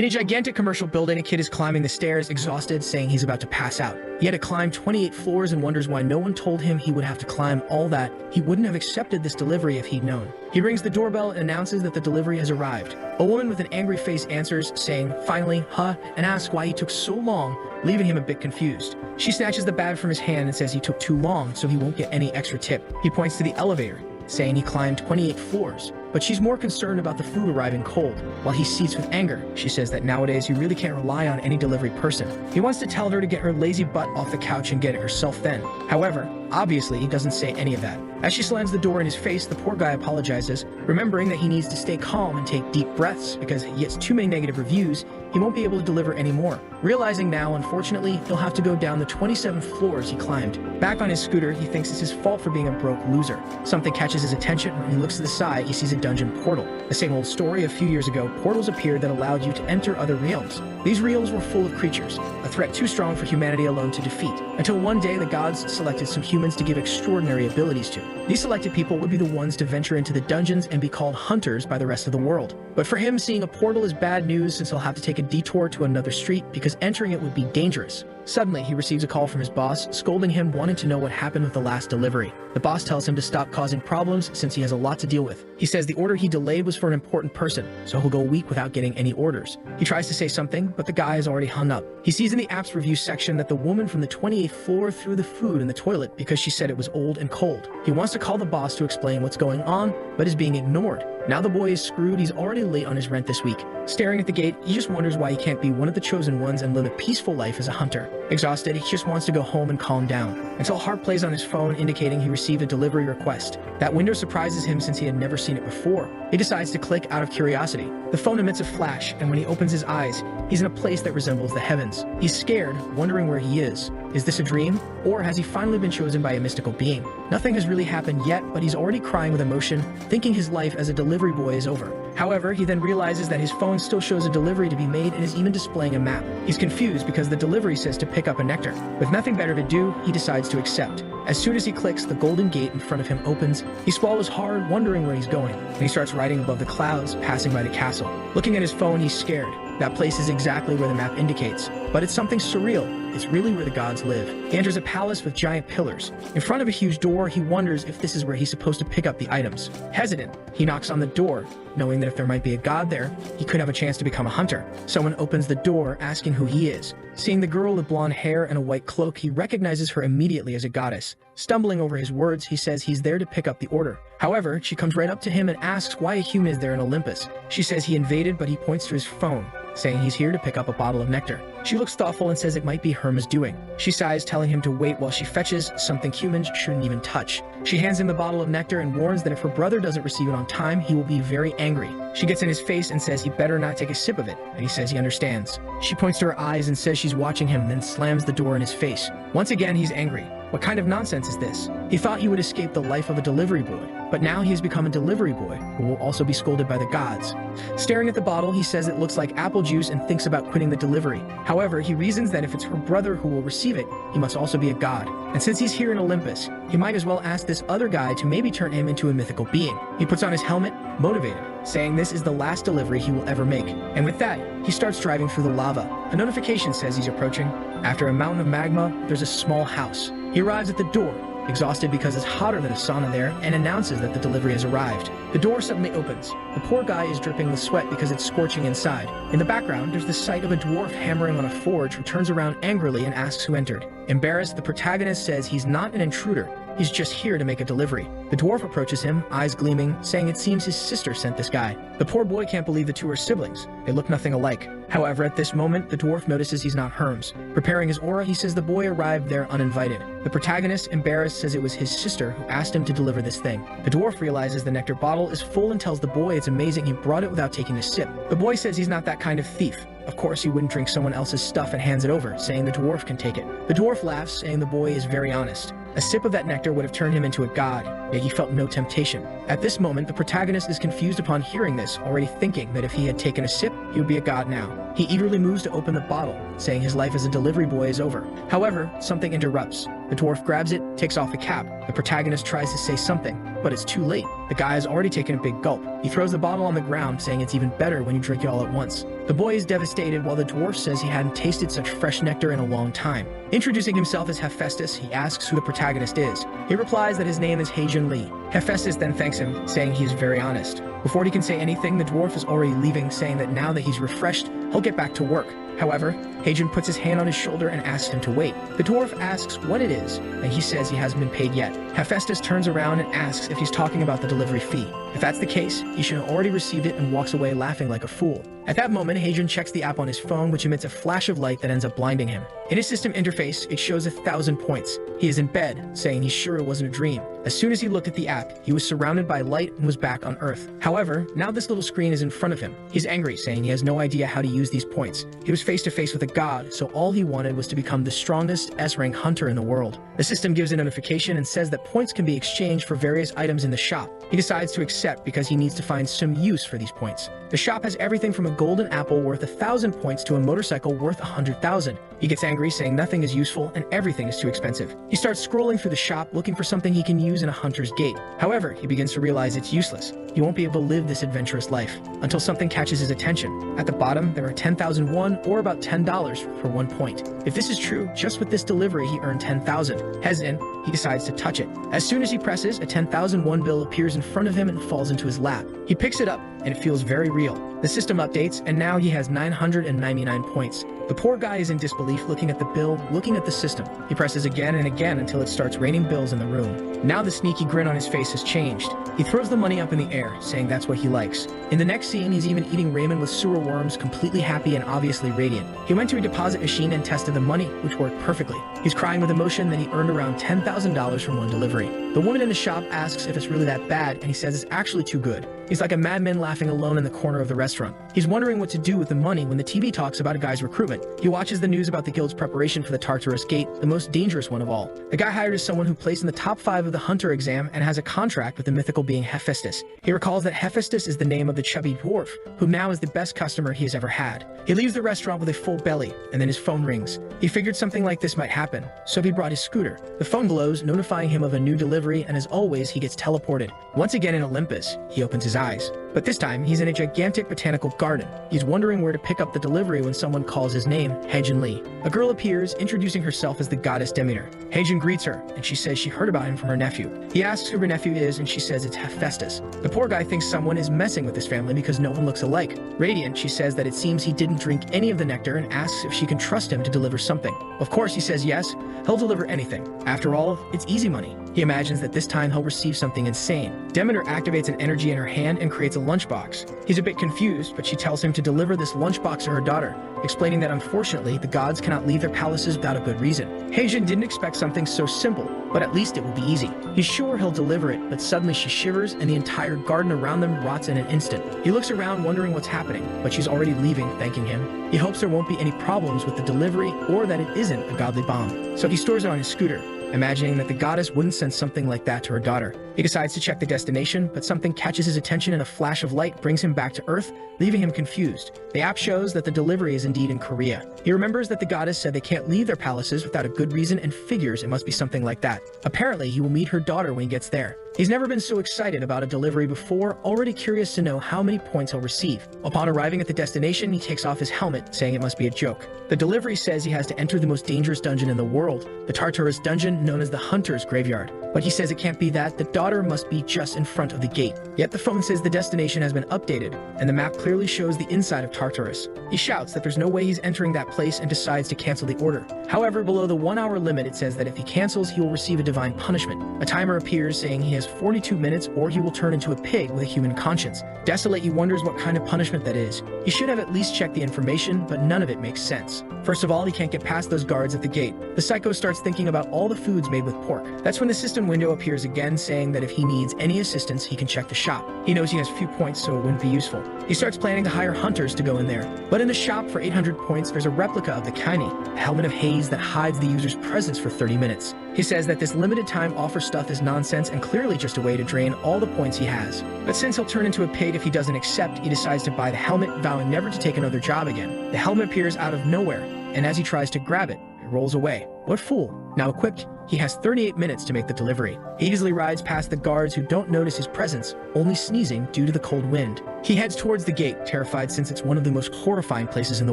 In a gigantic commercial building, a kid is climbing the stairs, exhausted, saying he's about to pass out. He had to climb 28 floors and wonders why no one told him he would have to climb all that. He wouldn't have accepted this delivery if he'd known. He rings the doorbell and announces that the delivery has arrived. A woman with an angry face answers, saying, "Finally, huh?" and asks why he took so long, leaving him a bit confused. She snatches the bag from his hand and says he took too long, so he won't get any extra tip. He points to the elevator, saying he climbed 28 floors. But she's more concerned about the food arriving cold. While he seethes with anger, she says that nowadays you really can't rely on any delivery person. He wants to tell her to get her lazy butt off the couch and get it herself then. However, obviously he doesn't say any of that. As she slams the door in his face, the poor guy apologizes, remembering that he needs to stay calm and take deep breaths because he gets too many negative reviews, he won't be able to deliver anymore. Realizing now, unfortunately, he'll have to go down the 27 floors he climbed. Back on his scooter, he thinks it's his fault for being a broke loser. Something catches his attention. When he looks to the side, he sees a dungeon portal. The same old story. A few years ago, portals appeared that allowed you to enter other realms. These realms were full of creatures, a threat too strong for humanity alone to defeat, until one day the gods selected some humans to give extraordinary abilities to. These selected people would be the ones to venture into the dungeons and be called hunters by the rest of the world. But for him, seeing a portal is bad news, since he'll have to take a detour to another street because entering it would be dangerous. Suddenly, he receives a call from his boss, scolding him, wanting to know what happened with the last delivery. The boss tells him to stop causing problems since he has a lot to deal with. He says the order he delayed was for an important person, so he'll go a week without getting any orders. He tries to say something, but the guy is already hung up. He sees in the app's review section that the woman from the 28th floor threw the food in the toilet because she said it was old and cold. He wants to call the boss to explain what's going on, but is being ignored. Now the boy is screwed. He's already late on his rent this week. Staring at the gate, he just wonders why he can't be one of the chosen ones and live a peaceful life as a hunter. Exhausted, he just wants to go home and calm down, until Hart plays on his phone, indicating he received a delivery request. That window surprises him since he had never seen it before. He decides to click out of curiosity. The phone emits a flash, and when he opens his eyes, he's in a place that resembles the heavens. He's scared, wondering where he is. Is this a dream? Or has he finally been chosen by a mystical being? Nothing has really happened yet, but he's already crying with emotion, thinking his life as a delivery boy is over. However, he then realizes that his phone still shows a delivery to be made and is even displaying a map. He's confused because the delivery says to pick up a nectar. With nothing better to do, he decides to accept. As soon as he clicks, the golden gate in front of him opens. He swallows hard, wondering where he's going, and he starts riding above the clouds, passing by the castle. Looking at his phone, he's scared. That place is exactly where the map indicates, but it's something surreal. It's really where the gods live. He enters a palace with giant pillars. In front of a huge door, he wonders if this is where he's supposed to pick up the items. Hesitant, he knocks on the door, knowing that if there might be a god there, he could have a chance to become a hunter. Someone opens the door, asking who he is. Seeing the girl with blonde hair and a white cloak, he recognizes her immediately as a goddess. Stumbling over his words, he says he's there to pick up the order. However, she comes right up to him and asks why a human is there in Olympus. She says he invaded, but he points to his phone, saying he's here to pick up a bottle of nectar. She looks thoughtful and says it might be Herma's doing. She sighs, telling him to wait while she fetches something humans shouldn't even touch. She hands him the bottle of nectar and warns that if her brother doesn't receive it on time, he will be very angry. She gets in his face and says he better not take a sip of it, and he says he understands. She points to her eyes and says she's watching him, then slams the door in his face. Once again, he's angry. What kind of nonsense is this? He thought he would escape the life of a delivery boy, but now he has become a delivery boy who will also be scolded by the gods. Staring at the bottle, he says it looks like apple juice and thinks about quitting the delivery. However, he reasons that if it's her brother who will receive it, he must also be a god. And since he's here in Olympus, he might as well ask this other guy to maybe turn him into a mythical being. He puts on his helmet, motivated, saying this is the last delivery he will ever make. And with that, he starts driving through the lava. A notification says he's approaching. After a mountain of magma, there's a small house. He arrives at the door, exhausted because it's hotter than a sauna there, and announces that the delivery has arrived. The door suddenly opens. The poor guy is dripping with sweat because it's scorching inside. In the background, there's the sight of a dwarf hammering on a forge who turns around angrily and asks who entered. Embarrassed, the protagonist says he's not an intruder. He's just here to make a delivery. The dwarf approaches him, eyes gleaming, saying it seems his sister sent this guy. The poor boy can't believe the two are siblings. They look nothing alike. However, at this moment, the dwarf notices he's not Hermes. Preparing his aura, he says the boy arrived there uninvited. The protagonist, embarrassed, says it was his sister who asked him to deliver this thing. The dwarf realizes the nectar bottle is full and tells the boy it's amazing he brought it without taking a sip. The boy says he's not that kind of thief. Of course, he wouldn't drink someone else's stuff and hands it over, saying the dwarf can take it. The dwarf laughs, saying the boy is very honest. A sip of that nectar would have turned him into a god, yet he felt no temptation. At this moment, the protagonist is confused upon hearing this, already thinking that if he had taken a sip, he would be a god now. He eagerly moves to open the bottle, saying his life as a delivery boy is over. However, something interrupts. The dwarf grabs it, takes off the cap. The protagonist tries to say something, but it's too late. The guy has already taken a big gulp. He throws the bottle on the ground, saying it's even better when you drink it all at once. The boy is devastated, while the dwarf says he hadn't tasted such fresh nectar in a long time. Introducing himself as Hephaestus, he asks who the protagonist is. He replies that his name is Haejun Lee. Hephaestus then thanks him, saying he is very honest. Before he can say anything, the dwarf is already leaving, saying that now that he's refreshed, he'll get back to work. However, Haejun puts his hand on his shoulder and asks him to wait. The dwarf asks what it is, and he says he hasn't been paid yet. Hephaestus turns around and asks if he's talking about the delivery fee. If that's the case, he should have already received it and walks away laughing like a fool. At that moment, Haejun checks the app on his phone, which emits a flash of light that ends up blinding him. In his system interface, it shows 1,000 points. He is in bed, saying he's sure it wasn't a dream. As soon as he looked at the app, he was surrounded by light and was back on Earth. However, now this little screen is in front of him. He's angry, saying he has no idea how to use these points. He was face to face with a god, so all he wanted was to become the strongest S-rank hunter in the world. The system gives a notification and says that points can be exchanged for various items in the shop. He decides to accept because he needs to find some use for these points. The shop has everything from a golden apple worth 1,000 points to a motorcycle worth 100,000. He gets angry, saying nothing is useful and everything is too expensive. He starts scrolling through the shop looking for something he can use in a hunter's gate. However, he begins to realize it's useless. He won't be able to live this adventurous life until something catches his attention. At the bottom, there are 10,001 or about $10 for 1 point. If this is true, just with this delivery, he earned 10,000. Hesitant, he decides to touch it. As soon as he presses, a 10,001 bill appears in front of him and falls into his lap. He picks it up, and it feels very real. The system updates, and now he has 999 points. The poor guy is in disbelief, looking at the bill, looking at the system. He presses again and again until it starts raining bills in the room. Now the sneaky grin on his face has changed. He throws the money up in the air, saying that's what he likes. In the next scene, he's even eating ramen with sewer worms, completely happy and obviously radiant. He went to a deposit machine and tested the money, which worked perfectly. He's crying with emotion that he earned around $10,000 from one delivery. The woman in the shop asks if it's really that bad, and he says it's actually too good. He's like a madman laughing alone in the corner of the restaurant. He's wondering what to do with the money when the TV talks about a guy's recruitment. He watches the news about the guild's preparation for the Tartarus Gate, the most dangerous one of all. The guy hired is someone who placed in the top 5 of the hunter exam and has a contract with the mythical being Hephaestus. He recalls that Hephaestus is the name of the chubby dwarf, who now is the best customer he has ever had. He leaves the restaurant with a full belly, and then his phone rings. He figured something like this might happen, so he brought his scooter. The phone blows, notifying him of a new delivery, and as always, he gets teleported. Once again in Olympus, he opens his eyes. But this time, he's in a gigantic botanical garden. He's wondering where to pick up the delivery when someone calls his name, Haejun Lee. A girl appears, introducing herself as the goddess Demeter. Haejun greets her, and she says she heard about him from her nephew. He asks who her nephew is, and she says it's Hephaestus. The poor guy thinks someone is messing with his family because no one looks alike. Radiant, she says that it seems he didn't drink any of the nectar and asks if she can trust him to deliver something. Of course, he says yes, he'll deliver anything. After all, it's easy money. He imagines that this time he'll receive something insane. Demeter activates an energy in her hand and creates a lunchbox. He's a bit confused, but she tells him to deliver this lunchbox to her daughter, explaining that unfortunately the gods cannot leave their palaces without a good reason. Haejun didn't expect something so simple, but at least it will be easy. He's sure he'll deliver it, but suddenly she shivers and the entire garden around them rots in an instant. He looks around wondering what's happening, but she's already leaving, thanking him. He hopes there won't be any problems with the delivery or that it isn't a godly bomb, so he stores it on his scooter, imagining that the goddess wouldn't send something like that to her daughter. He decides to check the destination, but something catches his attention and a flash of light brings him back to Earth, leaving him confused. The app shows that the delivery is indeed in Korea. He remembers that the goddess said they can't leave their palaces without a good reason and figures it must be something like that. Apparently, he will meet her daughter when he gets there. He's never been so excited about a delivery before, already curious to know how many points he'll receive. Upon arriving at the destination, he takes off his helmet, saying it must be a joke. The delivery says he has to enter the most dangerous dungeon in the world, the Tartarus dungeon known as the Hunter's Graveyard. But he says it can't be that, the daughter must be just in front of the gate. Yet the phone says the destination has been updated, and the map clearly shows the inside of Tartarus. He shouts that there's no way he's entering that place and decides to cancel the order. However, below the 1-hour limit, it says that if he cancels, he will receive a divine punishment. A timer appears saying he has 42 minutes or he will turn into a pig with a human conscience. Desolate, he wonders what kind of punishment that is. He should have at least checked the information, but none of it makes sense. First of all, he can't get past those guards at the gate. The psycho starts thinking about all the foods made with pork. That's when the system window appears again, saying that if he needs any assistance, he can check the shop. He knows he has few points, so it wouldn't be useful. He starts planning to hire hunters to go in there. But in the shop for 800 points, there's a replica of the Kaini, a helmet of haze that hides the user's presence for 30 minutes. He says that this limited time offer stuff is nonsense and clearly just a way to drain all the points he has. But since he'll turn into a pig if he doesn't accept, he decides to buy the helmet, vowing never to take another job again. The helmet appears out of nowhere, and as he tries to grab it, it rolls away. What fool! Now equipped, he has 38 minutes to make the delivery. He easily rides past the guards who don't notice his presence, only sneezing due to the cold wind. He heads towards the gate, terrified since it's one of the most horrifying places in the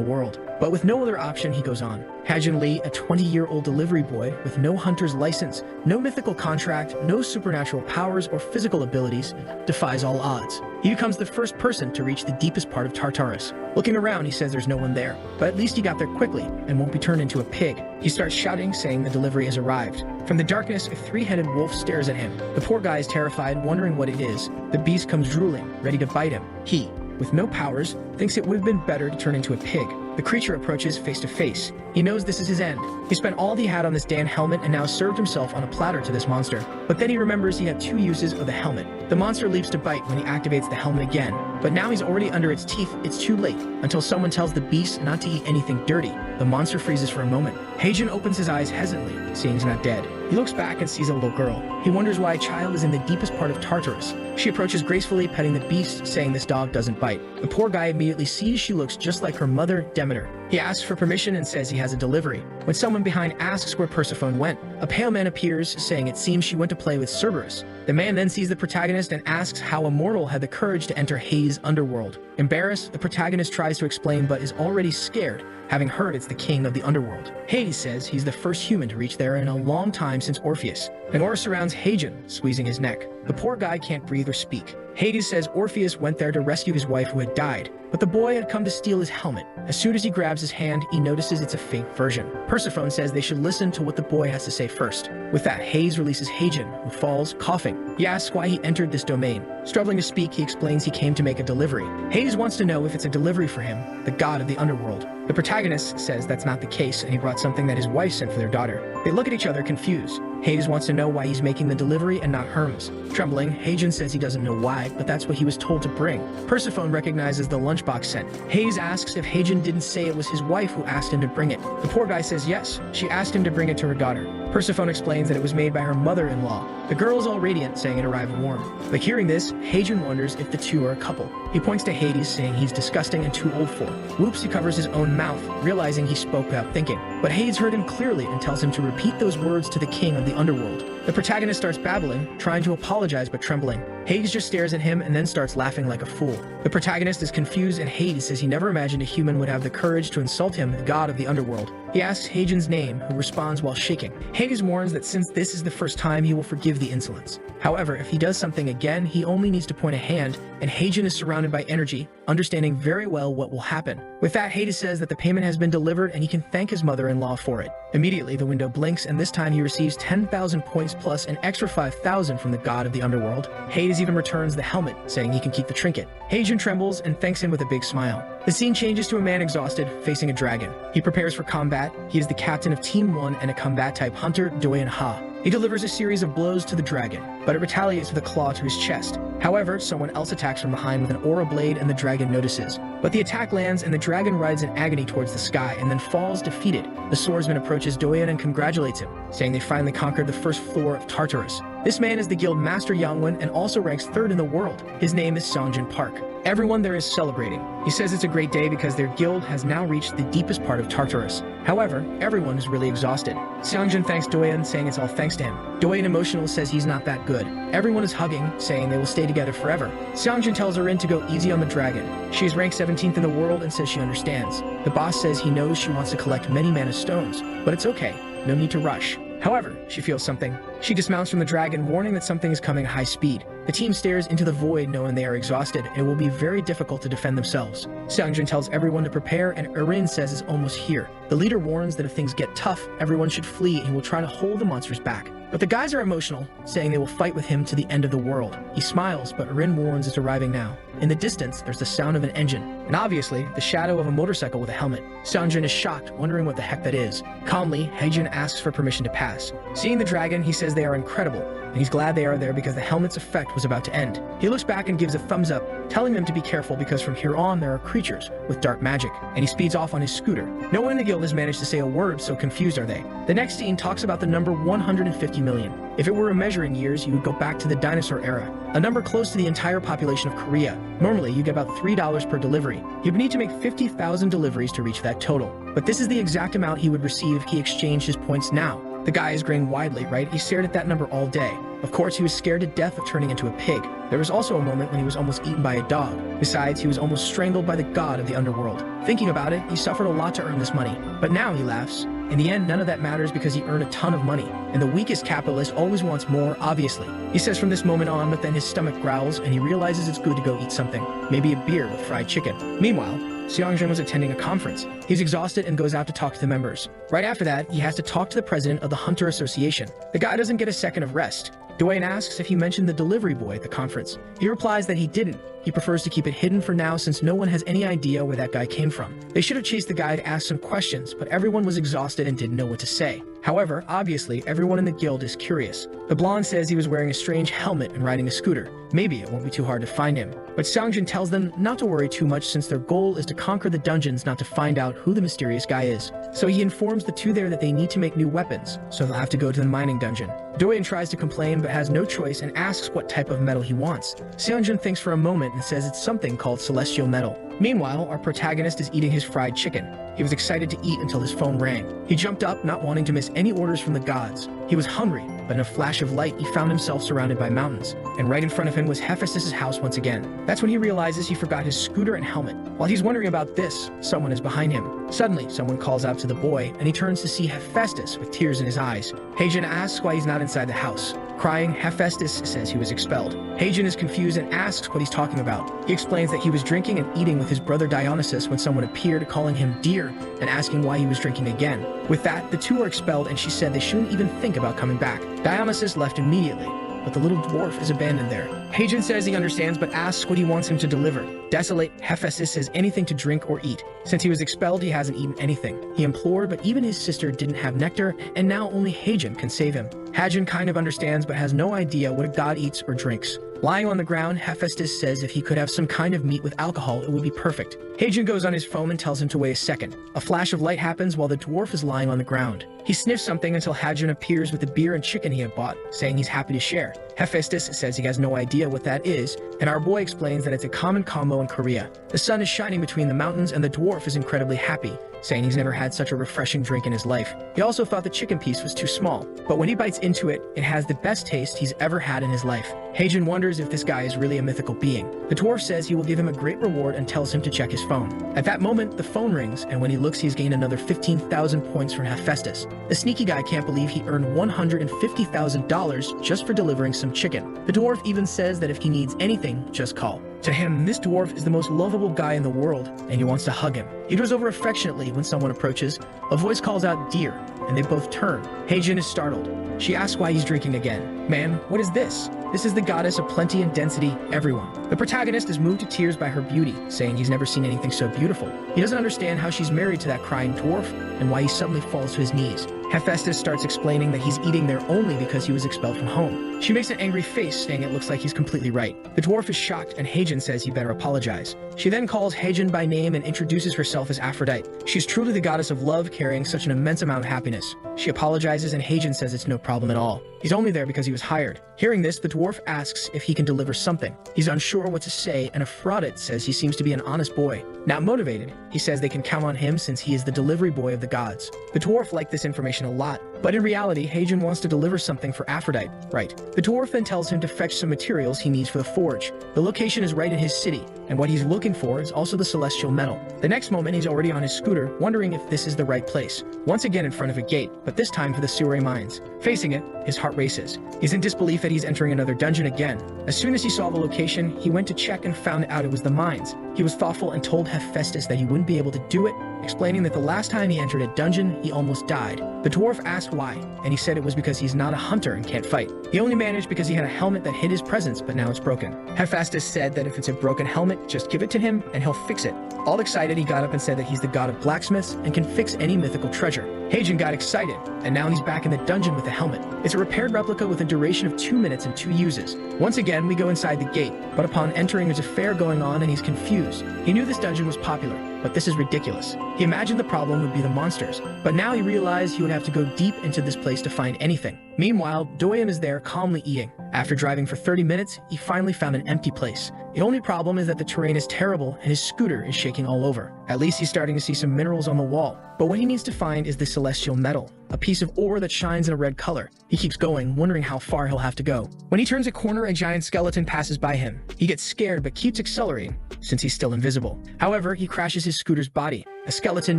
world. But with no other option, he goes on. Hajin Lee, a 20-year-old delivery boy with no hunter's license, no mythical contract, no supernatural powers or physical abilities, defies all odds. He becomes the first person to reach the deepest part of Tartarus. Looking around, he says there's no one there, but at least he got there quickly and won't be turned into a pig. He starts shouting, saying the delivery has arrived. From the darkness, a three-headed wolf stares at him. The poor guy is terrified, wondering what it is. The beast comes drooling, ready to bite him. He, with no powers, thinks it would have been better to turn into a pig. The creature approaches face to face. He knows this is his end. He spent all he had on this damn helmet and now served himself on a platter to this monster. But then he remembers he had 2 uses of the helmet. The monster leaps to bite when he activates the helmet again. But now he's already under its teeth. It's too late. Until someone tells the beast not to eat anything dirty, the monster freezes for a moment. Heijin opens his eyes hesitantly, seeing he's not dead. He looks back and sees a little girl. He wonders why a child is in the deepest part of Tartarus. She approaches gracefully, petting the beast, saying this dog doesn't bite. The poor guy immediately sees she looks just like her mother, Demeter. He asks for permission and says he has a delivery. When someone behind asks where Persephone went, a pale man appears, saying it seems she went to play with Cerberus. The man then sees the protagonist and asks how a mortal had the courage to enter Hades' underworld. Embarrassed, the protagonist tries to explain but is already scared, having heard it's the king of the underworld. Hades says he's the first human to reach there in a long time since Orpheus. An aura surrounds Heijin, squeezing his neck. The poor guy can't breathe or speak. Hades says Orpheus went there to rescue his wife who had died, but the boy had come to steal his helmet. As soon as he grabs his hand, he notices it's a fake version. Persephone says they should listen to what the boy has to say first. With that, Hades releases Heijin, who falls, coughing. He asks why he entered this domain. Struggling to speak, he explains he came to make a delivery. Hades wants to know if it's a delivery for him, the god of the underworld. The protagonist says that's not the case, and he brought something that his wife sent for their daughter. They look at each other confused. Hades wants to know why he's making the delivery and not Hermes. Trembling, Heijin says he doesn't know why, but that's what he was told to bring. Persephone recognizes the lunchbox sent. Hades asks if Heijin didn't say it was his wife who asked him to bring it. The poor guy says yes, she asked him to bring it to her daughter. Persephone explains that it was made by her mother-in-law. The girl is all radiant, saying it arrived warm. But hearing this, Heijin wonders if the two are a couple. He points to Hades, saying he's disgusting and too old for it. Whoops, he covers his own mouth, realizing he spoke without thinking. But Hades heard him clearly and tells him to repeat those words to the king of the underworld. The protagonist starts babbling, trying to apologize but trembling. Hades just stares at him and then starts laughing like a fool. The protagonist is confused and Hades says he never imagined a human would have the courage to insult him, the god of the underworld. He asks Heijin's name, who responds while shaking. Hades warns that since this is the first time, he will forgive the insolence. However, if he does something again, he only needs to point a hand, and Heijin is surrounded by energy, understanding very well what will happen. With that, Hades says that the payment has been delivered and he can thank his mother-in-law for it. Immediately, the window blinks, and this time he receives 10,000 points plus an extra 5,000 from the god of the underworld. Hades even returns the helmet, saying he can keep the trinket. Heijin trembles and thanks him with a big smile. The scene changes to a man exhausted, facing a dragon. He prepares for combat. He is the captain of Team 1 and a combat-type hunter, Doyen Ha. He delivers a series of blows to the dragon, but it retaliates with a claw to his chest. However, someone else attacks from behind with an aura blade and the dragon notices. But the attack lands and the dragon rides in agony towards the sky and then falls defeated. The swordsman approaches Doyen and congratulates him, saying they finally conquered the first floor of Tartarus. This man is the guild master Yangwen and also ranks 3rd in the world. His name is Songjin Park. Everyone there is celebrating. He says it's a great day because their guild has now reached the deepest part of Tartarus. However, everyone is really exhausted. Seongjin thanks Doyen, saying it's all thanks to him. Doyen emotional says he's not that good. Everyone is hugging, saying they will stay together forever. Seongjin tells Erin to go easy on the dragon. She is ranked 17th in the world and says she understands. The boss says he knows she wants to collect many mana stones, but it's okay, no need to rush. However, she feels something. She dismounts from the dragon, warning that something is coming at high speed. The team stares into the void, knowing they are exhausted, and it will be very difficult to defend themselves. Seongjin tells everyone to prepare, and Erin says it's almost here. The leader warns that if things get tough, everyone should flee and will try to hold the monsters back. But the guys are emotional, saying they will fight with him to the end of the world. He smiles, but Erin warns it's arriving now. In the distance, there's the sound of an engine, and obviously, the shadow of a motorcycle with a helmet. Seongjin is shocked, wondering what the heck that is. Calmly, Heijin asks for permission to pass. Seeing the dragon, he says they are incredible, and he's glad they are there because the helmet's effect was about to end. He looks back and gives a thumbs up, telling them to be careful because from here on there are creatures with dark magic, and he speeds off on his scooter. No one in the guild guild has managed to say a word, so confused are they. The next scene talks about the number 150 million. If it were a measure in years, you would go back to the dinosaur era, a number close to the entire population of Korea. Normally, you get about $3 per delivery. He would need to make 50,000 deliveries to reach that total. But this is the exact amount he would receive if he exchanged his points now. The guy is grinning widely, right? He stared at that number all day. Of course, he was scared to death of turning into a pig. There was also a moment when he was almost eaten by a dog. Besides, he was almost strangled by the god of the underworld. Thinking about it, he suffered a lot to earn this money. But now he laughs. In the end, none of that matters because he earned a ton of money. And the weakest capitalist always wants more, obviously. He says from this moment on, but then his stomach growls and he realizes it's good to go eat something. Maybe a beer with fried chicken. Meanwhile, Seongjin was attending a conference. He's exhausted and goes out to talk to the members. Right after that, he has to talk to the president of the Hunter Association. The guy doesn't get a second of rest. Dwayne asks if he mentioned the delivery boy at the conference. He replies that he didn't. He prefers to keep it hidden for now since no one has any idea where that guy came from. They should have chased the guy to ask some questions, but everyone was exhausted and didn't know what to say. However, obviously, everyone in the guild is curious. The blonde says he was wearing a strange helmet and riding a scooter. Maybe it won't be too hard to find him. But Seongjin tells them not to worry too much since their goal is to conquer the dungeons, not to find out who the mysterious guy is. So he informs the two there that they need to make new weapons, so they'll have to go to the mining dungeon. Dwayne tries to complain but has no choice and asks what type of metal he wants. Seongjin thinks for a moment and says it's something called celestial metal. Meanwhile, our protagonist is eating his fried chicken. He was excited to eat until his phone rang. He jumped up, not wanting to miss any orders from the gods. He was hungry, but in a flash of light, he found himself surrounded by mountains. And right in front of him was Hephaestus' house once again. That's when he realizes he forgot his scooter and helmet. While he's wondering about this, someone is behind him. Suddenly, someone calls out to the boy, and he turns to see Hephaestus with tears in his eyes. Heijin asks why he's not inside the house. Crying, Hephaestus says he was expelled. Heijin is confused and asks what he's talking about. He explains that he was drinking and eating with his brother Dionysus when someone appeared, calling him dear and asking why he was drinking again. With that, the two are expelled and she said they shouldn't even think about coming back. Dionysus left immediately, but the little dwarf is abandoned there. Heijin says he understands but asks what he wants him to deliver. Desolate, Hephaestus says anything to drink or eat. Since he was expelled, he hasn't eaten anything. He implored, but even his sister didn't have nectar, and now only Heijin can save him. Heijin kind of understands but has no idea what a god eats or drinks. Lying on the ground, Hephaestus says if he could have some kind of meat with alcohol, it would be perfect. Heijin goes on his phone and tells him to wait a second. A flash of light happens while the dwarf is lying on the ground. He sniffs something until Heijin appears with the beer and chicken he had bought, saying he's happy to share. Hephaestus says he has no idea what that is, and our boy explains that it's a common combo in Korea. The sun is shining between the mountains and the dwarf is incredibly happy, saying he's never had such a refreshing drink in his life. He also thought the chicken piece was too small, but when he bites into it, it has the best taste he's ever had in his life. Heijin wonders if this guy is really a mythical being. The dwarf says he will give him a great reward and tells him to check his phone. At that moment, the phone rings, and when he looks, he's gained another 15,000 points from Hephaestus. The sneaky guy can't believe he earned $150,000 just for delivering some chicken. The dwarf even says that if he needs anything, just call. To him, this dwarf is the most lovable guy in the world, and he wants to hug him. He goes over affectionately when someone approaches. A voice calls out, dear, and they both turn. Heijin is startled. She asks why he's drinking again. Man, what is this? This is the goddess of plenty and density, everyone. The protagonist is moved to tears by her beauty, saying he's never seen anything so beautiful. He doesn't understand how she's married to that crying dwarf, and why he suddenly falls to his knees. Hephaestus starts explaining that he's eating there only because he was expelled from home. She makes an angry face, saying it looks like he's completely right. The dwarf is shocked, and Heijin says he better apologize. She then calls Heijin by name and introduces herself as Aphrodite. She's truly the goddess of love, carrying such an immense amount of happiness. She apologizes, and Heijin says it's no problem at all. He's only there because he was hired. Hearing this, the dwarf asks if he can deliver something. He's unsure what to say, and Aphrodite says he seems to be an honest boy. Not motivated, he says they can count on him since he is the delivery boy of the gods. The dwarf liked this information a lot, but in reality, Heijin wants to deliver something for Aphrodite, right? The dwarf then tells him to fetch some materials he needs for the forge. The location is right in his city, and what he's looking for is also the celestial metal. The next moment, he's already on his scooter, wondering if this is the right place. Once again in front of a gate, but this time for the Sure mines. Facing it, his heart races. He's in disbelief that he's entering another dungeon again. As soon as he saw the location, he went to check and found out it was the mines. He was thoughtful and told Hephaestus that he wouldn't be able to do it, explaining that the last time he entered a dungeon, he almost died. The dwarf asked why, and he said it was because he's not a hunter and can't fight. He only managed because he had a helmet that hid his presence, but now it's broken. Hephaestus said that if it's a broken helmet, just give it to him and he'll fix it. All excited, he got up and said that he's the god of blacksmiths and can fix any mythical treasure. Heijin got excited, and now he's back in the dungeon with the helmet. It's a repaired replica with a duration of 2 minutes and 2 uses. Once again, we go inside the gate, but upon entering, there's a fair going on and he's confused. He knew this dungeon was popular, but this is ridiculous. He imagined the problem would be the monsters, but now he realized he would have to go deep into this place to find anything. Meanwhile, Doyen is there calmly eating. After driving for 30 minutes, he finally found an empty place. The only problem is that the terrain is terrible and his scooter is shaking all over. At least he's starting to see some minerals on the wall. But what he needs to find is the celestial metal, a piece of ore that shines in a red color. He keeps going, wondering how far he'll have to go. When he turns a corner, a giant skeleton passes by him. He gets scared but keeps accelerating, since he's still invisible. However, he crashes his scooter's body. A skeleton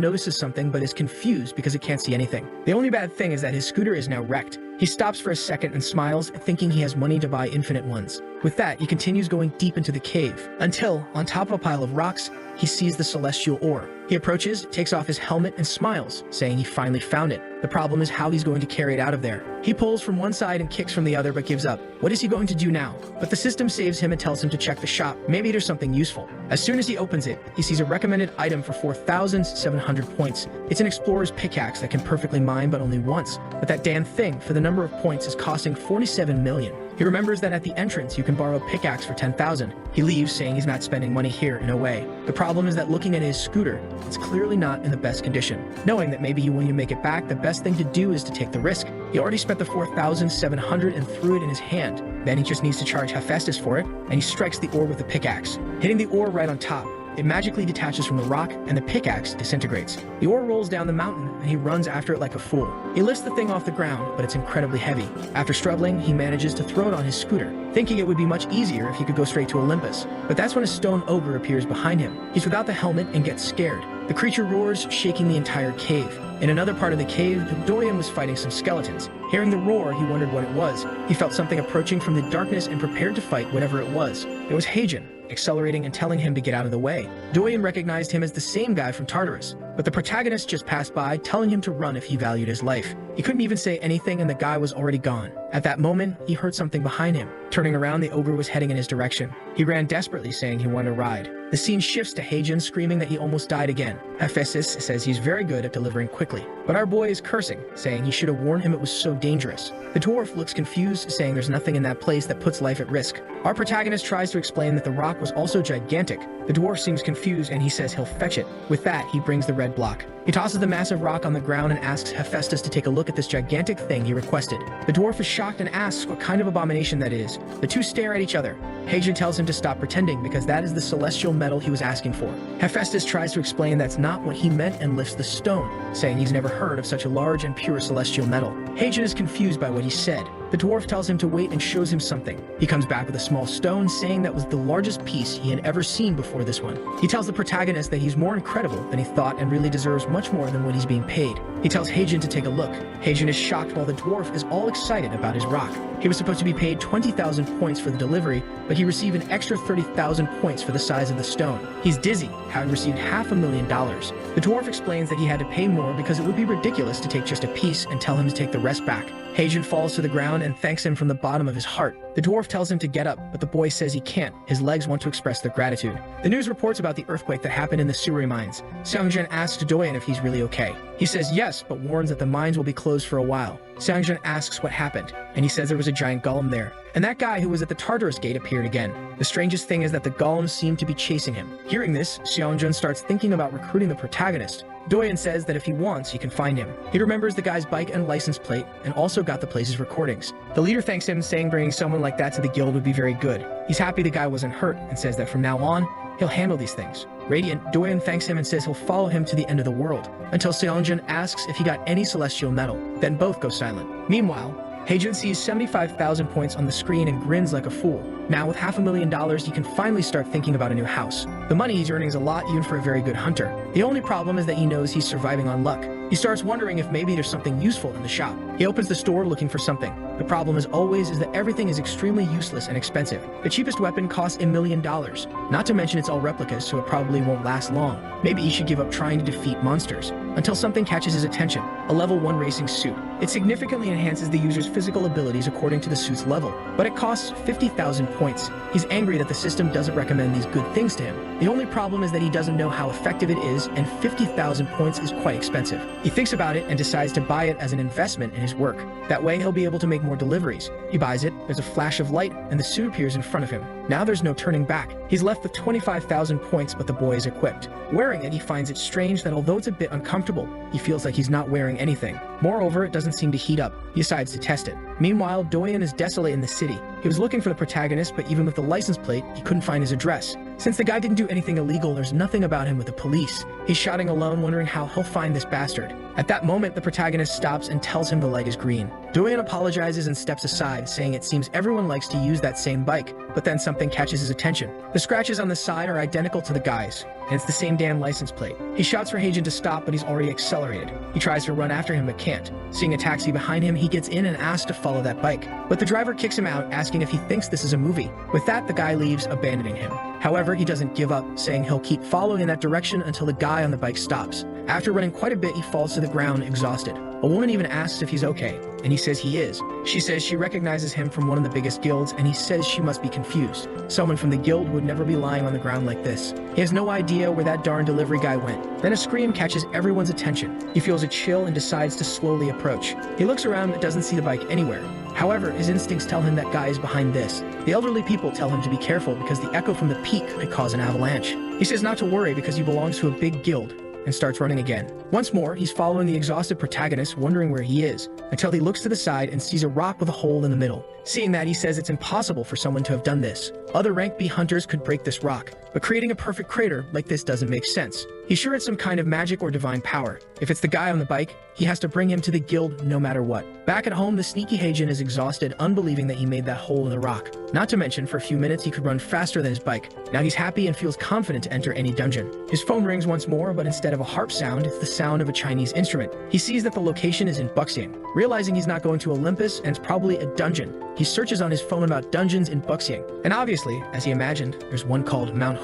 notices something but is confused because it can't see anything. The only bad thing is that his scooter is now wrecked. He stops for a second and smiles, thinking he has money to buy infinite ones. With that, he continues going deep into the cave, until, on top of a pile of rocks, he sees the celestial ore. He approaches, takes off his helmet, and smiles, saying he finally found it. The problem is how he's going to carry it out of there. He pulls from one side and kicks from the other, but gives up. What is he going to do now? But the system saves him and tells him to check the shop. Maybe there's something useful. As soon as he opens it, he sees a recommended item for 4,700 points. It's an explorer's pickaxe that can perfectly mine, but only once. But that damn thing, for the number of points, is costing 47 million. He remembers that at the entrance you can borrow a pickaxe for 10,000. He leaves, saying he's not spending money here in a way. The problem is that looking at his scooter, it's clearly not in the best condition. Knowing that maybe when you make it back, the best thing to do is to take the risk. He already spent the 4,700 and threw it in his hand. Then he just needs to charge Hephaestus for it, and he strikes the ore with the pickaxe, hitting the ore right on top. It magically detaches from the rock, and the pickaxe disintegrates. The ore rolls down the mountain, and he runs after it like a fool. He lifts the thing off the ground, but it's incredibly heavy. After struggling, he manages to throw it on his scooter, thinking it would be much easier if he could go straight to Olympus. But that's when a stone ogre appears behind him. He's without the helmet and gets scared. The creature roars, shaking the entire cave. In another part of the cave, Doyen was fighting some skeletons. Hearing the roar, he wondered what it was. He felt something approaching from the darkness and prepared to fight whatever it was. It was Heijin, accelerating and telling him to get out of the way. Doyen recognized him as the same guy from Tartarus, but the protagonist just passed by, telling him to run if he valued his life. He couldn't even say anything and the guy was already gone. At that moment, he heard something behind him. Turning around, the ogre was heading in his direction. He ran desperately, saying he wanted a ride. The scene shifts to Heijin screaming that he almost died again. Hephaestus says he's very good at delivering quickly, but our boy is cursing, saying he should have warned him it was so dangerous. The dwarf looks confused, saying there's nothing in that place that puts life at risk. Our protagonist tries to explain that the rock was also gigantic. The dwarf seems confused and he says he'll fetch it. With that, he brings the red block. He tosses the massive rock on the ground and asks Hephaestus to take a look at this gigantic thing he requested. The dwarf is shocked and asks what kind of abomination that is. The two stare at each other. Heijin tells him to stop pretending because that is the celestial metal he was asking for. Hephaestus tries to explain that's not what he meant and lifts the stone, saying he's never heard of such a large and pure celestial metal. Heijin is confused by what he said. The dwarf tells him to wait and shows him something. He comes back with a small stone, saying that was the largest piece he had ever seen before this one. He tells the protagonist that he's more incredible than he thought and really deserves much more than what he's being paid. He tells Heijin to take a look. Heijin is shocked while the dwarf is all excited about his rock. He was supposed to be paid 20,000 points for the delivery, but he received an extra 30,000 points for the size of the stone. He's dizzy, having received $500,000. The dwarf explains that he had to pay more because it would be ridiculous to take just a piece and tell him to take the rest back. Heijin falls to the ground and thanks him from the bottom of his heart. The dwarf tells him to get up, but the boy says he can't. His legs want to express their gratitude. The news reports about the earthquake that happened in the Suri mines. Seongjin asks Doyen if he's really okay. He says yes, but warns that the mines will be closed for a while. Seongjin asks what happened, and he says there was a giant golem there. And that guy who was at the Tartarus gate appeared again. The strangest thing is that the golems seem to be chasing him. Hearing this, Seongjin starts thinking about recruiting the protagonist. Doyen says that if he wants, he can find him. He remembers the guy's bike and license plate, and also got the place's recordings. The leader thanks him, saying bringing someone like that to the guild would be very good. He's happy the guy wasn't hurt, and says that from now on, he'll handle these things. Radiant, Doyen thanks him and says he'll follow him to the end of the world, until Seongjin asks if he got any celestial metal. Then both go silent. Meanwhile, Heijin sees 75,000 points on the screen and grins like a fool. Now with $500,000, he can finally start thinking about a new house. The money he's earning is a lot even for a very good hunter. The only problem is that he knows he's surviving on luck. He starts wondering if maybe there's something useful in the shop. He opens the store looking for something. The problem as always is that everything is extremely useless and expensive. The cheapest weapon costs $1 million. Not to mention it's all replicas, so it probably won't last long. Maybe he should give up trying to defeat monsters. Until something catches his attention, a level 1 racing suit. It significantly enhances the user's physical abilities according to the suit's level, but it costs 50,000 points. He's angry that the system doesn't recommend these good things to him. The only problem is that he doesn't know how effective it is, and 50,000 points is quite expensive. He thinks about it and decides to buy it as an investment in his work. That way he'll be able to make more deliveries. He buys it, there's a flash of light, and the suit appears in front of him. Now there's no turning back. He's left with 25,000 points, but the boy is equipped. Wearing it, he finds it strange that although it's a bit uncomfortable, he feels like he's not wearing anything. Moreover, it doesn't seem to heat up. He decides to test it. Meanwhile, Doyen is desolate in the city. He was looking for the protagonist, but even with the license plate, he couldn't find his address. Since the guy didn't do anything illegal, there's nothing about him with the police. He's shouting alone, wondering how he'll find this bastard. At that moment, the protagonist stops and tells him the leg is green. Doyen apologizes and steps aside, saying it seems everyone likes to use that same bike, but then something catches his attention. The scratches on the side are identical to the guy's, and it's the same damn license plate. He shouts for Heijin to stop, but he's already accelerated. He tries to run after him, but can't. Seeing a taxi behind him, he gets in and asks to follow that bike. But the driver kicks him out, asking if he thinks this is a movie. With that, the guy leaves, abandoning him. However, he doesn't give up, saying he'll keep following in that direction until the guy on the bike stops. After running quite a bit, he falls to the ground, exhausted. A woman even asks if he's okay, and he says he is. She says she recognizes him from one of the biggest guilds, and he says she must be confused. Someone from the guild would never be lying on the ground like this. He has no idea where that darn delivery guy went. Then a scream catches everyone's attention. He feels a chill and decides to slowly approach. He looks around but doesn't see the bike anywhere. However, his instincts tell him that guy is behind this. The elderly people tell him to be careful because the echo from the peak could cause an avalanche. He says not to worry because he belongs to a big guild, and starts running again. Once more, he's following the exhausted protagonist, wondering where he is, until he looks to the side and sees a rock with a hole in the middle. Seeing that, he says it's impossible for someone to have done this. Other rank B hunters could break this rock, but creating a perfect crater like this doesn't make sense. He's sure it's some kind of magic or divine power. If it's the guy on the bike, he has to bring him to the guild no matter what. Back at home, the sneaky Heijin is exhausted, unbelieving that he made that hole in the rock. Not to mention, for a few minutes he could run faster than his bike. Now he's happy and feels confident to enter any dungeon. His phone rings once more, but instead of a harp sound, it's the sound of a Chinese instrument. He sees that the location is in Buxiang. Realizing he's not going to Olympus and it's probably a dungeon, he searches on his phone about dungeons in Buxiang. And obviously, as he imagined, there's one called Manhwa.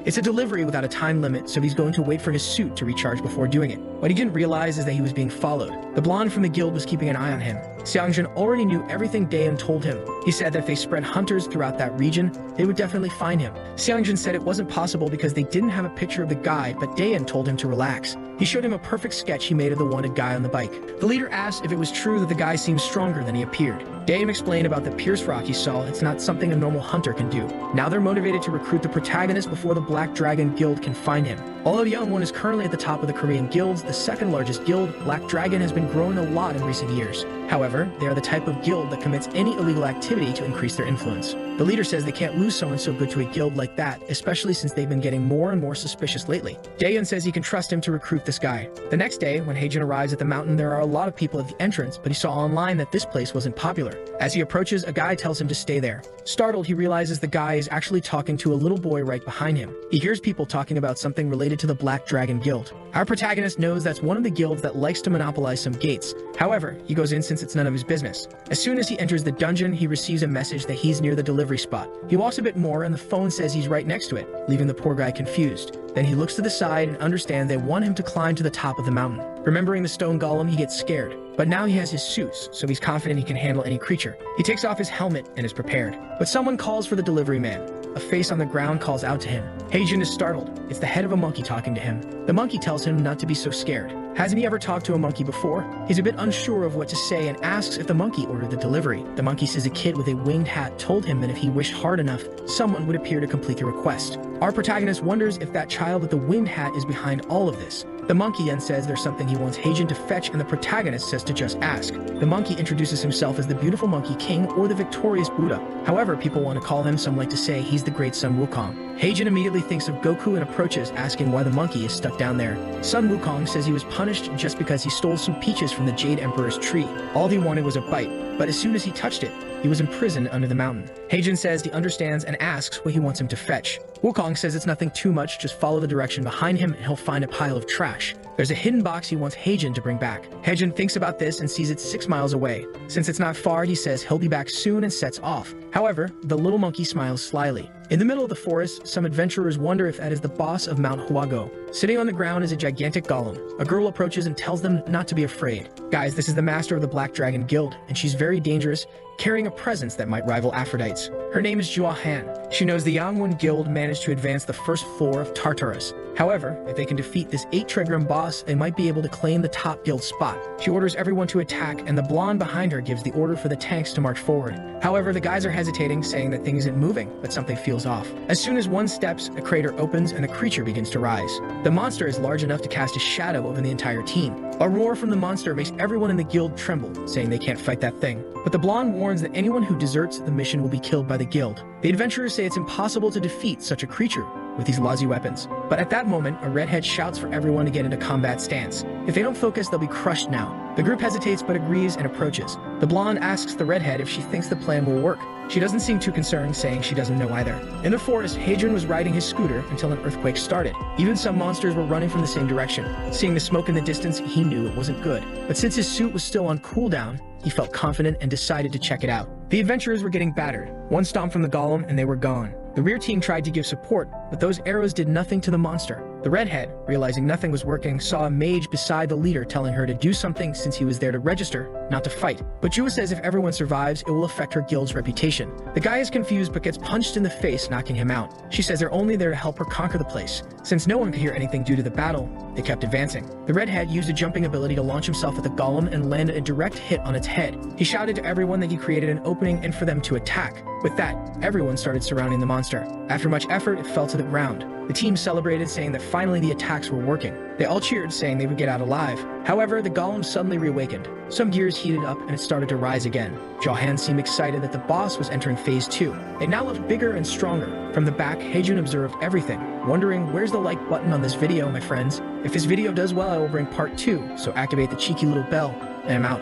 It's a delivery without a time limit, so he's going to wait for his suit to recharge before doing it. What he didn't realize is that he was being followed. The blonde from the guild was keeping an eye on him. Xiangjun already knew everything Dayan told him. He said that if they spread hunters throughout that region, they would definitely find him. Xiangjun said it wasn't possible because they didn't have a picture of the guy, but Dayan told him to relax. He showed him a perfect sketch he made of the wanted guy on the bike. The leader asked if it was true that the guy seemed stronger than he appeared. Dayan explained about the pierce rock he saw. It's not something a normal hunter can do. Now they're motivated to recruit the protagonist before the Black Dragon Guild can find him. Although the young one is currently at the top of the Korean guilds, the second largest guild, Black Dragon, has been growing a lot in recent years. However, they are the type of guild that commits any illegal activity to increase their influence. The leader says they can't lose someone so good to a guild like that, especially since they've been getting more and more suspicious lately. Dayan says he can trust him to recruit this guy. The next day, when Heijin arrives at the mountain, there are a lot of people at the entrance, but he saw online that this place wasn't popular. As he approaches, a guy tells him to stay there. Startled, he realizes the guy is actually talking to a little boy right behind him. He hears people talking about something related to the Black Dragon Guild. Our protagonist knows that's one of the guilds that likes to monopolize some gates. However, he goes in since it's none of his business. As soon as he enters the dungeon, he receives a message that he's near the delivery spot. He walks a bit more and the phone says he's right next to it, leaving the poor guy confused. Then he looks to the side and understands they want him to climb to the top of the mountain. Remembering the stone golem, he gets scared. But now he has his suits, so he's confident he can handle any creature. He takes off his helmet and is prepared. But someone calls for the delivery man. A face on the ground calls out to him. Heijin is startled. It's the head of a monkey talking to him. The monkey tells him not to be so scared. Hasn't he ever talked to a monkey before? He's a bit unsure of what to say and asks if the monkey ordered the delivery. The monkey says a kid with a winged hat told him that if he wished hard enough, someone would appear to complete the request. Our protagonist wonders if that child with the winged hat is behind all of this. The monkey then says there's something he wants Heijin to fetch, and the protagonist says to just ask. The monkey introduces himself as the beautiful monkey king or the victorious Buddha. However, people want to call him, some like to say he's the great Sun Wukong. Heijin immediately thinks of Goku and approaches, asking why the monkey is stuck down there. Sun Wukong says he was punished just because he stole some peaches from the Jade Emperor's tree. All he wanted was a bite, but as soon as he touched it, he was imprisoned under the mountain. Heijin says he understands and asks what he wants him to fetch. Wukong says it's nothing too much, just follow the direction behind him and he'll find a pile of trash. There's a hidden box he wants Heijin to bring back. Heijin thinks about this and sees it 6 miles away. Since it's not far, he says he'll be back soon and sets off. However, the little monkey smiles slyly. In the middle of the forest, some adventurers wonder if that is the boss of Mount Huago. Sitting on the ground is a gigantic golem. A girl approaches and tells them not to be afraid. Guys, this is the master of the Black Dragon Guild, and she's very dangerous. carrying a presence that might rival Aphrodite's. Her name is Jua Han. She knows the Yangwon Guild managed to advance the first floor of Tartarus. However, if they can defeat this 8-trigram boss, they might be able to claim the top guild spot. She orders everyone to attack, and the blonde behind her gives the order for the tanks to march forward. However, the guys are hesitating, saying that things isn't moving, but something feels off. As soon as one steps, a crater opens and the creature begins to rise. The monster is large enough to cast a shadow over the entire team. A roar from the monster makes everyone in the guild tremble, saying they can't fight that thing. But the blonde warns that anyone who deserts the mission will be killed by the guild. The adventurers say it's impossible to defeat such a creature with these lousy weapons. But at that moment, a redhead shouts for everyone to get into combat stance. If they don't focus, they'll be crushed now. The group hesitates but agrees and approaches. The blonde asks the redhead if she thinks the plan will work. She doesn't seem too concerned, saying she doesn't know either. In the forest, Haejun was riding his scooter until an earthquake started. Even some monsters were running from the same direction. Seeing the smoke in the distance, he knew it wasn't good. But since his suit was still on cooldown, he felt confident and decided to check it out. The adventurers were getting battered. One stomp from the golem and they were gone. The rear team tried to give support, but those arrows did nothing to the monster. The redhead, realizing nothing was working, saw a mage beside the leader telling her to do something since he was there to register, not to fight. But Jua says if everyone survives, it will affect her guild's reputation. The guy is confused but gets punched in the face, knocking him out. She says they're only there to help her conquer the place. Since no one could hear anything due to the battle, they kept advancing. The redhead used a jumping ability to launch himself at the golem and landed a direct hit on its head. He shouted to everyone that he created an opening and for them to attack. With that, everyone started surrounding the monster. After much effort, it fell to the ground. The team celebrated, saying that finally the attacks were working. They all cheered, saying they would get out alive. However, the golem suddenly reawakened. Some gears heated up and it started to rise again. Jahan seemed excited that the boss was entering phase 2. It now looked bigger and stronger. From the back, Haejun observed everything, wondering where's the like button on this video, my friends? If this video does well, I will bring part 2, so activate the cheeky little bell, and I'm out.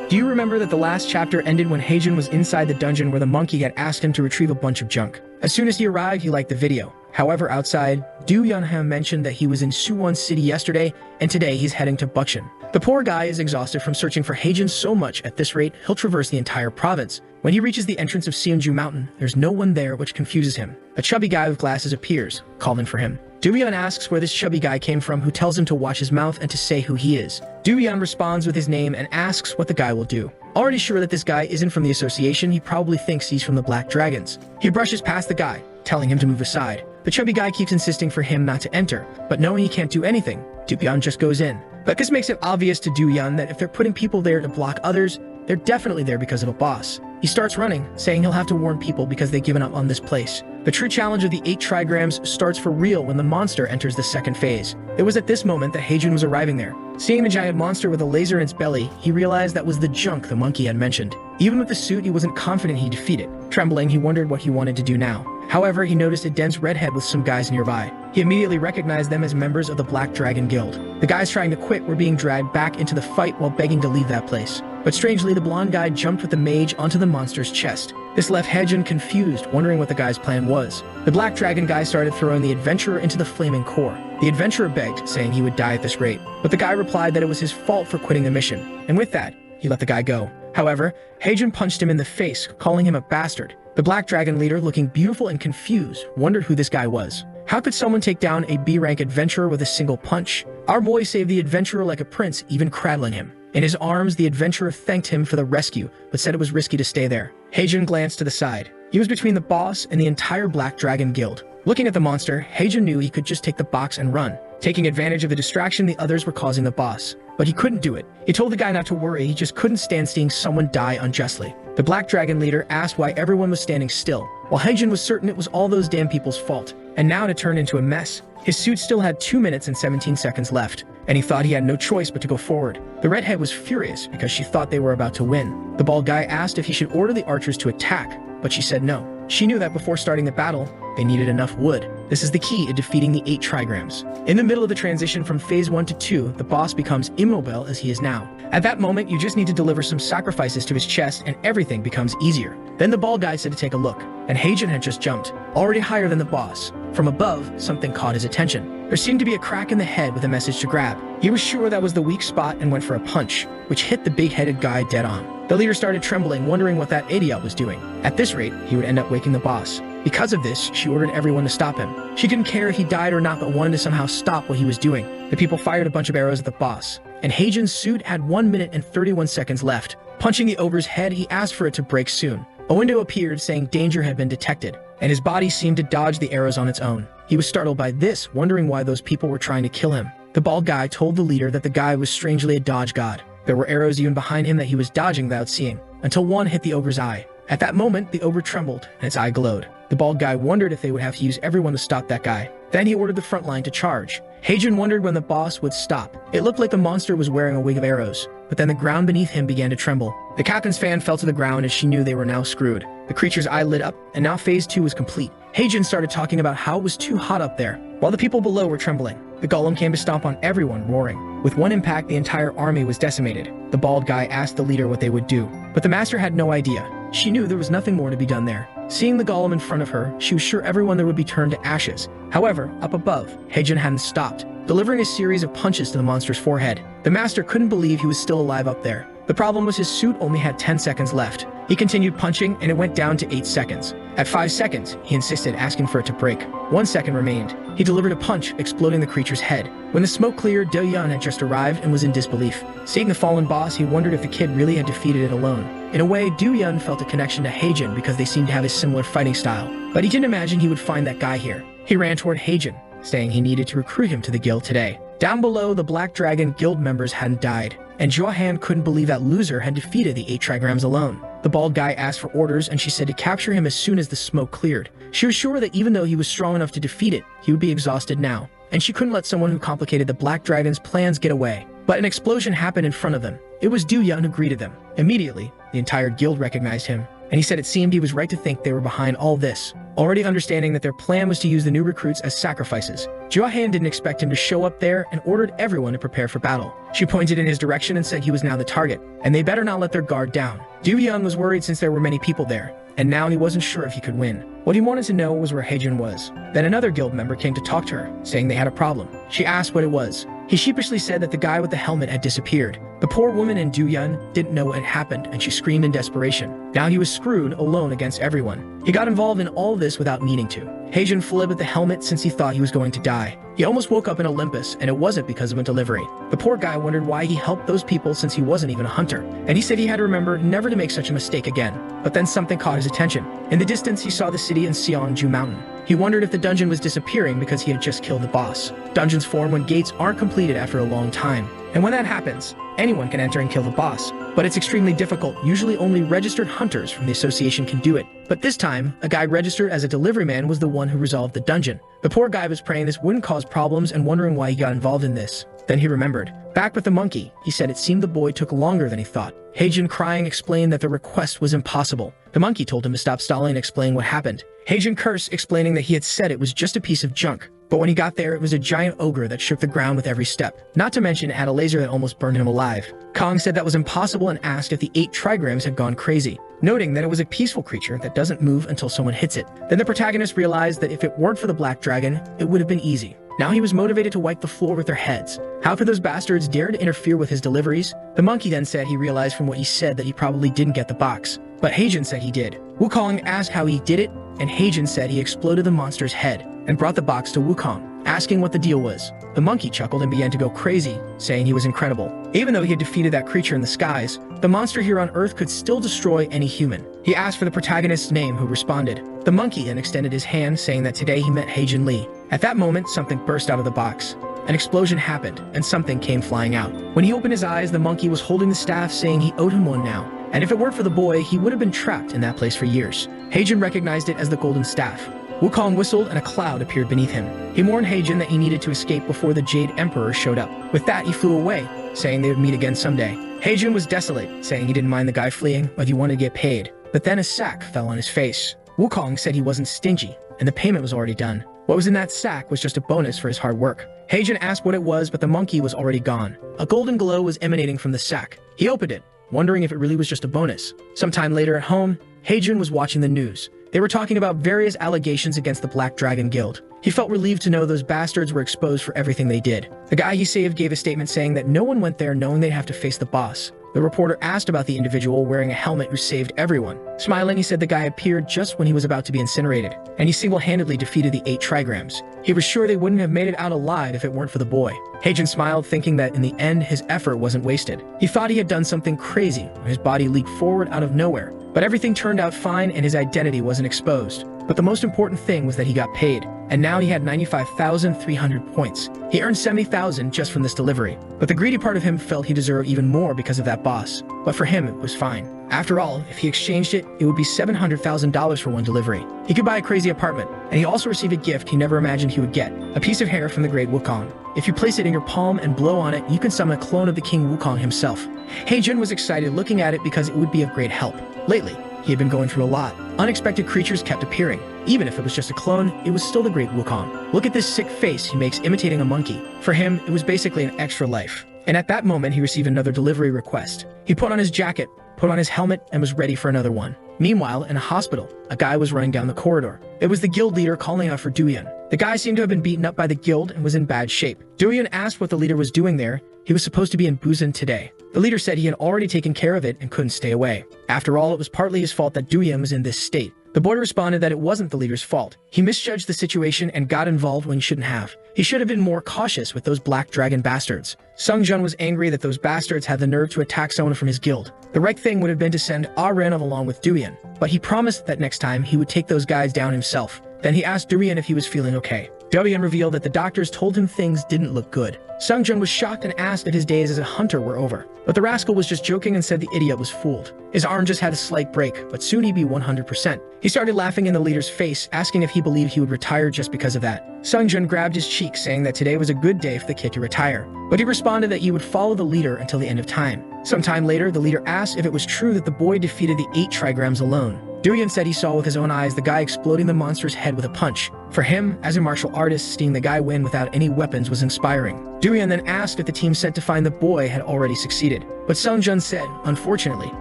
Do you remember that the last chapter ended when Haejun was inside the dungeon where the monkey had asked him to retrieve a bunch of junk? As soon as he arrived, he liked the video. However, outside, Do Yeonham mentioned that he was in Suwon City yesterday, and today he's heading to Bucheon. The poor guy is exhausted from searching for Haejun so much. At this rate, he'll traverse the entire province. When he reaches the entrance of Seonju Mountain, there's no one there, which confuses him. A chubby guy with glasses appears, calling for him. Dooyeon asks where this chubby guy came from, who tells him to watch his mouth and to say who he is. Dooyeon responds with his name and asks what the guy will do. Already sure that this guy isn't from the association, he probably thinks he's from the Black Dragons. He brushes past the guy, telling him to move aside. The chubby guy keeps insisting for him not to enter, but knowing he can't do anything, Dooyeon just goes in. But this makes it obvious to Dooyeon that if they're putting people there to block others, they're definitely there because of a boss. He starts running, saying he'll have to warn people because they've given up on this place. The true challenge of the 8 trigrams starts for real when the monster enters the second phase. It was at this moment that Haejun was arriving there. Seeing the giant monster with a laser in its belly, he realized that was the junk the monkey had mentioned. Even with the suit, he wasn't confident he'd defeat it. Trembling, he wondered what he wanted to do now. However, he noticed a dense redhead with some guys nearby. He immediately recognized them as members of the Black Dragon Guild. The guys trying to quit were being dragged back into the fight while begging to leave that place. But strangely, the blonde guy jumped with the mage onto the monster's chest. This left Haejun confused, wondering what the guy's plan was. The Black Dragon guy started throwing the adventurer into the flaming core. The adventurer begged, saying he would die at this rate. But the guy replied that it was his fault for quitting the mission. And with that, he let the guy go. However, Haejun punched him in the face, calling him a bastard. The Black Dragon leader, looking beautiful and confused, wondered who this guy was. How could someone take down a B-rank adventurer with a single punch? Our boy saved the adventurer like a prince, even cradling him. In his arms, the adventurer thanked him for the rescue, but said it was risky to stay there. Haejun glanced to the side. He was between the boss and the entire Black Dragon Guild. Looking at the monster, Haejun knew he could just take the box and run. Taking advantage of the distraction the others were causing the boss. But he couldn't do it. He told the guy not to worry, he just couldn't stand seeing someone die unjustly. The Black Dragon leader asked why everyone was standing still, while Haejun was certain it was all those damn people's fault. And now to turn into a mess. His suit still had 2 minutes and 17 seconds left, and he thought he had no choice but to go forward. The redhead was furious because she thought they were about to win. The bald guy asked if he should order the archers to attack, but she said no. She knew that before starting the battle, they needed enough wood. This is the key to defeating the 8 trigrams. In the middle of the transition from phase 1 to 2, the boss becomes immobile as he is now. At that moment, you just need to deliver some sacrifices to his chest and everything becomes easier. Then the bald guy said to take a look, and Haejun had just jumped, already higher than the boss. From above, something caught his attention. There seemed to be a crack in the head with a message to grab. He was sure that was the weak spot and went for a punch, which hit the big-headed guy dead on. The leader started trembling, wondering what that idiot was doing. At this rate, he would end up waking the boss. Because of this, she ordered everyone to stop him. She didn't care if he died or not, but wanted to somehow stop what he was doing. The people fired a bunch of arrows at the boss, and Heijin's suit had 1 minute and 31 seconds left. Punching the ogre's head, he asked for it to break soon. A window appeared saying danger had been detected, and his body seemed to dodge the arrows on its own. He was startled by this, wondering why those people were trying to kill him. The bald guy told the leader that the guy was strangely a dodge god. There were arrows even behind him that he was dodging without seeing, until one hit the ogre's eye. At that moment, the ogre trembled, and its eye glowed. The bald guy wondered if they would have to use everyone to stop that guy. Then he ordered the front line to charge. Heijin wondered when the boss would stop. It looked like the monster was wearing a wig of arrows, but then the ground beneath him began to tremble. The captain's fan fell to the ground as she knew they were now screwed. The creature's eye lit up, and now phase 2 was complete. Heijin started talking about how it was too hot up there, while the people below were trembling. The golem came to stomp on everyone, roaring. With one impact, the entire army was decimated. The bald guy asked the leader what they would do, but the master had no idea. She knew there was nothing more to be done there. Seeing the golem in front of her, she was sure everyone there would be turned to ashes. However, up above, Heijin hadn't stopped, delivering a series of punches to the monster's forehead. The master couldn't believe he was still alive up there. The problem was his suit only had 10 seconds left. He continued punching, and it went down to 8 seconds. At 5 seconds, he insisted, asking for it to break. 1 second remained. He delivered a punch, exploding the creature's head. When the smoke cleared, Do Yun had just arrived and was in disbelief. Seeing the fallen boss, he wondered if the kid really had defeated it alone. In a way, Do Yun felt a connection to Heijin because they seemed to have a similar fighting style. But he didn't imagine he would find that guy here. He ran toward Heijin, saying he needed to recruit him to the guild today. Down below, the Black Dragon guild members hadn't died, and Johan couldn't believe that loser had defeated the 8 trigrams alone. The bald guy asked for orders, and she said to capture him as soon as the smoke cleared. She was sure that even though he was strong enough to defeat it, he would be exhausted now, and she couldn't let someone who complicated the Black Dragon's plans get away. But an explosion happened in front of them. It was Do Yun who greeted them. Immediately, the entire guild recognized him, and he said it seemed he was right to think they were behind all this, already understanding that their plan was to use the new recruits as sacrifices. Johan didn't expect him to show up there and ordered everyone to prepare for battle. She pointed in his direction and said he was now the target, and they better not let their guard down. Do Yun was worried since there were many people there, and now he wasn't sure if he could win. What he wanted to know was where Heijin was. Then another guild member came to talk to her, saying they had a problem. She asked what it was. He sheepishly said that the guy with the helmet had disappeared. The poor woman in Do Yun didn't know what had happened, and she screamed in desperation. Now he was screwed, alone against everyone. He got involved in all this without meaning to. Heijin fled with the helmet since he thought he was going to die. He almost woke up in Olympus, and it wasn't because of a delivery. The poor guy wondered why he helped those people since he wasn't even a hunter, and he said he had to remember never to make such a mistake again. But then something caught his attention. In the distance, he saw the city in Seonju Mountain. He wondered if the dungeon was disappearing because he had just killed the boss. Dungeons form when gates aren't completed after a long time, and when that happens, anyone can enter and kill the boss. But it's extremely difficult. Usually only registered hunters from the association can do it. But this time, a guy registered as a delivery man was the one who resolved the dungeon. The poor guy was praying this wouldn't cause problems and wondering why he got involved in this. Then he remembered. Back with the monkey, he said it seemed the boy took longer than he thought. Heijin, crying, explained that the request was impossible. The monkey told him to stop stalling and explain what happened. Heijin cursed, explaining that he had said it was just a piece of junk. But when he got there, it was a giant ogre that shook the ground with every step. Not to mention it had a laser that almost burned him alive. Kong said that was impossible and asked if the 8 trigrams had gone crazy, noting that it was a peaceful creature that doesn't move until someone hits it. Then the protagonist realized that if it weren't for the Black Dragon, it would have been easy. Now he was motivated to wipe the floor with their heads. How could those bastards dare to interfere with his deliveries? The monkey then said he realized from what he said that he probably didn't get the box. But Heijin said he did. Wukong asked how he did it, and Heijin said he exploded the monster's head and brought the box to Wukong, asking what the deal was. The monkey chuckled and began to go crazy, saying he was incredible. Even though he had defeated that creature in the skies, the monster here on Earth could still destroy any human. He asked for the protagonist's name, who responded. The monkey then extended his hand, saying that today he met Heijin Lee. At that moment, something burst out of the box. An explosion happened, and something came flying out. When he opened his eyes, the monkey was holding the staff, saying he owed him one now. And if it weren't for the boy, he would have been trapped in that place for years. Heijin recognized it as the golden staff. Wukong whistled and a cloud appeared beneath him. He warned Heijin that he needed to escape before the Jade Emperor showed up. With that, he flew away, saying they would meet again someday. Heijin was desolate, saying he didn't mind the guy fleeing, but he wanted to get paid. But then a sack fell on his face. Wukong said he wasn't stingy, and the payment was already done. What was in that sack was just a bonus for his hard work. Heijin asked what it was, but the monkey was already gone. A golden glow was emanating from the sack. He opened it, wondering if it really was just a bonus. Sometime later at home, Heijin was watching the news. They were talking about various allegations against the Black Dragon Guild. He felt relieved to know those bastards were exposed for everything they did. The guy he saved gave a statement saying that no one went there knowing they'd have to face the boss. The reporter asked about the individual wearing a helmet who saved everyone. Smiling, he said the guy appeared just when he was about to be incinerated, and he single-handedly defeated the 8 trigrams. He was sure they wouldn't have made it out alive if it weren't for the boy. Heijin smiled, thinking that in the end his effort wasn't wasted. He thought he had done something crazy when his body leaped forward out of nowhere, but everything turned out fine and his identity wasn't exposed. But the most important thing was that he got paid, and now he had 95,300 points. He earned 70,000 just from this delivery. But the greedy part of him felt he deserved even more because of that boss. But for him, it was fine. After all, if he exchanged it, it would be $700,000 for one delivery. He could buy a crazy apartment, and he also received a gift he never imagined he would get, a piece of hair from the great Wukong. If you place it in your palm and blow on it, you can summon a clone of the King Wukong himself. Heijin was excited looking at it because it would be of great help. Lately, he had been going through a lot. Unexpected creatures kept appearing. Even if it was just a clone, it was still the great Wukong. Look at this sick face he makes imitating a monkey. For him, it was basically an extra life. And at that moment, he received another delivery request. He put on his jacket, put on his helmet, and was ready for another one. Meanwhile, in a hospital, a guy was running down the corridor. It was the guild leader calling out for Duyan. The guy seemed to have been beaten up by the guild and was in bad shape. Duyan asked what the leader was doing there. He was supposed to be in Busan today. The leader said he had already taken care of it and couldn't stay away. After all, it was partly his fault that Duyan was in this state. The boy responded that it wasn't the leader's fault. He misjudged the situation and got involved when he shouldn't have. He should have been more cautious with those black dragon bastards. Sungjun was angry that those bastards had the nerve to attack someone from his guild. The right thing would have been to send Renov along with Duyan, but he promised that next time he would take those guys down himself. Then he asked Duyan if he was feeling okay. Duyan revealed that the doctors told him things didn't look good. Sungjun was shocked and asked if his days as a hunter were over. But the rascal was just joking and said the idiot was fooled. His arm just had a slight break, but soon he'd be 100%. He started laughing in the leader's face, asking if he believed he would retire just because of that. Sungjun grabbed his cheek, saying that today was a good day for the kid to retire. But he responded that he would follow the leader until the end of time. Sometime later, the leader asked if it was true that the boy defeated the 8 trigrams alone. Duyan said he saw with his own eyes the guy exploding the monster's head with a punch. For him, as a martial artist, seeing the guy win without any weapons was inspiring. Duyan then asked if the team sent to find the boy had already succeeded. But Sungjun said, unfortunately,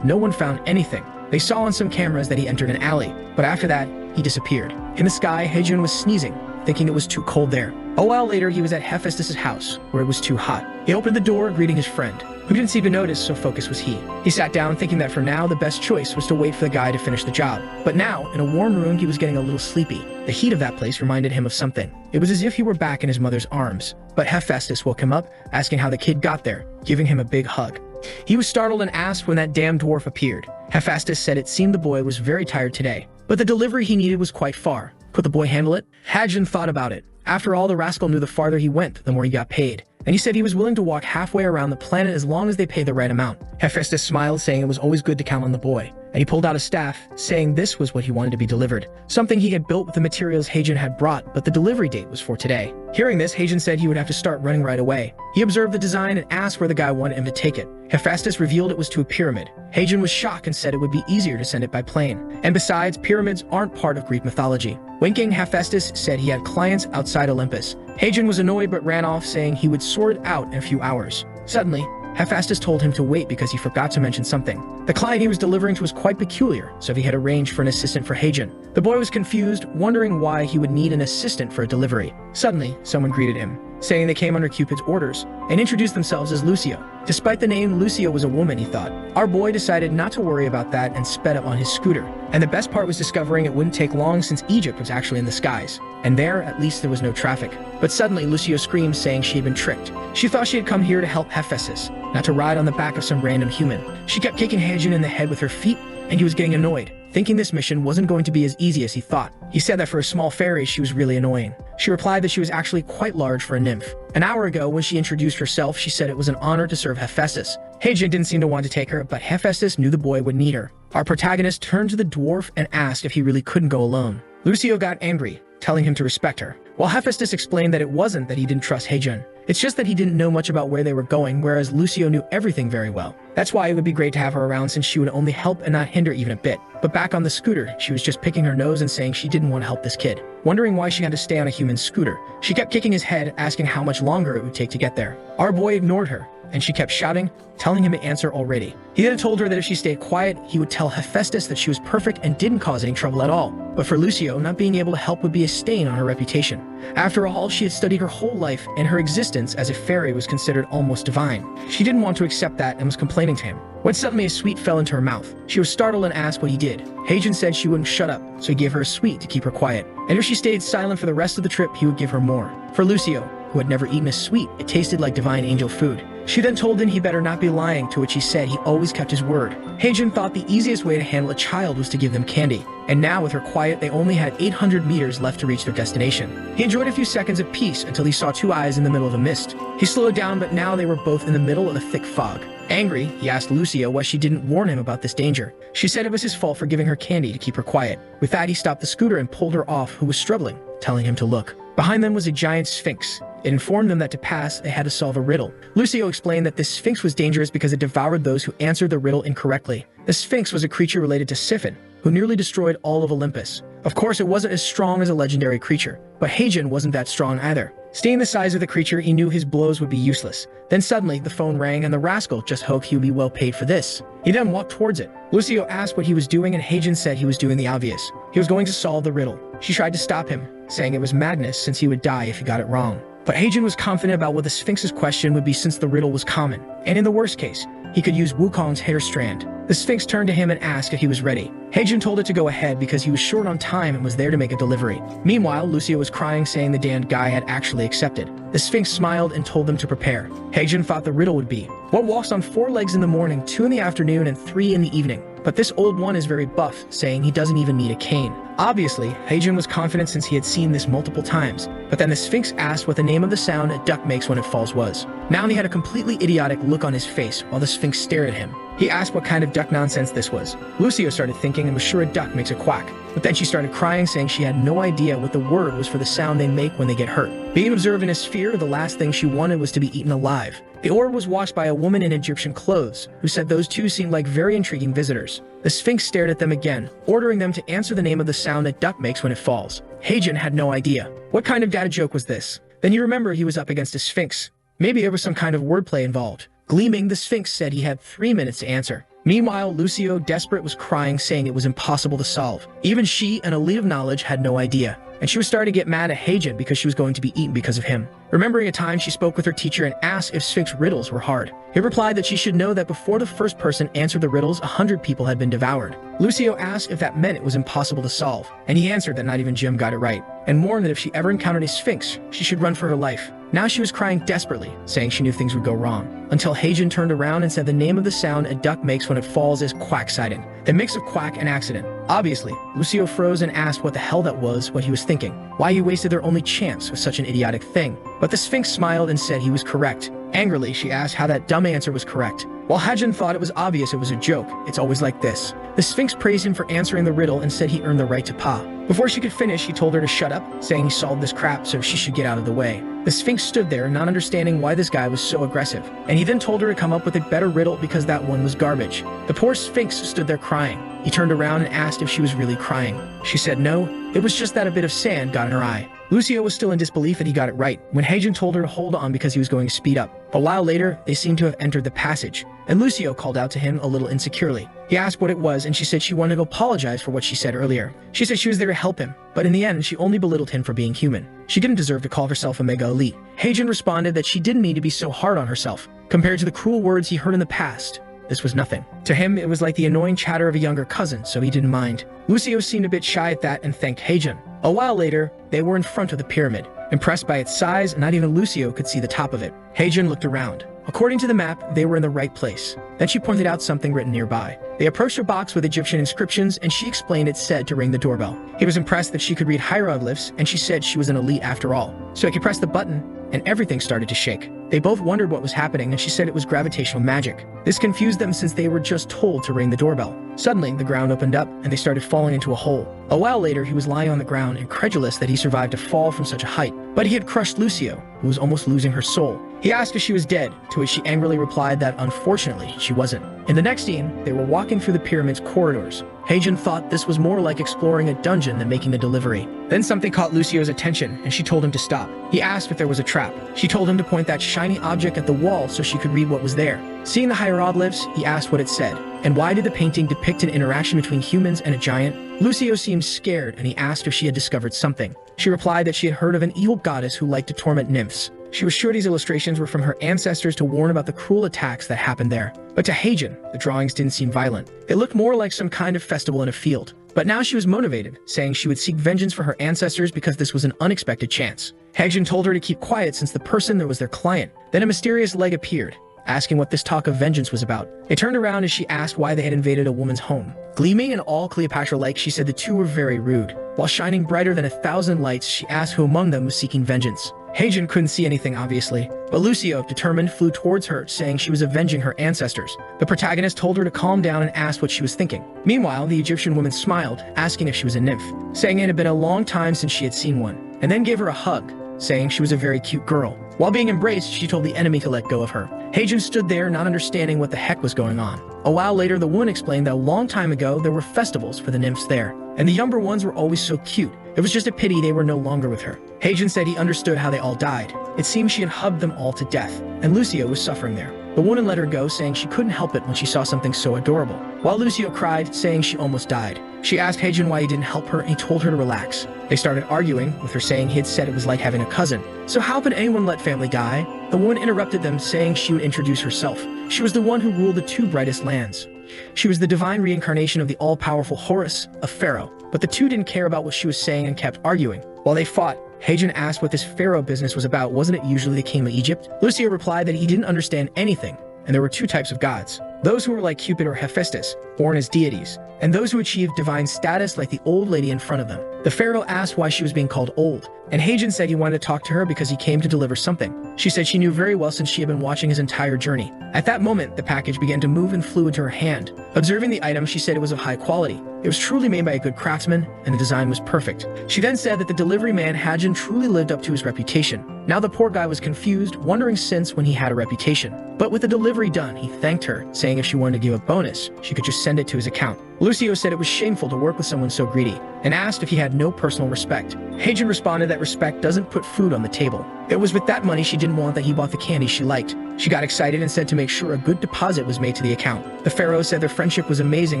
no one found anything. They saw on some cameras that he entered an alley, but after that, he disappeared. In the sky, Heijun was sneezing, thinking it was too cold there. A while later, he was at Hephaestus' house, where it was too hot. He opened the door, greeting his friend, who didn't seem to notice, so focused was he. He sat down, thinking that for now, the best choice was to wait for the guy to finish the job. But now, in a warm room, he was getting a little sleepy. The heat of that place reminded him of something. It was as if he were back in his mother's arms. But Hephaestus woke him up, asking how the kid got there, giving him a big hug. He was startled and asked when that damn dwarf appeared. Hephaestus said it seemed the boy was very tired today, but the delivery he needed was quite far. Could the boy handle it? Heijun thought about it. After all, the rascal knew the farther he went, the more he got paid. And he said he was willing to walk halfway around the planet as long as they paid the right amount. Hephaestus smiled, saying it was always good to count on the boy. And he pulled out a staff, saying this was what he wanted to be delivered. Something he had built with the materials Heijun had brought, but the delivery date was for today. Hearing this, Heijun said he would have to start running right away. He observed the design and asked where the guy wanted him to take it. Hephaestus revealed it was to a pyramid. Heijun was shocked and said it would be easier to send it by plane. And besides, pyramids aren't part of Greek mythology. Winking, Hephaestus said he had clients outside Olympus. Heijun was annoyed but ran off, saying he would sort it out in a few hours. Suddenly, Hephaestus told him to wait because he forgot to mention something. The client he was delivering to was quite peculiar, so he had arranged for an assistant for Heijun. The boy was confused, wondering why he would need an assistant for a delivery. Suddenly, someone greeted him, saying they came under Cupid's orders, and introduced themselves as Lucio. Despite the name, Lucio was a woman, he thought. Our boy decided not to worry about that and sped up on his scooter. And the best part was discovering it wouldn't take long since Egypt was actually in the skies. And there, at least there was no traffic. But suddenly, Lucio screamed, saying she had been tricked. She thought she had come here to help Hephaestus, not to ride on the back of some random human. She kept kicking Heijun in the head with her feet, and he was getting annoyed, thinking this mission wasn't going to be as easy as he thought. He said that for a small fairy, she was really annoying. She replied that she was actually quite large for a nymph. An hour ago, when she introduced herself, she said it was an honor to serve Hephaestus. Heijun didn't seem to want to take her, but Hephaestus knew the boy would need her. Our protagonist turned to the dwarf and asked if he really couldn't go alone. Lucio got angry, telling him to respect her, while Hephaestus explained that it wasn't that he didn't trust Heijun. It's just that he didn't know much about where they were going, whereas Lucio knew everything very well. That's why it would be great to have her around, since she would only help and not hinder even a bit. But back on the scooter, she was just picking her nose and saying she didn't want to help this kid. Wondering why she had to stay on a human scooter, she kept kicking his head, asking how much longer it would take to get there. Our boy ignored her, and she kept shouting, telling him to answer already. He then told her that if she stayed quiet, he would tell Hephaestus that she was perfect and didn't cause any trouble at all. But for Lucio, not being able to help would be a stain on her reputation. After all, she had studied her whole life, and her existence as a fairy was considered almost divine. She didn't want to accept that and was complaining to him, when suddenly a sweet fell into her mouth. She was startled and asked what he did. Heijin said she wouldn't shut up, so he gave her a sweet to keep her quiet. And if she stayed silent for the rest of the trip, he would give her more. For Lucio, who had never eaten a sweet, it tasted like divine angel food. She then told him he better not be lying, to which he said he always kept his word. Heijin thought the easiest way to handle a child was to give them candy, and now with her quiet, they only had 800 meters left to reach their destination. He enjoyed a few seconds of peace until he saw two eyes in the middle of a mist. He slowed down, but now they were both in the middle of a thick fog. Angry, he asked Lucio why she didn't warn him about this danger. She said it was his fault for giving her candy to keep her quiet. With that, he stopped the scooter and pulled her off, who was struggling, telling him to look. Behind them was a giant sphinx. It informed them that to pass, they had to solve a riddle. Lucio explained that this sphinx was dangerous because it devoured those who answered the riddle incorrectly. The sphinx was a creature related to Siphon, who nearly destroyed all of Olympus. Of course, it wasn't as strong as a legendary creature, but Heijin wasn't that strong either. Seeing the size of the creature, he knew his blows would be useless. Then suddenly, the phone rang and the rascal just hoped he would be well paid for this. He then walked towards it. Lucio asked what he was doing and Heijin said he was doing the obvious. He was going to solve the riddle. She tried to stop him, saying it was madness since he would die if he got it wrong. But Heijin was confident about what the Sphinx's question would be since the riddle was common. And in the worst case, he could use Wukong's hair strand. The Sphinx turned to him and asked if he was ready. Heijin told it to go ahead because he was short on time and was there to make a delivery. Meanwhile, Lucio was crying, saying the damned guy had actually accepted. The Sphinx smiled and told them to prepare. Heijin thought the riddle would be, what walks on 4 legs in the morning, 2 in the afternoon, and 3 in the evening? But this old one is very buff, saying he doesn't even need a cane. Obviously, Heijin was confident since he had seen this multiple times, but then the Sphinx asked what the name of the sound a duck makes when it falls was. Now he had a completely idiotic look on his face while the Sphinx stared at him. He asked what kind of duck nonsense this was. Lucio started thinking and was sure a duck makes a quack, but then she started crying, saying she had no idea what the word was for the sound they make when they get hurt. Being observed in a sphere, the last thing she wanted was to be eaten alive. The orb was watched by a woman in Egyptian clothes, who said those two seemed like very intriguing visitors. The Sphinx stared at them again, ordering them to answer the name of the sound a duck makes when it falls. Heijin had no idea. What kind of data joke was this? Then you remember he was up against a Sphinx. Maybe there was some kind of wordplay involved. Gleaming, the Sphinx said he had 3 minutes to answer. Meanwhile, Lucio, desperate, was crying, saying it was impossible to solve. Even she, an elite of knowledge, had no idea. And she was starting to get mad at Heijin because she was going to be eaten because of him. Remembering a time she spoke with her teacher and asked if Sphinx riddles were hard. He replied that she should know that before the first person answered the riddles, 100 people had been devoured. Lucio asked if that meant it was impossible to solve, and he answered that not even Jim got it right, and warned that if she ever encountered a Sphinx, she should run for her life. Now she was crying desperately, saying she knew things would go wrong, until Heijin turned around and said the name of the sound a duck makes when it falls is quack sighting, the mix of quack and accident. Obviously, Lucio froze and asked what the hell that was, what he was thinking, why he wasted their only chance with such an idiotic thing. But the Sphinx smiled and said he was correct. Angrily, she asked how that dumb answer was correct. While Heijin thought it was obvious it was a joke, it's always like this. The Sphinx praised him for answering the riddle and said he earned the right to Pa. Before she could finish, he told her to shut up, saying he solved this crap so she should get out of the way. The Sphinx stood there, not understanding why this guy was so aggressive, and he then told her to come up with a better riddle because that one was garbage. The poor Sphinx stood there crying. He turned around and asked if she was really crying. She said no, it was just that a bit of sand got in her eye. Lucio was still in disbelief that he got it right, when Heijin told her to hold on because he was going to speed up. A while later, they seemed to have entered the passage, and Lucio called out to him a little insecurely. He asked what it was, and she said she wanted to apologize for what she said earlier. She said she was there to help him, but in the end, she only belittled him for being human. She didn't deserve to call herself a mega elite. Heijin responded that she didn't mean to be so hard on herself. Compared to the cruel words he heard in the past, this was nothing. To him, it was like the annoying chatter of a younger cousin, so he didn't mind. Lucio seemed a bit shy at that and thanked Heijin. A while later, they were in front of the pyramid. Impressed by its size, not even Lucio could see the top of it. Heijin looked around. According to the map, they were in the right place. Then she pointed out something written nearby. They approached a box with Egyptian inscriptions, and she explained it said to ring the doorbell. He was impressed that she could read hieroglyphs, and she said she was an elite after all. So he could press the button, and everything started to shake. They both wondered what was happening, and she said it was gravitational magic. This confused them since they were just told to ring the doorbell. Suddenly, the ground opened up, and they started falling into a hole. A while later, he was lying on the ground, incredulous that he survived a fall from such a height. but he had crushed Lucio, who was almost losing her soul. He asked if she was dead, to which she angrily replied that unfortunately she wasn't. In the next scene, they were walking through the pyramid's corridors. Heijin thought this was more like exploring a dungeon than making a delivery. Then something caught Lucio's attention, and she told him to stop. He asked if there was a trap. She told him to point that shiny object at the wall so she could read what was there. Seeing the hieroglyphs, he asked what it said. And why did the painting depict an interaction between humans and a giant? Lucio seemed scared, and he asked if she had discovered something. She replied that she had heard of an evil goddess who liked to torment nymphs. She was sure these illustrations were from her ancestors to warn about the cruel attacks that happened there. But to Heijin, the drawings didn't seem violent. It looked more like some kind of festival in a field. But now she was motivated, saying she would seek vengeance for her ancestors because this was an unexpected chance. Heijin told her to keep quiet since the person there was their client. Then a mysterious leg appeared, asking what this talk of vengeance was about. It turned around as she asked why they had invaded a woman's home. Gleaming and all Cleopatra-like, she said the two were very rude. While shining brighter than 1,000 lights, she asked who among them was seeking vengeance. Heijin couldn't see anything, obviously, but Lucio, determined, flew towards her, saying she was avenging her ancestors. The protagonist told her to calm down and asked what she was thinking. Meanwhile, the Egyptian woman smiled, asking if she was a nymph, saying it had been a long time since she had seen one, and then gave her a hug, saying she was a very cute girl. While being embraced, she told the enemy to let go of her. Heijin stood there, not understanding what the heck was going on. A while later, the woman explained that a long time ago, there were festivals for the nymphs there, and the younger ones were always so cute. It was just a pity they were no longer with her. Heijin said he understood how they all died. It seemed she had hugged them all to death, and Lucio was suffering there. The woman let her go, saying she couldn't help it when she saw something so adorable. While Lucio cried, saying she almost died. She asked Heijin why he didn't help her, and he told her to relax. They started arguing, with her saying he had said it was like having a cousin. So how could anyone let family die? The woman interrupted them, saying she would introduce herself. She was the one who ruled the two brightest lands. She was the divine reincarnation of the all-powerful Horus, a pharaoh. But the two didn't care about what she was saying and kept arguing. While they fought, Heijin asked what this pharaoh business was about. Wasn't it usually the king of Egypt? Lucio replied that he didn't understand anything, and there were two types of gods. Those who were like Cupid or Hephaestus, born as deities, and those who achieved divine status like the old lady in front of them. The pharaoh asked why she was being called old, and Heijin said he wanted to talk to her because he came to deliver something. She said she knew very well since she had been watching his entire journey. At that moment, the package began to move and flew into her hand. Observing the item, she said it was of high quality. It was truly made by a good craftsman, and the design was perfect. She then said that the delivery man Heijin truly lived up to his reputation. Now the poor guy was confused, wondering since when he had a reputation. But with the delivery done, he thanked her, saying if she wanted to give a bonus, she could just send it to his account. Lucio said it was shameful to work with someone so greedy, and asked if he had no personal respect. Heijin responded that respect doesn't put food on the table. It was with that money she didn't want that he bought the candy she liked. She got excited and said to make sure a good deposit was made to the account. The pharaoh said their friendship was amazing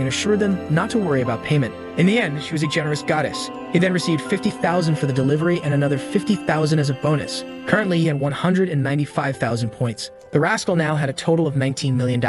and assured them not to worry about payment. In the end, she was a generous goddess. He then received 50,000 for the delivery and another 50,000 as a bonus. Currently, he had 195,000 points. The rascal now had a total of $19 million.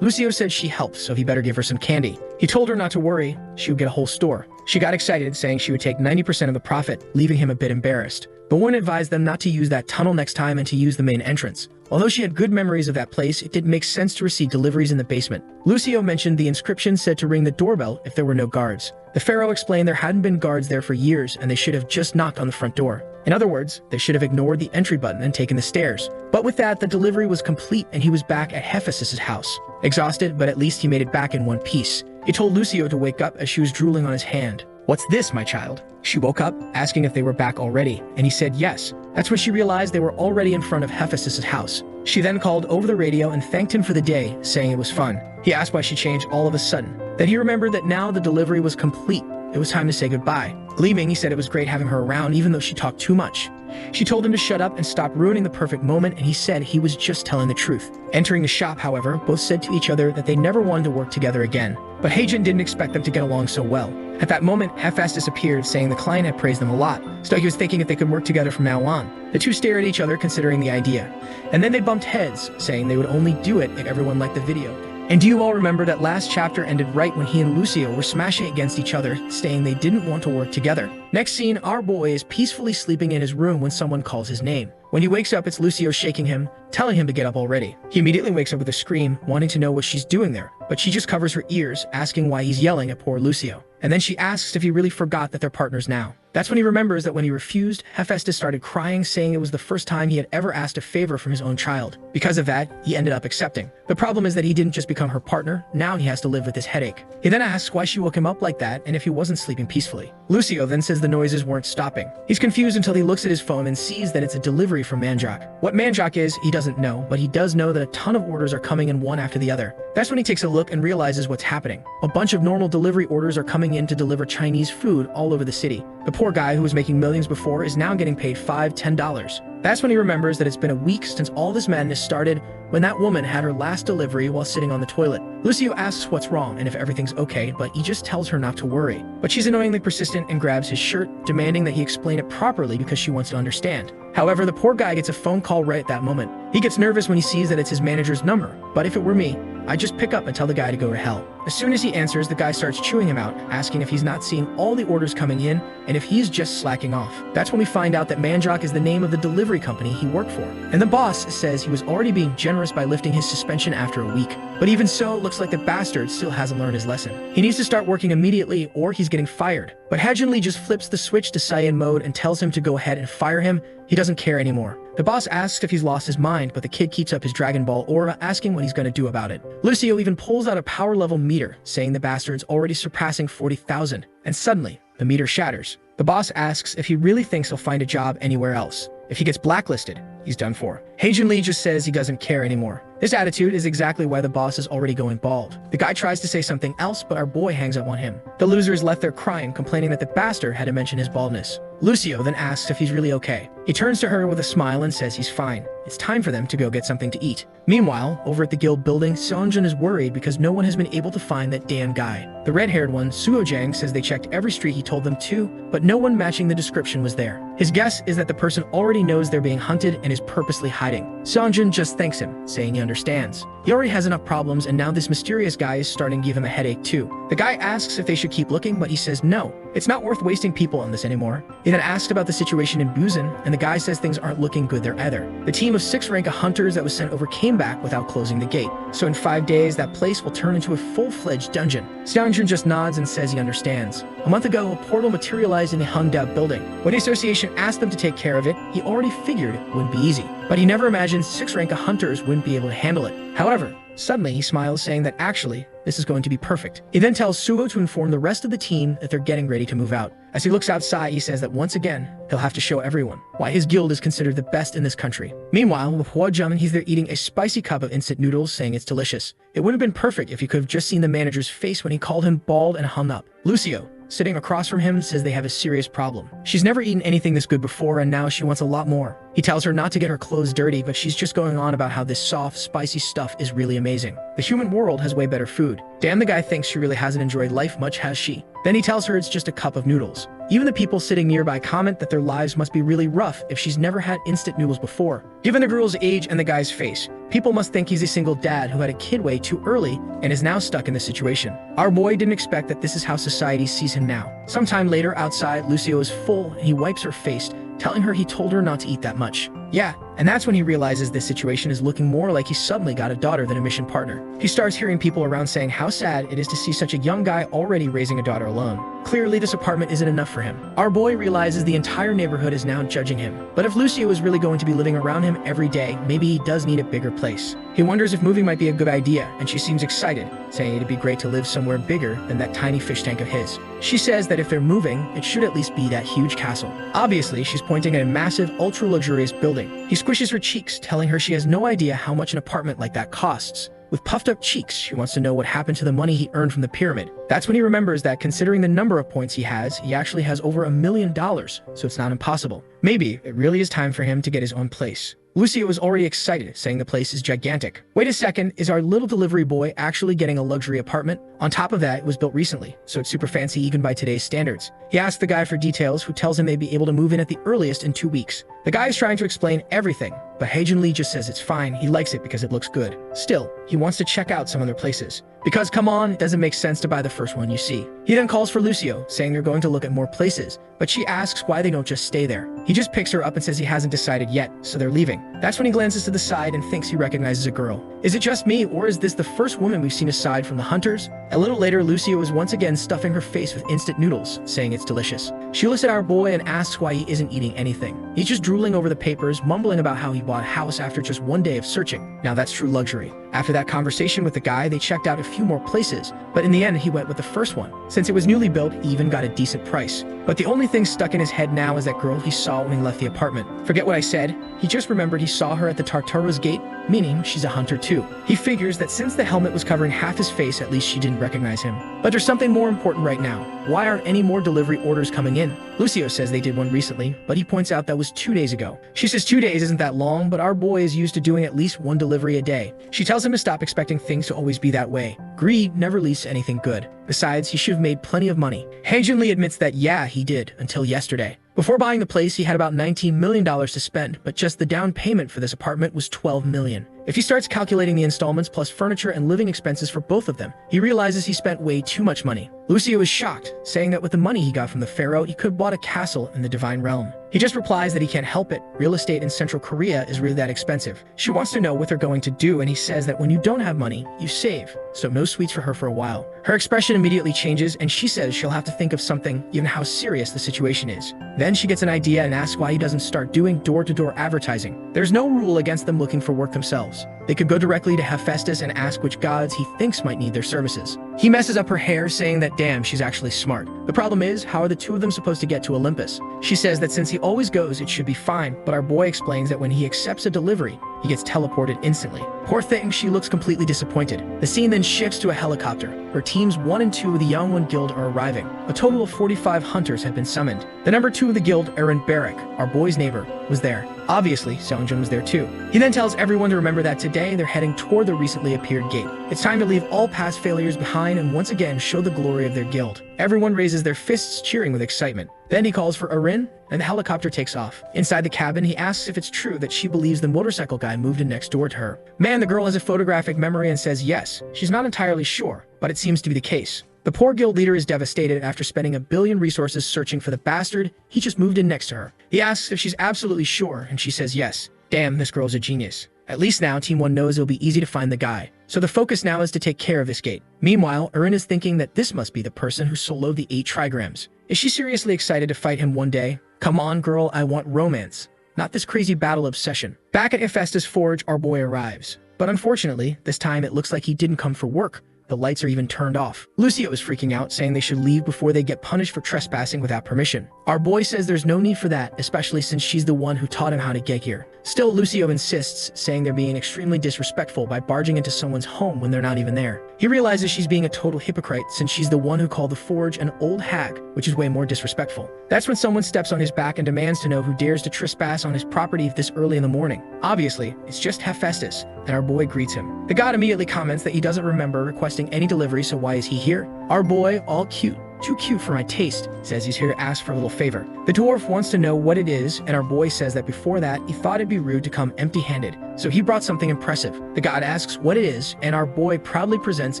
Lucio said she helped, so he better give her some candy. He told her not to worry, she would get a whole store. She got excited, saying she would take 90% of the profit, leaving him a bit embarrassed. The woman advised them not to use that tunnel next time and to use the main entrance. Although she had good memories of that place, it didn't make sense to receive deliveries in the basement. Lucio mentioned the inscription said to ring the doorbell if there were no guards. The pharaoh explained there hadn't been guards there for years and they should have just knocked on the front door. In other words, they should have ignored the entry button and taken the stairs. But with that, the delivery was complete and he was back at Hephaestus' house. Exhausted, but at least he made it back in one piece. He told Lucio to wake up as she was drooling on his hand. "What's this, my child?" She woke up, asking if they were back already, and he said yes. That's when she realized they were already in front of Hephaestus' house. She then called over the radio and thanked him for the day, saying it was fun. He asked why she changed all of a sudden. Then he remembered that now the delivery was complete. It was time to say goodbye. Gleaming, he said it was great having her around even though she talked too much. She told him to shut up and stop ruining the perfect moment, and he said he was just telling the truth. Entering the shop, however, both said to each other that they never wanted to work together again. But Heijin didn't expect them to get along so well. At that moment, Hephaestus appeared, saying the client had praised them a lot, so he was thinking if they could work together from now on. The two stared at each other, considering the idea. And then they bumped heads, saying they would only do it if everyone liked the video. And do you all remember that last chapter ended right when he and Lucio were smashing against each other, saying they didn't want to work together? Next scene, our boy is peacefully sleeping in his room when someone calls his name. When he wakes up, it's Lucio shaking him, telling him to get up already. He immediately wakes up with a scream, wanting to know what she's doing there, but she just covers her ears, asking why he's yelling at poor Lucio. And then she asks if he really forgot that they're partners now. That's when he remembers that when he refused, Hephaestus started crying, saying it was the first time he had ever asked a favor from his own child. Because of that, he ended up accepting. The problem is that he didn't just become her partner, now he has to live with this headache. He then asks why she woke him up like that and if he wasn't sleeping peacefully. Lucio then says the noises weren't stopping. He's confused until he looks at his phone and sees that it's a delivery from ManhwaCapped. What ManhwaCapped is, he doesn't know, but he does know that a ton of orders are coming in one after the other. That's when he takes a look and realizes what's happening. A bunch of normal delivery orders are coming in to deliver Chinese food all over the city. The poor guy who was making millions before is now getting paid $5, $10. That's when he remembers that it's been a week since all this madness started, when that woman had her last delivery while sitting on the toilet. Lucio asks what's wrong and if everything's okay, but he just tells her not to worry. But she's annoyingly persistent and grabs his shirt, demanding that he explain it properly because she wants to understand. However, the poor guy gets a phone call right at that moment. He gets nervous when he sees that it's his manager's number, but if it were me, I'd just pick up and tell the guy to go to hell. As soon as he answers, the guy starts chewing him out, asking if he's not seeing all the orders coming in and if he's just slacking off. That's when we find out that ManhwaCapped is the name of the delivery company he worked for. And the boss says he was already being generous by lifting his suspension after a week. But even so, it looks like the bastard still hasn't learned his lesson. He needs to start working immediately or he's getting fired. But Hajin just flips the switch to Saiyan mode and tells him to go ahead and fire him. He doesn't care anymore. The boss asks if he's lost his mind, but the kid keeps up his Dragon Ball aura, asking what he's going to do about it. Lucio even pulls out a power level meter, saying the bastard's already surpassing 40,000. And suddenly, the meter shatters. The boss asks if he really thinks he'll find a job anywhere else. If he gets blacklisted, he's done for. Hajin just says he doesn't care anymore. This attitude is exactly why the boss is already going bald. The guy tries to say something else, but our boy hangs up on him. The loser is left there crying, complaining that the bastard had to mention his baldness. Lucio then asks if he's really okay. He turns to her with a smile and says he's fine. It's time for them to go get something to eat. Meanwhile, over at the guild building, Seonjun is worried because no one has been able to find that damn guy. The red-haired one, Suojang, says they checked every street he told them to, but no one matching the description was there. His guess is that the person already knows they're being hunted and is purposely hiding. Seonjun just thanks him, saying he understands. He already has enough problems, and now this mysterious guy is starting to give him a headache too. The guy asks if they should keep looking, but he says no. It's not worth wasting people on this anymore. He then asks about the situation in Busan, and the guy says things aren't looking good there either. The team of 6 rank hunters that was sent over came back without closing the gate. So in 5 days, that place will turn into a full-fledged dungeon. Seonjun just nods and says he understands. A month ago, a portal materialized in the Hungda building. When the association asked them to take care of it, he already figured it wouldn't be easy. But he never imagined 6 rank hunters wouldn't be able to handle it. However, suddenly he smiles, saying that actually, this is going to be perfect. He then tells Sugo to inform the rest of the team that they're getting ready to move out. As he looks outside, he says that once again, he'll have to show everyone why his guild is considered the best in this country. Meanwhile, with Hua Jun, he's there eating a spicy cup of instant noodles, saying it's delicious. It would have been perfect if he could have just seen the manager's face when he called him bald and hung up. Lucio, sitting across from him, says they have a serious problem. She's never eaten anything this good before, and now she wants a lot more. He tells her not to get her clothes dirty, but she's just going on about how this soft, spicy stuff is really amazing. The human world has way better food. Damn, the guy thinks she really hasn't enjoyed life much, has she? Then he tells her it's just a cup of noodles. Even the people sitting nearby comment that their lives must be really rough if she's never had instant noodles before. Given the girl's age and the guy's face, people must think he's a single dad who had a kid way too early and is now stuck in this situation. Our boy didn't expect that this is how society sees him now. Sometime later outside, Lucio is full and he wipes her face, telling her he told her not to eat that much. Yeah, and that's when he realizes this situation is looking more like he suddenly got a daughter than a mission partner. He starts hearing people around saying how sad it is to see such a young guy already raising a daughter alone. Clearly, this apartment isn't enough for him. Our boy realizes the entire neighborhood is now judging him. But if Lucio is really going to be living around him every day, maybe he does need a bigger place. He wonders if moving might be a good idea, and she seems excited, saying it'd be great to live somewhere bigger than that tiny fish tank of his. She says that if they're moving, it should at least be that huge castle. Obviously, she's pointing at a massive, ultra-luxurious building. He squishes her cheeks, telling her she has no idea how much an apartment like that costs. With puffed up cheeks, she wants to know what happened to the money he earned from the pyramid. That's when he remembers that considering the number of points he actually has over $1 million, so it's not impossible. Maybe it really is time for him to get his own place. Lucio is already excited, saying the place is gigantic. Wait a second, is our little delivery boy actually getting a luxury apartment? On top of that, it was built recently, so it's super fancy even by today's standards. He asks the guy for details, who tells him they'd be able to move in at the earliest in 2 weeks. The guy is trying to explain everything, but Haejun Lee just says it's fine, he likes it because it looks good. Still, he wants to check out some other places. Because come on, it doesn't make sense to buy the first one you see. He then calls for Lucio, saying they're going to look at more places, but she asks why they don't just stay there. He just picks her up and says he hasn't decided yet, so they're leaving. That's when he glances to the side and thinks he recognizes a girl. Is it just me, or is this the first woman we've seen aside from the hunters? A little later, Lucio is once again stuffing her face with instant noodles, saying it's delicious. She looks at our boy and asks why he isn't eating anything. He's just drooling over the papers, mumbling about how he bought a house after just one day of searching. Now that's true luxury. After that conversation with the guy, they checked out a few more places, but in the end he went with the first one. Since it was newly built, he even got a decent price. But the only thing stuck in his head now is that girl he saw when he left the apartment. Forget what I said, he just remembered he saw her at the Tartaro's gate, meaning she's a hunter too. He figures that since the helmet was covering half his face, at least she didn't recognize him. But there's something more important right now. Why aren't any more delivery orders coming in? Lucio says they did one recently, but he points out that was 2 days ago. She says 2 days isn't that long, but our boy is used to doing at least one delivery a day. She tells him to stop expecting things to always be that way. Greed never leads to anything good. Besides, he should have made plenty of money. Hae-jin Lee admits that yeah, he did, until yesterday. Before buying the place, he had about $19 million to spend, but just the down payment for this apartment was $12 million. If he starts calculating the installments plus furniture and living expenses for both of them, he realizes he spent way too much money. Lucio is shocked, saying that with the money he got from the pharaoh, he could have bought a castle in the divine realm. He just replies that he can't help it. Real estate in Central Korea is really that expensive. She wants to know what they're going to do, and he says that when you don't have money, you save. So no sweets for her for a while. Her expression immediately changes, and she says she'll have to think of something, given how serious the situation is. Then she gets an idea and asks why he doesn't start doing door-to-door advertising. There's no rule against them looking for work themselves. They could go directly to Hephaestus and ask which gods he thinks might need their services. He messes up her hair, saying that damn, she's actually smart. The problem is, how are the two of them supposed to get to Olympus? She says that since he always goes, it should be fine, but our boy explains that when he accepts a delivery, he gets teleported instantly. Poor thing, she looks completely disappointed. The scene then shifts to a helicopter, where teams 1 and 2 of the Young One Guild are arriving. A total of 45 hunters have been summoned. The number 2 of the guild, Aaron Barrick, our boy's neighbor, was there. Obviously, Seongjun was there too. He then tells everyone to remember that today they're heading toward the recently appeared gate. It's time to leave all past failures behind and once again show the glory of their guild. Everyone raises their fists, cheering with excitement. Then he calls for Arin, and the helicopter takes off. Inside the cabin, he asks if it's true that she believes the motorcycle guy moved in next door to her. Man, the girl has a photographic memory and says yes. She's not entirely sure, but it seems to be the case. The poor guild leader is devastated after spending $1 billion resources searching for the bastard. He just moved in next to her. He asks if she's absolutely sure, and she says yes. Damn, this girl's a genius. At least now, Team 1 knows it'll be easy to find the guy. So the focus now is to take care of this gate. Meanwhile, Arin is thinking that this must be the person who soloed the 8 trigrams. Is she seriously excited to fight him one day? Come on, girl, I want romance. Not this crazy battle obsession. Back at Hephaestus' forge, our boy arrives. But unfortunately, this time it looks like he didn't come for work. The lights are even turned off. Lucio is freaking out, saying they should leave before they get punished for trespassing without permission. Our boy says there's no need for that, especially since she's the one who taught him how to get here. Still, Lucio insists, saying they're being extremely disrespectful by barging into someone's home when they're not even there. He realizes she's being a total hypocrite since she's the one who called the forge an old hag, which is way more disrespectful. That's when someone steps on his back and demands to know who dares to trespass on his property this early in the morning. Obviously, it's just Hephaestus, and our boy greets him. The god immediately comments that he doesn't remember requesting any delivery, so why is he here? Our boy, all cute. Too cute for my taste, says he's here to ask for a little favor. The dwarf wants to know what it is, and our boy says that before that, he thought it'd be rude to come empty-handed, so he brought something impressive. The god asks what it is, and our boy proudly presents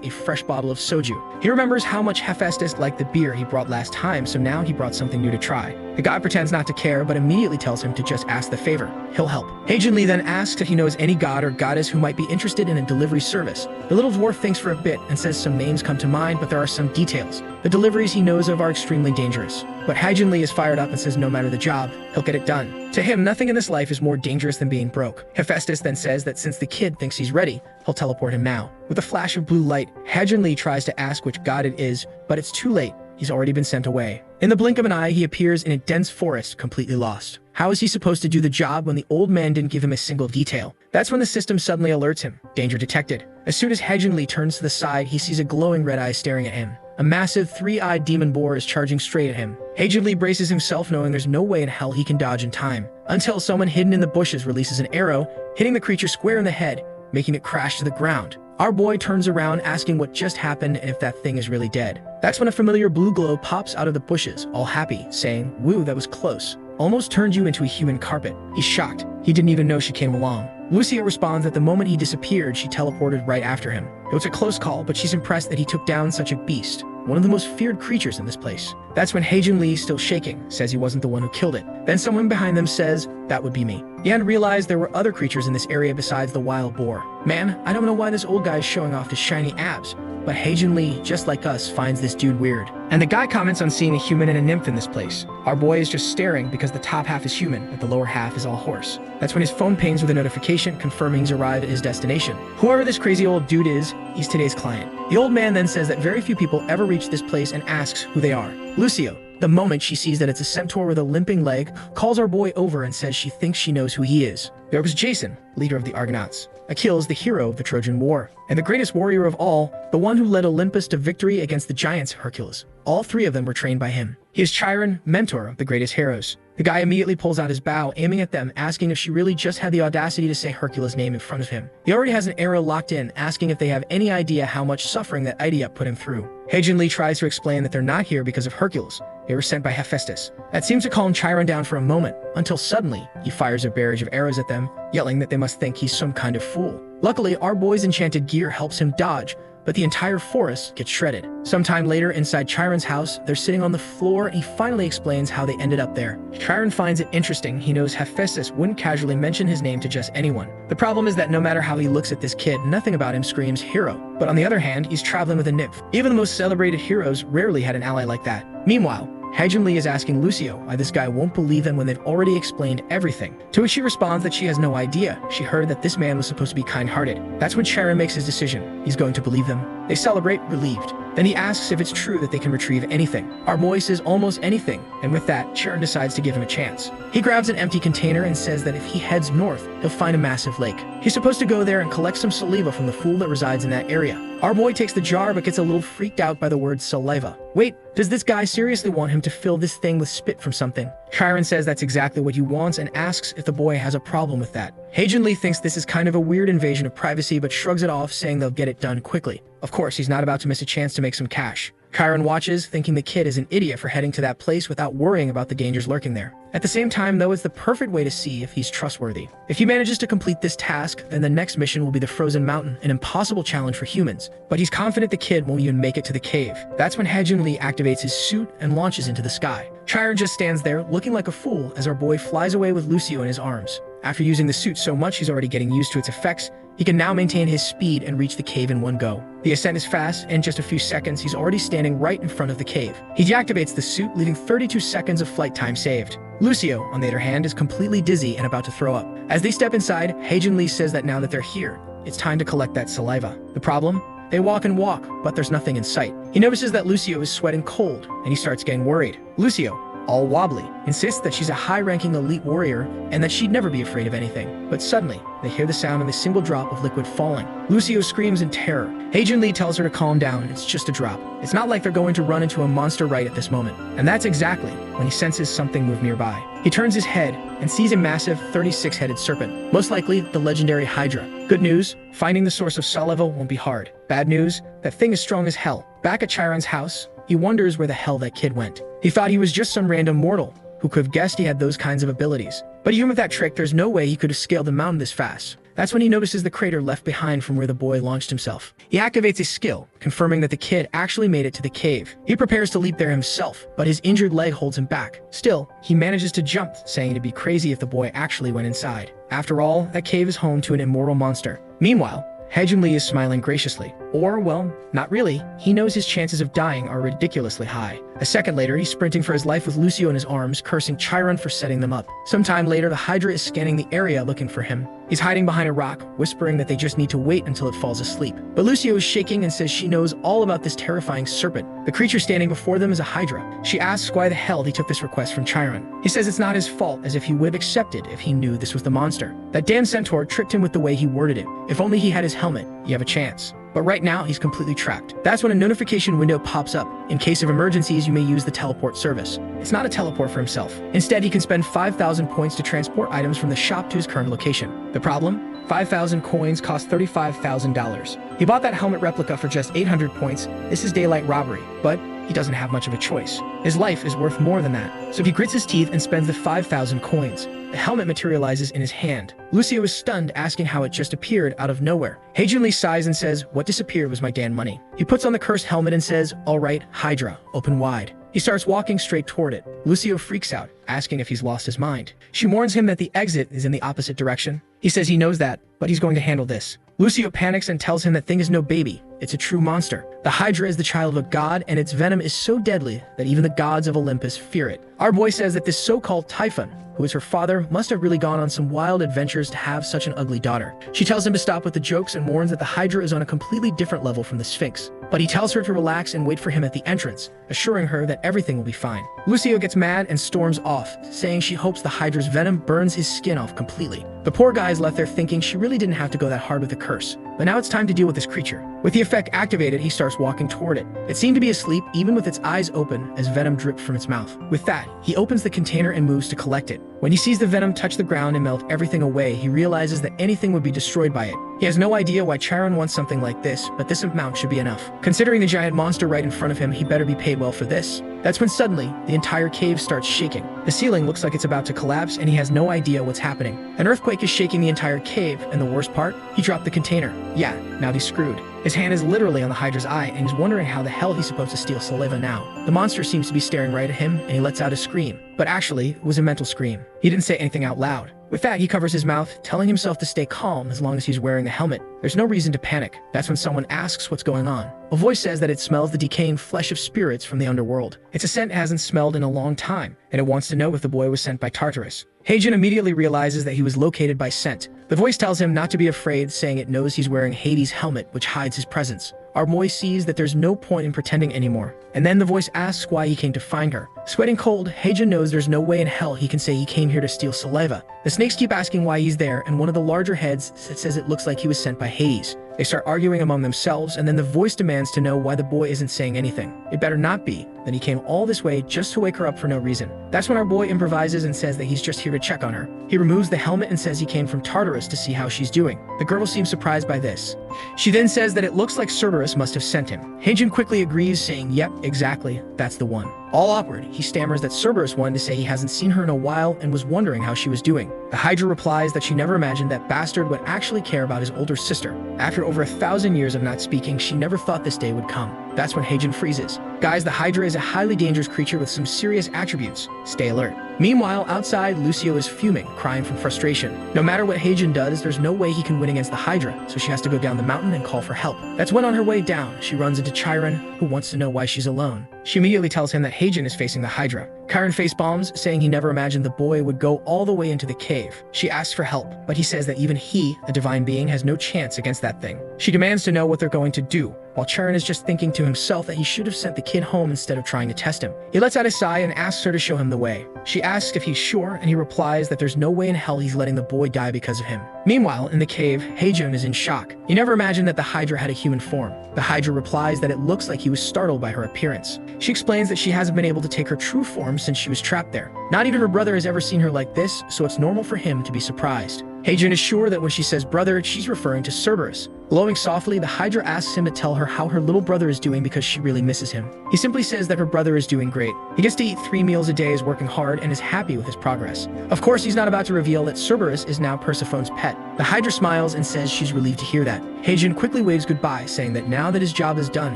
a fresh bottle of soju. He remembers how much Hephaestus liked the beer he brought last time, so now he brought something new to try. The god pretends not to care, but immediately tells him to just ask the favor. He'll help. Hae-jin Lee then asks if he knows any god or goddess who might be interested in a delivery service. The little dwarf thinks for a bit and says some names come to mind, but there are some details. The deliveries he knows of are extremely dangerous. But Hae-jin Lee is fired up and says no matter the job, he'll get it done. To him, nothing in this life is more dangerous than being broke. Hephaestus then says that since the kid thinks he's ready, he'll teleport him now. With a flash of blue light, Hae-jin Lee tries to ask which god it is, but it's too late. He's already been sent away. In the blink of an eye, he appears in a dense forest, completely lost. How is he supposed to do the job when the old man didn't give him a single detail? That's when the system suddenly alerts him. Danger detected. As soon as Hae-jin Lee turns to the side, he sees a glowing red eye staring at him. A massive, 3-eyed demon boar is charging straight at him. Hae-jin Lee braces himself, knowing there's no way in hell he can dodge in time. Until someone hidden in the bushes releases an arrow, hitting the creature square in the head, making it crash to the ground. Our boy turns around, asking what just happened and if that thing is really dead. That's when a familiar blue glow pops out of the bushes, all happy, saying, "Woo, that was close. Almost turned you into a human carpet." He's shocked. He didn't even know she came along. Lucio responds that the moment he disappeared, she teleported right after him. It was a close call, but she's impressed that he took down such a beast, one of the most feared creatures in this place. That's when Haejun Lee, still shaking, says he wasn't the one who killed it. Then someone behind them says, "That would be me." He hadn't realized there were other creatures in this area besides the wild boar. Man, I don't know why this old guy is showing off his shiny abs, but Haejun Lee, just like us, finds this dude weird. And the guy comments on seeing a human and a nymph in this place. Our boy is just staring because the top half is human, but the lower half is all horse. That's when his phone pings with a notification confirming he's arrived at his destination. Whoever this crazy old dude is, he's today's client. The old man then says that very few people ever reach this place and asks who they are. Lucio, the moment she sees that it's a centaur with a limping leg, calls our boy over and says she thinks she knows who he is. There was Jason, leader of the Argonauts. Achilles, the hero of the Trojan War, and the greatest warrior of all, the one who led Olympus to victory against the giants Hercules. All three of them were trained by him. He is Chiron, mentor of the greatest heroes. The guy immediately pulls out his bow, aiming at them, asking if she really just had the audacity to say Hercules' name in front of him. He already has an arrow locked in, asking if they have any idea how much suffering that idea put him through. Haejun Lee tries to explain that they're not here because of Hercules. They were sent by Hephaestus. That seems to calm Chiron down for a moment, until suddenly, he fires a barrage of arrows at them, yelling that they must think he's some kind of fool. Luckily, our boy's enchanted gear helps him dodge, but the entire forest gets shredded. Sometime later, inside Chiron's house, they're sitting on the floor and he finally explains how they ended up there. Chiron finds it interesting. He knows Hephaestus wouldn't casually mention his name to just anyone. The problem is that no matter how he looks at this kid, nothing about him screams hero. But on the other hand, he's traveling with a nymph. Even the most celebrated heroes rarely had an ally like that. Meanwhile, Haejun Lee is asking Lucio why this guy won't believe them when they've already explained everything. To which she responds that she has no idea. She heard that this man was supposed to be kind-hearted. That's when Chiron makes his decision. He's going to believe them. They celebrate, relieved. Then he asks if it's true that they can retrieve anything. Our boy says almost anything, and with that, Chiron decides to give him a chance. He grabs an empty container and says that if he heads north, he'll find a massive lake. He's supposed to go there and collect some saliva from the fool that resides in that area. Our boy takes the jar but gets a little freaked out by the word saliva. Wait, does this guy seriously want him to fill this thing with spit from something? Chiron says that's exactly what he wants and asks if the boy has a problem with that. Haejun Lee thinks this is kind of a weird invasion of privacy but shrugs it off, saying they'll get it done quickly. Of course, he's not about to miss a chance to make some cash. Chiron watches, thinking the kid is an idiot for heading to that place without worrying about the dangers lurking there. At the same time, though, it's the perfect way to see if he's trustworthy. If he manages to complete this task, then the next mission will be the Frozen Mountain, an impossible challenge for humans. But he's confident the kid won't even make it to the cave. That's when Haejun Lee activates his suit and launches into the sky. Chiron just stands there, looking like a fool, as our boy flies away with Lucio in his arms. After using the suit so much he's already getting used to its effects, he can now maintain his speed and reach the cave in one go. The ascent is fast, and in just a few seconds, he's already standing right in front of the cave. He deactivates the suit, leaving 32 seconds of flight time saved. Lucio, on the other hand, is completely dizzy and about to throw up. As they step inside, Haejun Lee says that now that they're here, it's time to collect that saliva. The problem? They walk and walk, but there's nothing in sight. He notices that Lucio is sweating cold, and he starts getting worried. Lucio, all wobbly, insists that she's a high-ranking elite warrior and that she'd never be afraid of anything. But suddenly, they hear the sound of a single drop of liquid falling. Lucio screams in terror. Haejun Lee tells her to calm down, it's just a drop. It's not like they're going to run into a monster right at this moment. And that's exactly when he senses something move nearby. He turns his head and sees a massive 36-headed serpent, most likely the legendary Hydra. Good news, finding the source of saliva won't be hard. Bad news, that thing is strong as hell. Back at Chiron's house, he wonders where the hell that kid went. He thought he was just some random mortal who could have guessed he had those kinds of abilities. But even with that trick, there's no way he could have scaled the mountain this fast. That's when he notices the crater left behind from where the boy launched himself. He activates his skill, confirming that the kid actually made it to the cave. He prepares to leap there himself, but his injured leg holds him back. Still, he manages to jump, saying it'd be crazy if the boy actually went inside. After all, that cave is home to an immortal monster. Meanwhile, Haejun Lee is smiling graciously. Or, well, not really. He knows his chances of dying are ridiculously high. A second later, he's sprinting for his life with Lucio in his arms, cursing Chiron for setting them up. Sometime later, the Hydra is scanning the area looking for him. He's hiding behind a rock, whispering that they just need to wait until it falls asleep. But Lucio is shaking and says she knows all about this terrifying serpent. The creature standing before them is a Hydra. She asks why the hell he took this request from Chiron. He says it's not his fault, as if he would have accepted if he knew this was the monster. That damn centaur tricked him with the way he worded it. If only he had his helmet, you have a chance. But right now, he's completely trapped. That's when a notification window pops up. In case of emergencies, you may use the teleport service. It's not a teleport for himself. Instead, he can spend 5,000 points to transport items from the shop to his current location. The problem? 5,000 coins cost $35,000. He bought that helmet replica for just 800 points. This is daylight robbery. But he doesn't have much of a choice. His life is worth more than that. So he grits his teeth and spends the 5,000 coins. The helmet materializes in his hand. Lucio is stunned, asking how it just appeared out of nowhere. Heijun sighs and says, what disappeared was my damn money. He puts on the cursed helmet and says, all right, Hydra, open wide. He starts walking straight toward it. Lucio freaks out, asking if he's lost his mind. She warns him that the exit is in the opposite direction. He says he knows that, but he's going to handle this. Lucio panics and tells him that thing is no baby. It's a true monster. The Hydra is the child of a god, and its venom is so deadly that even the gods of Olympus fear it. Our boy says that this so-called Typhon, who is her father, must have really gone on some wild adventures to have such an ugly daughter. She tells him to stop with the jokes and warns that the Hydra is on a completely different level from the Sphinx. But he tells her to relax and wait for him at the entrance, assuring her that everything will be fine. Lucio gets mad and storms off, saying she hopes the Hydra's venom burns his skin off completely. The poor guy is left there thinking she really didn't have to go that hard with the curse. But now it's time to deal with this creature. With the effect activated, he starts walking toward it. It seemed to be asleep, even with its eyes open, as venom dripped from its mouth. With that, he opens the container and moves to collect it. When he sees the venom touch the ground and melt everything away, he realizes that anything would be destroyed by it. He has no idea why Chiron wants something like this, but this amount should be enough. Considering the giant monster right in front of him, he better be paid well for this. That's when suddenly, the entire cave starts shaking. The ceiling looks like it's about to collapse, and he has no idea what's happening. An earthquake is shaking the entire cave, and the worst part? He dropped the container. Yeah, now he's screwed. His hand is literally on the Hydra's eye, and he's wondering how the hell he's supposed to steal saliva now. The monster seems to be staring right at him, and he lets out a scream. But actually, it was a mental scream. He didn't say anything out loud. With that, he covers his mouth, telling himself to stay calm as long as he's wearing the helmet. There's no reason to panic. That's when someone asks what's going on. A voice says that it smells the decaying flesh of spirits from the underworld. It's a scent it hasn't smelled in a long time, and it wants to know if the boy was sent by Tartarus. Heijun immediately realizes that he was located by scent. The voice tells him not to be afraid, saying it knows he's wearing Hades' helmet, which hides his presence. Our boy sees that there's no point in pretending anymore. And then the voice asks why he came to find her. Sweating cold, Heijun knows there's no way in hell he can say he came here to steal saliva. The snakes keep asking why he's there, and one of the larger heads says it looks like he was sent by Hades. They start arguing among themselves, and then the voice demands to know why the boy isn't saying anything. It better not be. Then he came all this way just to wake her up for no reason. That's when our boy improvises and says that he's just here to check on her. He removes the helmet and says he came from Tartarus to see how she's doing. The girl seems surprised by this. She then says that it looks like Cerberus must have sent him. Heijun quickly agrees, saying, yep, exactly, that's the one. All awkward, he stammers that Cerberus wanted to say he hasn't seen her in a while and was wondering how she was doing. The Hydra replies that she never imagined that bastard would actually care about his older sister. After over 1,000 years of not speaking, she never thought this day would come. That's when Heijun freezes. Guys, the Hydra is a highly dangerous creature with some serious attributes. Stay alert. Meanwhile, outside, Lucio is fuming, crying from frustration. No matter what Heijun does, there's no way he can win against the Hydra, so she has to go down the mountain and call for help. That's when on her way down, she runs into Chiron, who wants to know why she's alone. She immediately tells him that Heijun is facing the Hydra. Chiron face bombs, saying he never imagined the boy would go all the way into the cave. She asks for help, but he says that even he, a divine being, has no chance against that thing. She demands to know what they're going to do, while Chiron is just thinking to himself that he should have sent the kid home instead of trying to test him. He lets out a sigh and asks her to show him the way. She asks if he's sure, and he replies that there's no way in hell he's letting the boy die because of him. Meanwhile, in the cave, Heijun is in shock. He never imagined that the Hydra had a human form. The Hydra replies that it looks like he was startled by her appearance. She explains that she hasn't been able to take her true form since she was trapped there. Not even her brother has ever seen her like this, so it's normal for him to be surprised. Heijun is sure that when she says brother, she's referring to Cerberus. Glowing softly, the Hydra asks him to tell her how her little brother is doing because she really misses him. He simply says that her brother is doing great. He gets to eat 3 meals a day, is working hard, and is happy with his progress. Of course, he's not about to reveal that Cerberus is now Persephone's pet. The Hydra smiles and says she's relieved to hear that. Heijun quickly waves goodbye, saying that now that his job is done,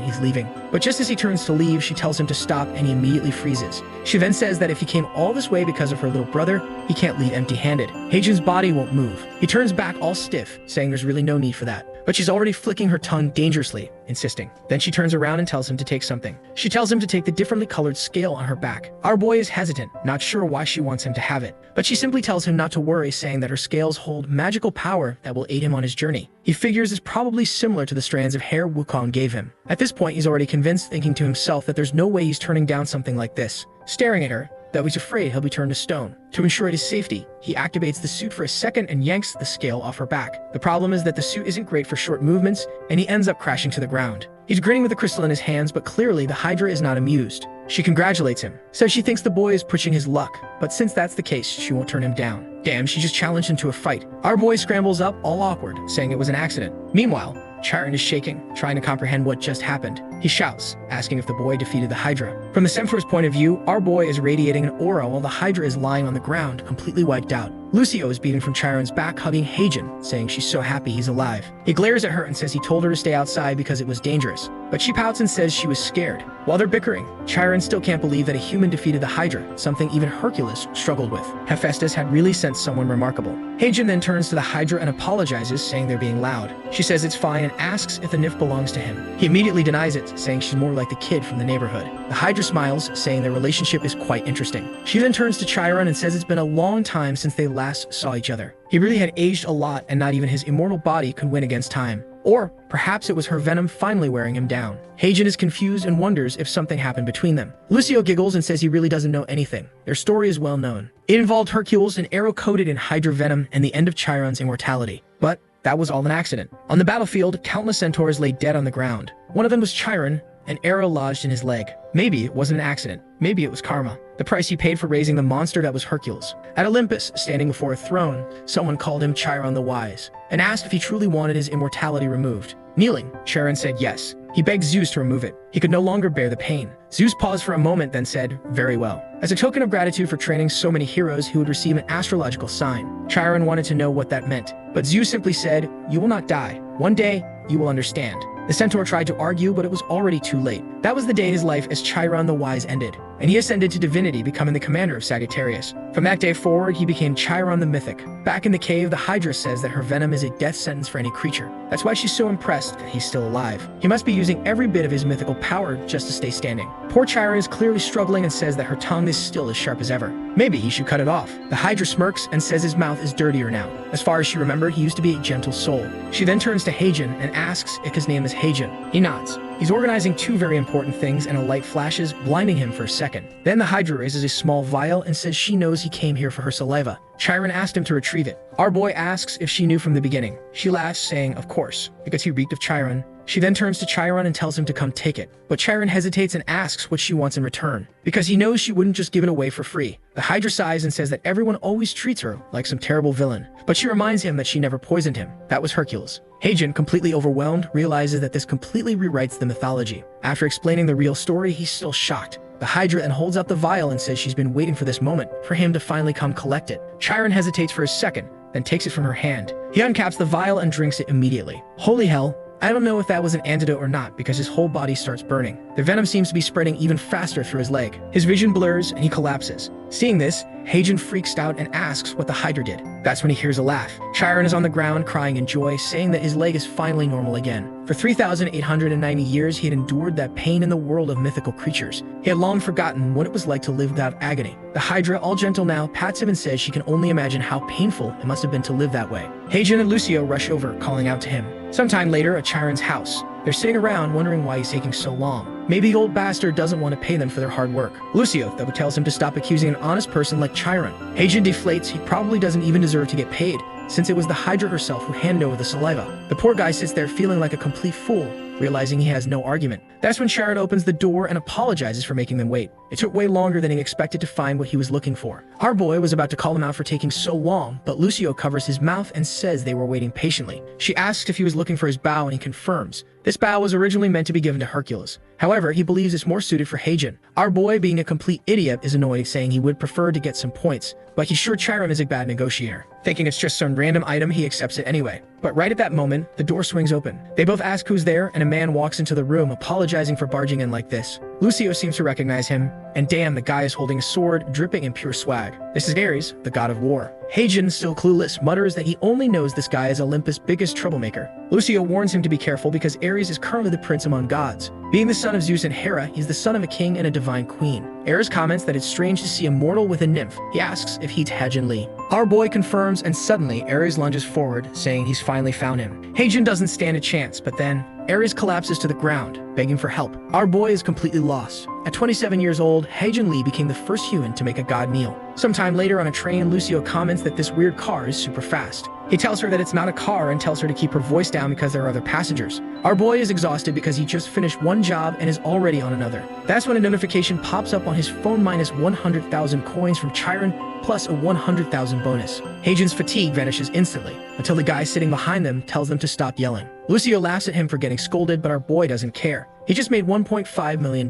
he's leaving. But just as he turns to leave, she tells him to stop, and he immediately freezes. She then says that if he came all this way because of her little brother, he can't leave empty-handed. Heijun's body won't move. He turns back all stiff, saying there's really no need for that. But she's already flicking her tongue dangerously, insisting. Then she turns around and tells him to take something. She tells him to take the differently colored scale on her back. Our boy is hesitant, not sure why she wants him to have it. But she simply tells him not to worry, saying that her scales hold magical power that will aid him on his journey. He figures it's probably similar to the strands of hair Wukong gave him. At this point, he's already convinced, thinking to himself that there's no way he's turning down something like this. Staring at her, though he's afraid he'll be turned to stone. To ensure his safety, he activates the suit for a second and yanks the scale off her back. The problem is that the suit isn't great for short movements, and he ends up crashing to the ground. He's grinning with the crystal in his hands, but clearly the Hydra is not amused. She congratulates him, says she thinks the boy is pushing his luck, but since that's the case, she won't turn him down. Damn, she just challenged him to a fight. Our boy scrambles up, all awkward, saying it was an accident. Meanwhile, Chiron is shaking, trying to comprehend what just happened. He shouts, asking if the boy defeated the Hydra. From the Centaur's point of view, our boy is radiating an aura while the Hydra is lying on the ground, completely wiped out. Lucio is beaten from Chiron's back, hugging Heijin, saying she's so happy he's alive. He glares at her and says he told her to stay outside because it was dangerous, but she pouts and says she was scared. While they're bickering, Chiron still can't believe that a human defeated the Hydra, something even Hercules struggled with. Hephaestus had really sent someone remarkable. Heijin then turns to the Hydra and apologizes, saying they're being loud. She says it's fine and asks if the nymph belongs to him. He immediately denies it, saying she's more like the kid from the neighborhood. The Hydra smiles, saying their relationship is quite interesting. She then turns to Chiron and says it's been a long time since they last saw each other. He really had aged a lot, and not even his immortal body could win against time. Or perhaps it was her venom finally wearing him down. Heijin is confused and wonders if something happened between them. Lucio giggles and says he really doesn't know anything. Their story is well known. It involved Hercules, an arrow coated in Hydra venom, and the end of Chiron's immortality. But that was all an accident. On the battlefield, countless centaurs lay dead on the ground. One of them was Chiron, an arrow lodged in his leg. Maybe it wasn't an accident. Maybe it was karma. The price he paid for raising the monster that was Hercules. At Olympus, standing before a throne, someone called him Chiron the Wise, and asked if he truly wanted his immortality removed. Kneeling, Chiron said yes. He begged Zeus to remove it. He could no longer bear the pain. Zeus paused for a moment, then said, "Very well." As a token of gratitude for training so many heroes, he would receive an astrological sign. Chiron wanted to know what that meant, but Zeus simply said, "You will not die. One day, you will understand." The centaur tried to argue, but it was already too late. That was the day his life as Chiron the Wise ended, and he ascended to divinity, becoming the commander of Sagittarius. From that day forward, he became Chiron the Mythic. Back in the cave, the Hydra says that her venom is a death sentence for any creature. That's why she's so impressed that he's still alive. He must be using every bit of his mythical power just to stay standing. Poor Chiron is clearly struggling and says that her tongue is still as sharp as ever. Maybe he should cut it off. The Hydra smirks and says his mouth is dirtier now. As far as she remembered, he used to be a gentle soul. She then turns to Heijin and asks if his name is Heijin. He nods. He's organizing two very important things, and a light flashes, blinding him for a second. Then the Hydra raises a small vial and says she knows he came here for her saliva. Chiron asked him to retrieve it. Our boy asks if she knew from the beginning. She laughs, saying, of course, because he reeked of Chiron. She then turns to Chiron and tells him to come take it. But Chiron hesitates and asks what she wants in return, because he knows she wouldn't just give it away for free. The Hydra sighs and says that everyone always treats her like some terrible villain, but she reminds him that she never poisoned him. That was Hercules. Heijin, completely overwhelmed, realizes that this completely rewrites the mythology. After explaining the real story, he's still shocked. The Hydra then holds out the vial and says she's been waiting for this moment, for him to finally come collect it. Chiron hesitates for a second, then takes it from her hand. He uncaps the vial and drinks it immediately. Holy hell. I don't know if that was an antidote or not, because his whole body starts burning. The venom seems to be spreading even faster through his leg. His vision blurs and he collapses. Seeing this, Heijin freaks out and asks what the Hydra did. That's when he hears a laugh. Chiron is on the ground crying in joy, saying that his leg is finally normal again. For 3,890 years, he had endured that pain in the world of mythical creatures. He had long forgotten what it was like to live without agony. The Hydra, all gentle now, pats him and says she can only imagine how painful it must have been to live that way. Heijin and Lucio rush over, calling out to him. Sometime later, at Chiron's house, they're sitting around wondering why he's taking so long. Maybe the old bastard doesn't want to pay them for their hard work. Lucio, though, tells him to stop accusing an honest person like Chiron. Heijin deflates. He probably doesn't even deserve to get paid, since it was the Hydra herself who handed over the saliva. The poor guy sits there feeling like a complete fool, realizing he has no argument. That's when Chiron opens the door and apologizes for making them wait. It took way longer than he expected to find what he was looking for. Our boy was about to call him out for taking so long, but Lucio covers his mouth and says they were waiting patiently. She asks if he was looking for his bow, and he confirms. This bow was originally meant to be given to Hercules. However, he believes it's more suited for Heijin. Our boy, being a complete idiot, is annoyed, saying he would prefer to get some points, but he's sure Chiron is a bad negotiator. Thinking it's just some random item, he accepts it anyway. But right at that moment, the door swings open. They both ask who's there, and a man walks into the room, apologizing for barging in like this. Lucio seems to recognize him, and damn, the guy is holding a sword, dripping in pure swag. This is Ares, the god of war. Heijin, still clueless, mutters that he only knows this guy is Olympus' biggest troublemaker. Lucio warns him to be careful because Ares is currently the prince among gods. Being the son of Zeus and Hera, he's the son of a king and a divine queen. Ares comments that it's strange to see a mortal with a nymph. He asks if he's Heijin Li. Our boy confirms, and suddenly Ares lunges forward, saying he's finally found him. Heijin doesn't stand a chance, but then Ares collapses to the ground, begging for help. Our boy is completely lost. At 27 years old, Heijin Li became the first human to make a god kneel. Sometime later on a train, Lucio comments that this weird car is super fast. He tells her that it's not a car and tells her to keep her voice down because there are other passengers. Our boy is exhausted because he just finished one job and is already on another. That's when a notification pops up on his phone, minus 100,000 coins from Chiron plus a 100,000 bonus. Heijin's fatigue vanishes instantly until the guy sitting behind them tells them to stop yelling. Lucio laughs at him for getting scolded, but our boy doesn't care. He just made $1.5 million.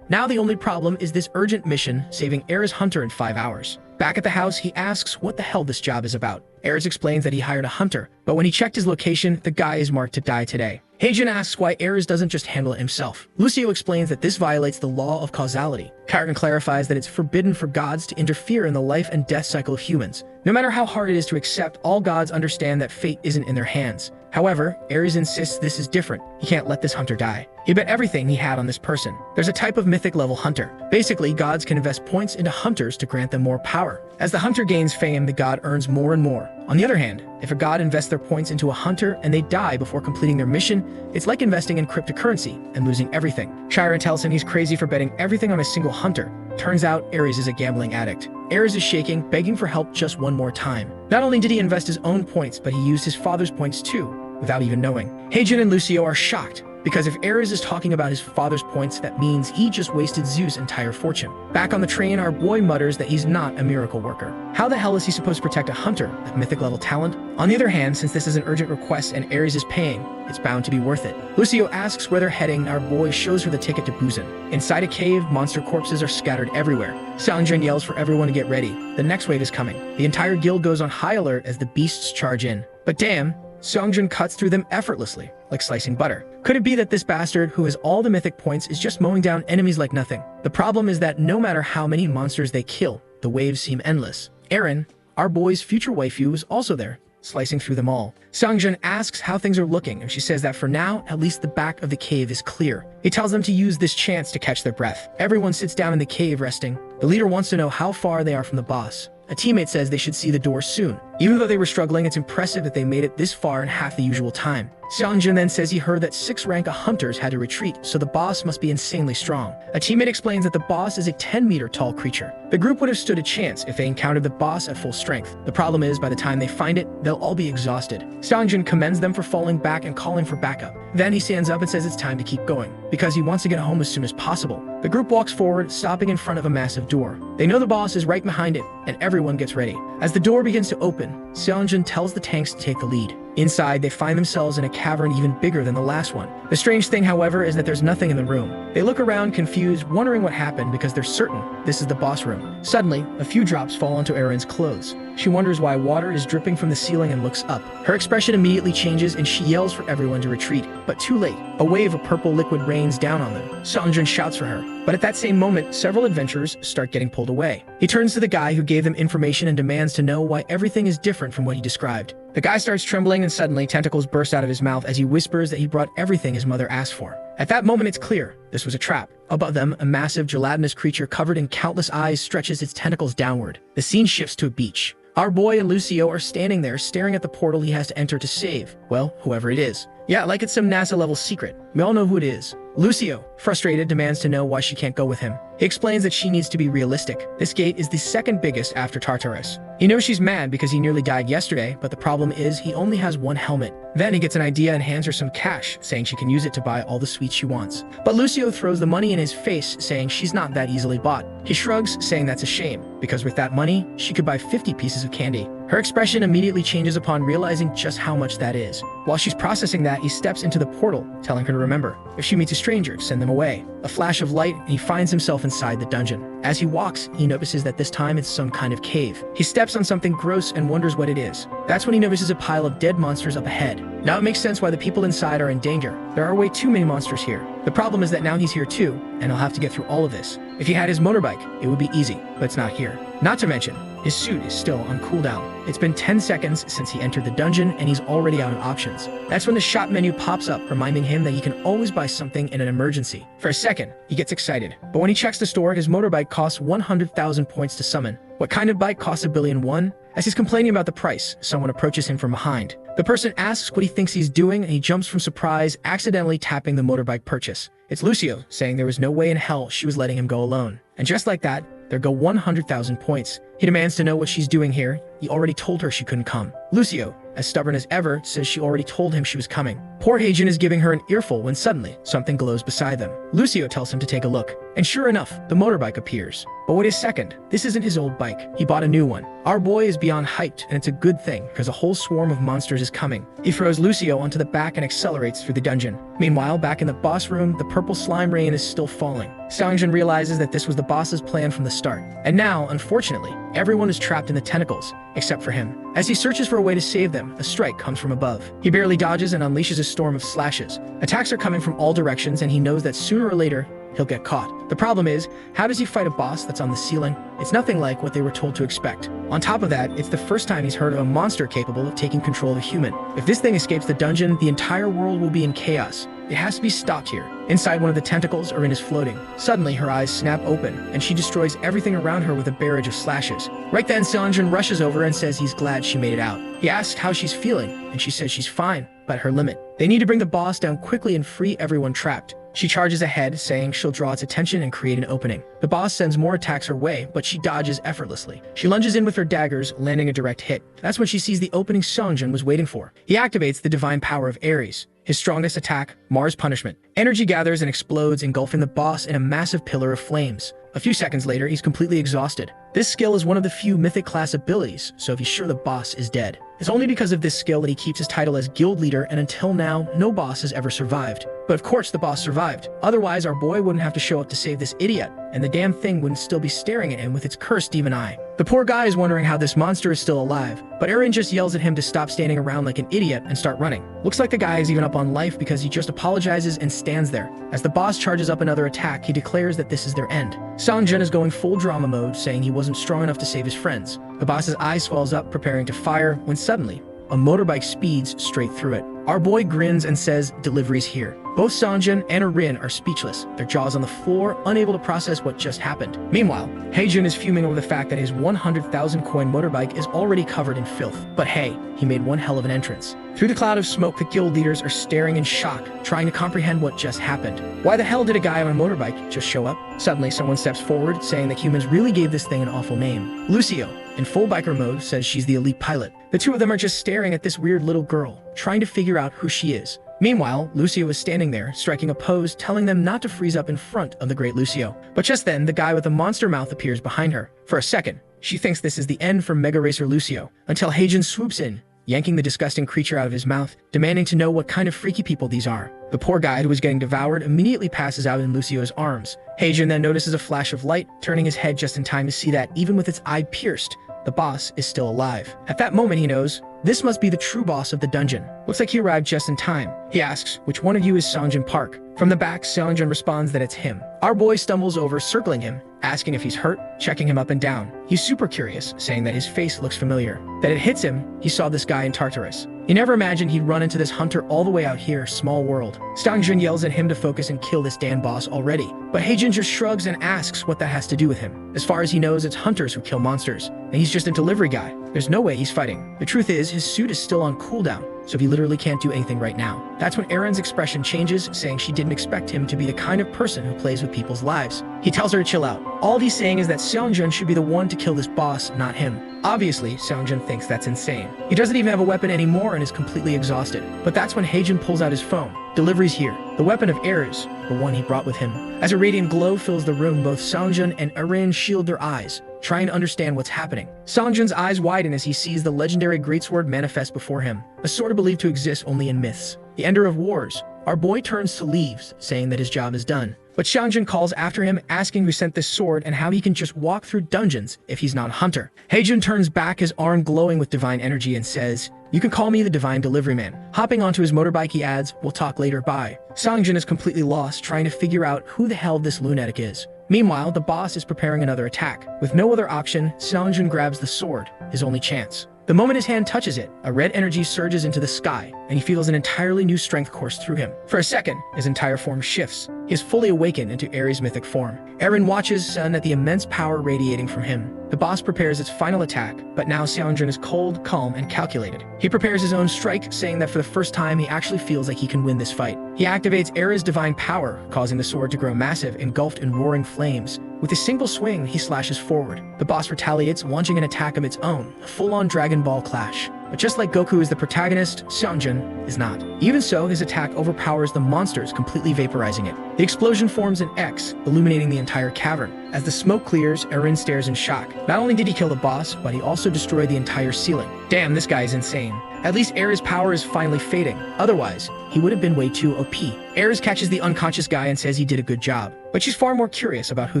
Now the only problem is this urgent mission saving Ares Hunter in 5 hours. Back at the house, he asks what the hell this job is about. Ares explains that he hired a hunter, but when he checked his location, the guy is marked to die today. Heijin asks why Ares doesn't just handle it himself. Lucio explains that this violates the law of causality. Chiron clarifies that it's forbidden for gods to interfere in the life and death cycle of humans. No matter how hard it is to accept, all gods understand that fate isn't in their hands. However, Ares insists this is different. He can't let this hunter die. He bet everything he had on this person. There's a type of mythic level hunter. Basically, gods can invest points into hunters to grant them more power. As the hunter gains fame, the god earns more and more. On the other hand, if a god invests their points into a hunter and they die before completing their mission, it's like investing in cryptocurrency and losing everything. Chiron tells him he's crazy for betting everything on a single hunter. Turns out Ares is a gambling addict. Ares is shaking, begging for help just one more time. Not only did he invest his own points, but he used his father's points too, without even knowing. Heijin and Lucio are shocked, because if Ares is talking about his father's points, that means he just wasted Zeus' entire fortune. Back on the train, our boy mutters that he's not a miracle worker. How the hell is he supposed to protect a hunter with mythic level talent? On the other hand, since this is an urgent request and Ares is paying, it's bound to be worth it. Lucio asks where they're heading. Our boy shows her the ticket to Busan. Inside a cave, monster corpses are scattered everywhere. Seongjin yells for everyone to get ready. The next wave is coming. The entire guild goes on high alert as the beasts charge in. But damn, Seongjin cuts through them effortlessly, like slicing butter. Could it be that this bastard, who has all the mythic points, is just mowing down enemies like nothing? The problem is that no matter how many monsters they kill, the waves seem endless. Erin, our boy's future waifu, is also there, slicing through them all. Seongjin asks how things are looking, and she says that for now, at least the back of the cave is clear. He tells them to use this chance to catch their breath. Everyone sits down in the cave resting. The leader wants to know how far they are from the boss. A teammate says they should see the door soon. Even though they were struggling, it's impressive that they made it this far in half the usual time. Seongjin then says he heard that 6 rank hunters had to retreat, so the boss must be insanely strong. A teammate explains that the boss is a 10-meter tall creature. The group would have stood a chance if they encountered the boss at full strength. The problem is, by the time they find it, they'll all be exhausted. Seongjin commends them for falling back and calling for backup. Then he stands up and says it's time to keep going, because he wants to get home as soon as possible. The group walks forward, stopping in front of a massive door. They know the boss is right behind it, and everyone gets ready. As the door begins to open, Seongjin tells the tanks to take the lead. Inside, they find themselves in a cavern even bigger than the last one. The strange thing, however, is that there's nothing in the room. They look around confused, wondering what happened because they're certain this is the boss room. Suddenly, a few drops fall onto Erin's clothes. She wonders why water is dripping from the ceiling and looks up. Her expression immediately changes and she yells for everyone to retreat, but too late. A wave of purple liquid rains down on them. Seongjin shouts for her, but at that same moment, several adventurers start getting pulled away. He turns to the guy who gave them information and demands to know why everything is different from what he described. The guy starts trembling and suddenly tentacles burst out of his mouth as he whispers that he brought everything his mother asked for. At that moment, it's clear this was a trap. Above them, a massive gelatinous creature covered in countless eyes stretches its tentacles downward. The scene shifts to a beach. Our boy and Lucio are standing there staring at the portal he has to enter to save, well, whoever it is. Yeah, like it's some NASA-level secret. We all know who it is. Lucio, frustrated, demands to know why she can't go with him. He explains that she needs to be realistic. This gate is the second biggest after Tartarus. He knows she's mad because he nearly died yesterday, but the problem is he only has one helmet. Then he gets an idea and hands her some cash, saying she can use it to buy all the sweets she wants. But Lucio throws the money in his face, saying she's not that easily bought. He shrugs, saying that's a shame, because with that money, she could buy 50 pieces of candy. Her expression immediately changes upon realizing just how much that is. While she's processing that, he steps into the portal, telling her to remember, if she meets a stranger, send them away. A flash of light, and he finds himself inside the dungeon. As he walks, he notices that this time it's some kind of cave. He steps on something gross and wonders what it is. That's when he notices a pile of dead monsters up ahead. Now it makes sense why the people inside are in danger. There are way too many monsters here. The problem is that now he's here too, and he'll have to get through all of this. If he had his motorbike, it would be easy, but it's not here. Not to mention, his suit is still on cooldown. It's been 10 seconds since he entered the dungeon and he's already out of options. That's when the shop menu pops up, reminding him that he can always buy something in an emergency. For a second, he gets excited. But when he checks the store, his motorbike costs 100,000 points to summon. What kind of bike costs 1,000,000,001? As he's complaining about the price, someone approaches him from behind. The person asks what he thinks he's doing and he jumps from surprise, accidentally tapping the motorbike purchase. It's Lucio, saying there was no way in hell she was letting him go alone. And just like that, there go 100,000 points. He demands to know what she's doing here. He already told her she couldn't come. Lucio, as stubborn as ever, says she already told him she was coming. Poor Heijin is giving her an earful when suddenly something glows beside them. Lucio tells him to take a look, and sure enough, the motorbike appears. But wait a second, this isn't his old bike. He bought a new one. Our boy is beyond hyped, and it's a good thing, because a whole swarm of monsters is coming. He throws Lucio onto the back and accelerates through the dungeon. Meanwhile, back in the boss room, the purple slime rain is still falling. Seongjin realizes that this was the boss's plan from the start. And now, unfortunately, everyone is trapped in the tentacles, except for him. As he searches for a way to save them, a strike comes from above. He barely dodges and unleashes a storm of slashes. Attacks are coming from all directions, and he knows that sooner or later, he'll get caught. The problem is, how does he fight a boss that's on the ceiling? It's nothing like what they were told to expect. On top of that, it's the first time he's heard of a monster capable of taking control of a human. If this thing escapes the dungeon, the entire world will be in chaos. It has to be stopped here. Inside one of the tentacles, Erin is floating. Suddenly, her eyes snap open, and she destroys everything around her with a barrage of slashes. Right then, Seongjin rushes over and says he's glad she made it out. He asks how she's feeling, and she says she's fine, but at her limit. They need to bring the boss down quickly and free everyone trapped. She charges ahead, saying she'll draw its attention and create an opening. The boss sends more attacks her way, but she dodges effortlessly. She lunges in with her daggers, landing a direct hit. That's when she sees the opening Seongjin was waiting for. He activates the divine power of Ares. His strongest attack, Mars Punishment. Energy gathers and explodes, engulfing the boss in a massive pillar of flames. A few seconds later, he's completely exhausted. This skill is one of the few mythic-class abilities, so he's sure the boss is dead. It's only because of this skill that he keeps his title as guild leader, and until now, no boss has ever survived. But of course the boss survived. Otherwise, our boy wouldn't have to show up to save this idiot, and the damn thing wouldn't still be staring at him with its cursed demon eye. The poor guy is wondering how this monster is still alive, but Erin just yells at him to stop standing around like an idiot and start running. Looks like the guy is even up on life because he just apologizes and stands there. As the boss charges up another attack, he declares that this is their end. Seongjin is going full drama mode, saying he wasn't strong enough to save his friends. The boss's eye swells up, preparing to fire, when suddenly, a motorbike speeds straight through it. Our boy grins and says, "Delivery's here." Both Seongjin and Erin are speechless, their jaws on the floor, unable to process what just happened. Meanwhile, Heijin is fuming over the fact that his 100,000 coin motorbike is already covered in filth. But hey, he made one hell of an entrance. Through the cloud of smoke, the guild leaders are staring in shock, trying to comprehend what just happened. Why the hell did a guy on a motorbike just show up? Suddenly, someone steps forward, saying that humans really gave this thing an awful name. Lucio, in full biker mode, says she's the elite pilot. The two of them are just staring at this weird little girl, trying to figure out who she is. Meanwhile, Lucio is standing there, striking a pose, telling them not to freeze up in front of the great Lucio. But just then, the guy with the monster mouth appears behind her. For a second, she thinks this is the end for Mega Racer Lucio, until Heijin swoops in, yanking the disgusting creature out of his mouth, demanding to know what kind of freaky people these are. The poor guy who was getting devoured immediately passes out in Lucio's arms. Heijin then notices a flash of light, turning his head just in time to see that, even with its eye pierced, the boss is still alive. At that moment, he knows, this must be the true boss of the dungeon. Looks like he arrived just in time. He asks, which one of you is Seongjin Park? From the back, Seongjin responds that it's him. Our boy stumbles over, circling him, asking if he's hurt, checking him up and down. He's super curious, saying that his face looks familiar. That it hits him, he saw this guy in Tartarus. He never imagined he'd run into this hunter all the way out here, small world. Seongjin yells at him to focus and kill this damn boss already. But Heijin just shrugs and asks what that has to do with him. As far as he knows, it's hunters who kill monsters, and he's just a delivery guy. There's no way he's fighting. The truth is, his suit is still on cooldown, so he literally can't do anything right now. That's when Erin's expression changes, saying she didn't expect him to be the kind of person who plays with people's lives. He tells her to chill out. All he's saying is that Seongjin should be the one to kill this boss, not him. Obviously, Seongjin thinks that's insane. He doesn't even have a weapon anymore and is completely exhausted. But that's when Heijin pulls out his phone. Delivery's here. The weapon of Ares, the one he brought with him. As a radiant glow fills the room, both Seongjin and Erin shield their eyes, trying to understand what's happening. Seongjin's eyes widen as he sees the legendary greatsword manifest before him, a sword believed to exist only in myths. The ender of wars. Our boy turns to leave, saying that his job is done. But Seongjin calls after him, asking who sent this sword and how he can just walk through dungeons if he's not a hunter. Heijin turns back, his arm glowing with divine energy, and says, "You can call me the Divine Delivery Man." Hopping onto his motorbike, he adds, "We'll talk later, bye." Seongjin is completely lost, trying to figure out who the hell this lunatic is. Meanwhile, the boss is preparing another attack. With no other option, Seongjin grabs the sword, his only chance. The moment his hand touches it, a red energy surges into the sky, and he feels an entirely new strength course through him. For a second, his entire form shifts. He is fully awakened into Ares' mythic form. Erin watches, stunned at the immense power radiating from him. The boss prepares its final attack, but now Seongjin is cold, calm, and calculated. He prepares his own strike, saying that for the first time he actually feels like he can win this fight. He activates Ares' divine power, causing the sword to grow massive, engulfed in roaring flames. With a single swing, he slashes forward. The boss retaliates, launching an attack of its own, a full-on Dragon Ball clash. But just like Goku is the protagonist, Seongjin is not. Even so, his attack overpowers the monsters, completely vaporizing it. The explosion forms an X, illuminating the entire cavern. As the smoke clears, Eren stares in shock. Not only did he kill the boss, but he also destroyed the entire ceiling. Damn, this guy is insane. At least Aer's power is finally fading. Otherwise, he would have been way too OP. Ares catches the unconscious guy and says he did a good job. But she's far more curious about who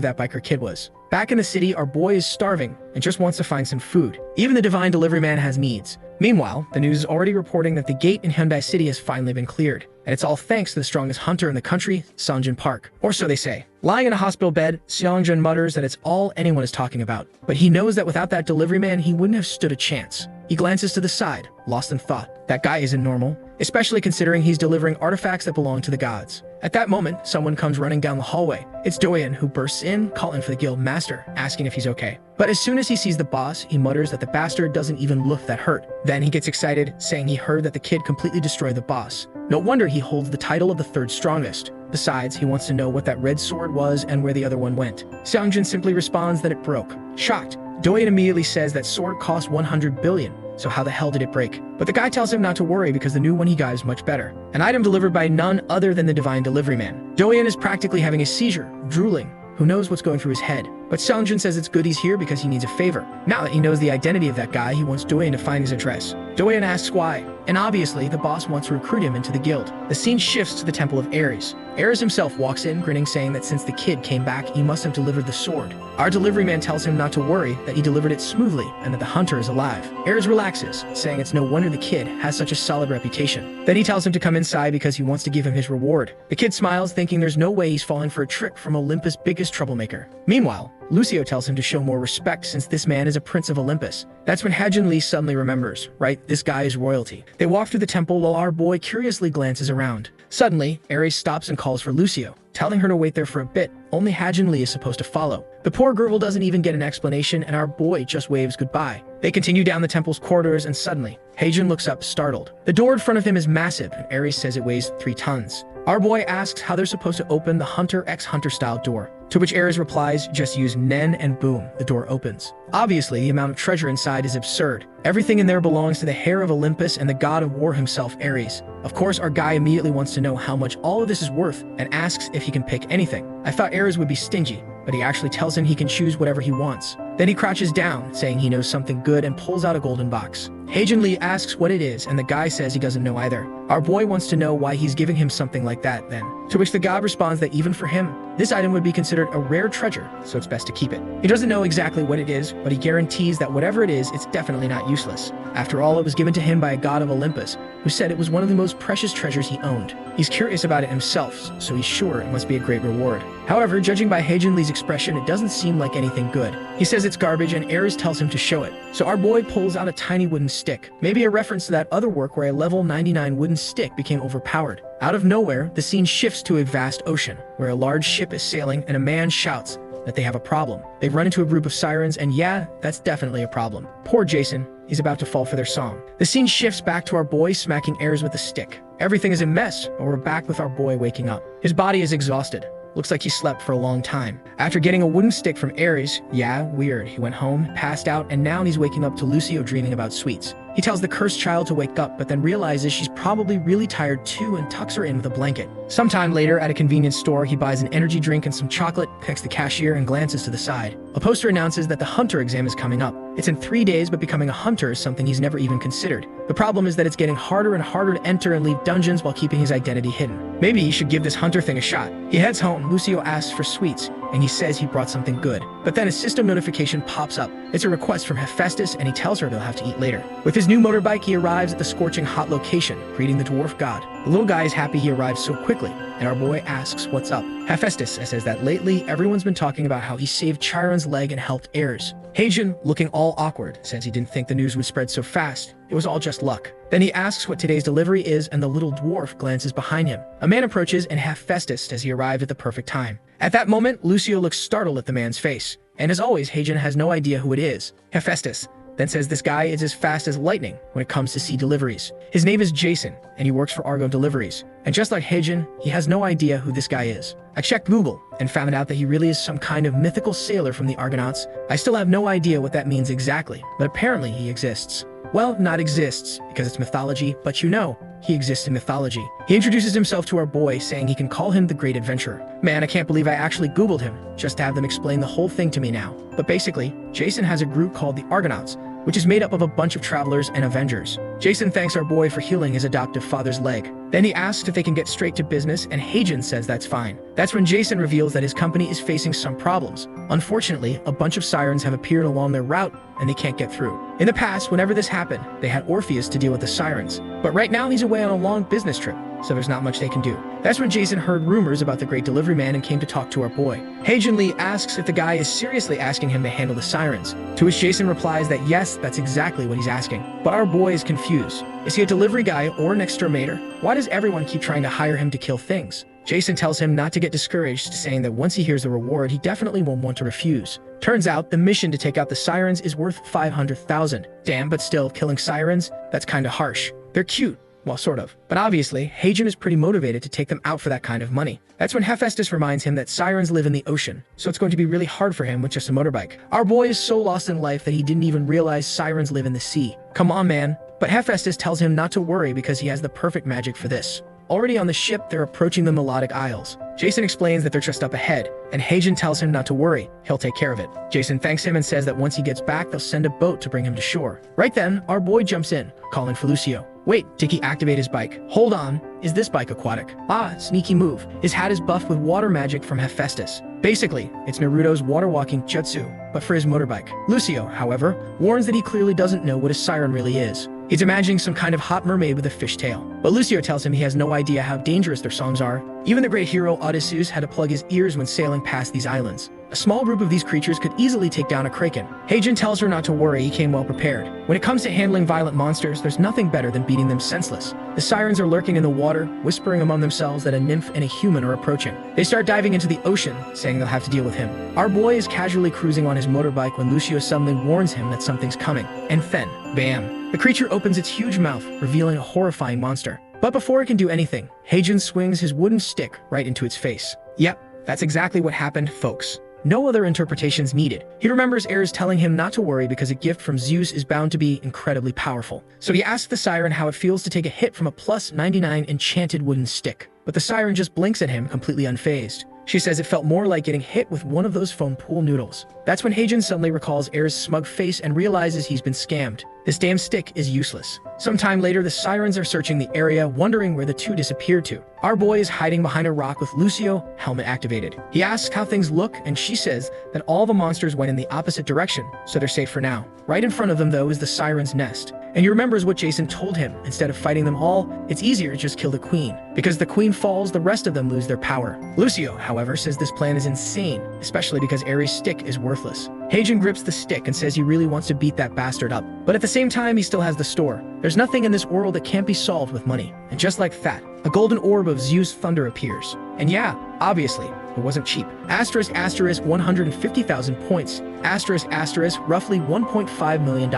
that biker kid was. Back in the city, our boy is starving and just wants to find some food. Even the divine delivery man has needs. Meanwhile, the news is already reporting that the gate in Hyundai City has finally been cleared. And it's all thanks to the strongest hunter in the country, Seongjin Park. Or so they say. Lying in a hospital bed, Seongjin mutters that it's all anyone is talking about. But he knows that without that delivery man, he wouldn't have stood a chance. He glances to the side, lost in thought. That guy isn't normal, especially considering he's delivering artifacts that belong to the gods. At that moment, someone comes running down the hallway. It's Doyen, who bursts in, calling for the guild master, asking if he's okay. But as soon as he sees the boss, he mutters that the bastard doesn't even look that hurt. Then he gets excited, saying he heard that the kid completely destroyed the boss. No wonder he holds the title of the third strongest. Besides, he wants to know what that red sword was and where the other one went. Seongjin simply responds that it broke. Shocked, Doyen immediately says that sword cost 100 billion. So how the hell did it break? But the guy tells him not to worry because the new one he got is much better. An item delivered by none other than the divine delivery man. Doyen is practically having a seizure, drooling. Who knows what's going through his head? But Seongjin says it's good he's here because he needs a favor. Now that he knows the identity of that guy, he wants Doyen to find his address. Doyen asks why, and obviously the boss wants to recruit him into the guild. The scene shifts to the temple of Ares. Ares himself walks in, grinning, saying that since the kid came back, he must have delivered the sword. Our delivery man tells him not to worry, that he delivered it smoothly, and that the hunter is alive. Ares relaxes, saying it's no wonder the kid has such a solid reputation. Then he tells him to come inside because he wants to give him his reward. The kid smiles, thinking there's no way he's falling for a trick from Olympus' biggest troublemaker. Meanwhile, Lucio tells him to show more respect since this man is a prince of Olympus. That's when Hajin Lee suddenly remembers, right, this guy is royalty. They walk through the temple while our boy curiously glances around. Suddenly, Ares stops and calls for Lucio, telling her to wait there for a bit. Only Hajin Lee is supposed to follow. The poor girl doesn't even get an explanation and our boy just waves goodbye. They continue down the temple's corridors and suddenly, Hajin looks up, startled. The door in front of him is massive and Ares says it weighs 3 tons. Our boy asks how they're supposed to open the Hunter x Hunter style door, to which Ares replies, just use Nen and boom, the door opens. Obviously, the amount of treasure inside is absurd. Everything in there belongs to the heir of Olympus and the god of war himself, Ares. Of course, our guy immediately wants to know how much all of this is worth and asks if he can pick anything. I thought Ares would be stingy, but he actually tells him he can choose whatever he wants. Then he crouches down, saying he knows something good and pulls out a golden box. Hajin Lee asks what it is, and the guy says he doesn't know either. Our boy wants to know why he's giving him something like that then. To which the god responds that even for him, this item would be considered a rare treasure, so it's best to keep it. He doesn't know exactly what it is, but he guarantees that whatever it is, it's definitely not useless. After all, it was given to him by a god of Olympus, who said it was one of the most precious treasures he owned. He's curious about it himself, so he's sure it must be a great reward. However, judging by Hajin Lee's expression, it doesn't seem like anything good. He says it's garbage and Ares tells him to show it. So our boy pulls out a tiny wooden stick, maybe a reference to that other work where a level 99 wooden stick became overpowered. Out of nowhere, the scene shifts to a vast ocean, where a large ship is sailing and a man shouts that they have a problem. They run into a group of sirens and yeah, that's definitely a problem. Poor Jason, he's about to fall for their song. The scene shifts back to our boy smacking Ares with a stick. Everything is a mess, but we're back with our boy waking up. His body is exhausted. Looks like he slept for a long time. After getting a wooden stick from Ares, yeah, weird, he went home, passed out, and now he's waking up to Lucio dreaming about sweets. He tells the cursed child to wake up, but then realizes she's probably really tired too and tucks her in with a blanket. Sometime later, at a convenience store, he buys an energy drink and some chocolate, picks the cashier, and glances to the side. A poster announces that the hunter exam is coming up. It's in 3 days, but becoming a hunter is something he's never even considered. The problem is that it's getting harder and harder to enter and leave dungeons while keeping his identity hidden. Maybe he should give this hunter thing a shot. He heads home, Lucio asks for sweets, and he says he brought something good. But then a system notification pops up. It's a request from Hephaestus, and he tells her they'll have to eat later. With his new motorbike, he arrives at the scorching hot location, greeting the dwarf god. The little guy is happy he arrived so quickly, and our boy asks what's up. Hephaestus says that lately, everyone's been talking about how he saved Chiron's leg and helped Ares. Hajin, looking all awkward, says he didn't think the news would spread so fast. It was all just luck. Then he asks what today's delivery is, and the little dwarf glances behind him. A man approaches, and Hephaestus says he arrived at the perfect time. At that moment, Lucio looks startled at the man's face. And as always, Hajin has no idea who it is. Hephaestus, then says this guy is as fast as lightning when it comes to sea deliveries. His name is Jason, and he works for Argo Deliveries. And just like Heijin, he has no idea who this guy is. I checked Google and found out that he really is some kind of mythical sailor from the Argonauts. I still have no idea what that means exactly, but apparently he exists. Well, not exists, because it's mythology, but you know, he exists in mythology. He introduces himself to our boy, saying he can call him the Great Adventurer. Man, I can't believe I actually Googled him, just to have them explain the whole thing to me now. But basically, Jason has a group called the Argonauts, which is made up of a bunch of travelers and Avengers. Jason thanks our boy for healing his adoptive father's leg. Then he asks if they can get straight to business, and Heijin says that's fine. That's when Jason reveals that his company is facing some problems. Unfortunately, a bunch of sirens have appeared along their route, and they can't get through. In the past, whenever this happened, they had Orpheus to deal with the sirens. But right now he's away on a long business trip, so there's not much they can do. That's when Jason heard rumors about the Great Delivery Man and came to talk to our boy. Heijin Lee asks if the guy is seriously asking him to handle the sirens, to which Jason replies that yes, that's exactly what he's asking. But our boy is confused. Is he a delivery guy or an exterminator? Why does everyone keep trying to hire him to kill things? Jason tells him not to get discouraged, saying that once he hears the reward, he definitely won't want to refuse. Turns out, the mission to take out the sirens is worth 500,000. Damn, but still, killing sirens? That's kinda harsh. They're cute. Well, sort of. But obviously, Heijin is pretty motivated to take them out for that kind of money. That's when Hephaestus reminds him that sirens live in the ocean, so it's going to be really hard for him with just a motorbike. Our boy is so lost in life that he didn't even realize sirens live in the sea. Come on, man. But Hephaestus tells him not to worry because he has the perfect magic for this. Already on the ship, they're approaching the Melodic Isles. Jason explains that they're just up ahead, and Heijin tells him not to worry, he'll take care of it. Jason thanks him and says that once he gets back, they'll send a boat to bring him to shore. Right then, our boy jumps in, calling for Lucio. Wait, did he activate his bike? Hold on, is this bike aquatic? Ah, sneaky move. His hat is buffed with water magic from Hephaestus. Basically, it's Naruto's water-walking jutsu, but for his motorbike. Lucio, however, warns that he clearly doesn't know what a siren really is. He's imagining some kind of hot mermaid with a fish tail. But Lucio tells him he has no idea how dangerous their songs are. Even the great hero Odysseus had to plug his ears when sailing past these islands. A small group of these creatures could easily take down a kraken. Heijin tells her not to worry, he came well prepared. When it comes to handling violent monsters, there's nothing better than beating them senseless. The sirens are lurking in the water, whispering among themselves that a nymph and a human are approaching. They start diving into the ocean, saying they'll have to deal with him. Our boy is casually cruising on his motorbike when Lucio suddenly warns him that something's coming. And then, bam! The creature opens its huge mouth, revealing a horrifying monster. But before it can do anything, Heijin swings his wooden stick right into its face. Yep, that's exactly what happened, folks. No other interpretations needed. He remembers Ares telling him not to worry because a gift from Zeus is bound to be incredibly powerful. So he asks the siren how it feels to take a hit from a plus 99 enchanted wooden stick. But the siren just blinks at him, completely unfazed. She says it felt more like getting hit with one of those foam pool noodles. That's when Heijin suddenly recalls Ares' smug face and realizes he's been scammed. This damn stick is useless. Sometime later, the sirens are searching the area, wondering where the two disappeared to. Our boy is hiding behind a rock with Lucio, helmet activated. He asks how things look, and she says that all the monsters went in the opposite direction, so they're safe for now. Right in front of them, though, is the siren's nest. And he remembers what Jason told him. Instead of fighting them all, it's easier to just kill the queen. Because the queen falls, the rest of them lose their power. Lucio, however, says this plan is insane, especially because Ares' stick is worthless. Heijin grips the stick and says he really wants to beat that bastard up. But at the same time, he still has the store. There's nothing in this world that can't be solved with money. And just like that, a golden orb of Zeus thunder appears. And yeah, obviously, it wasn't cheap. Asterisk asterisk 150,000 points. Asterisk asterisk roughly $1.5 million.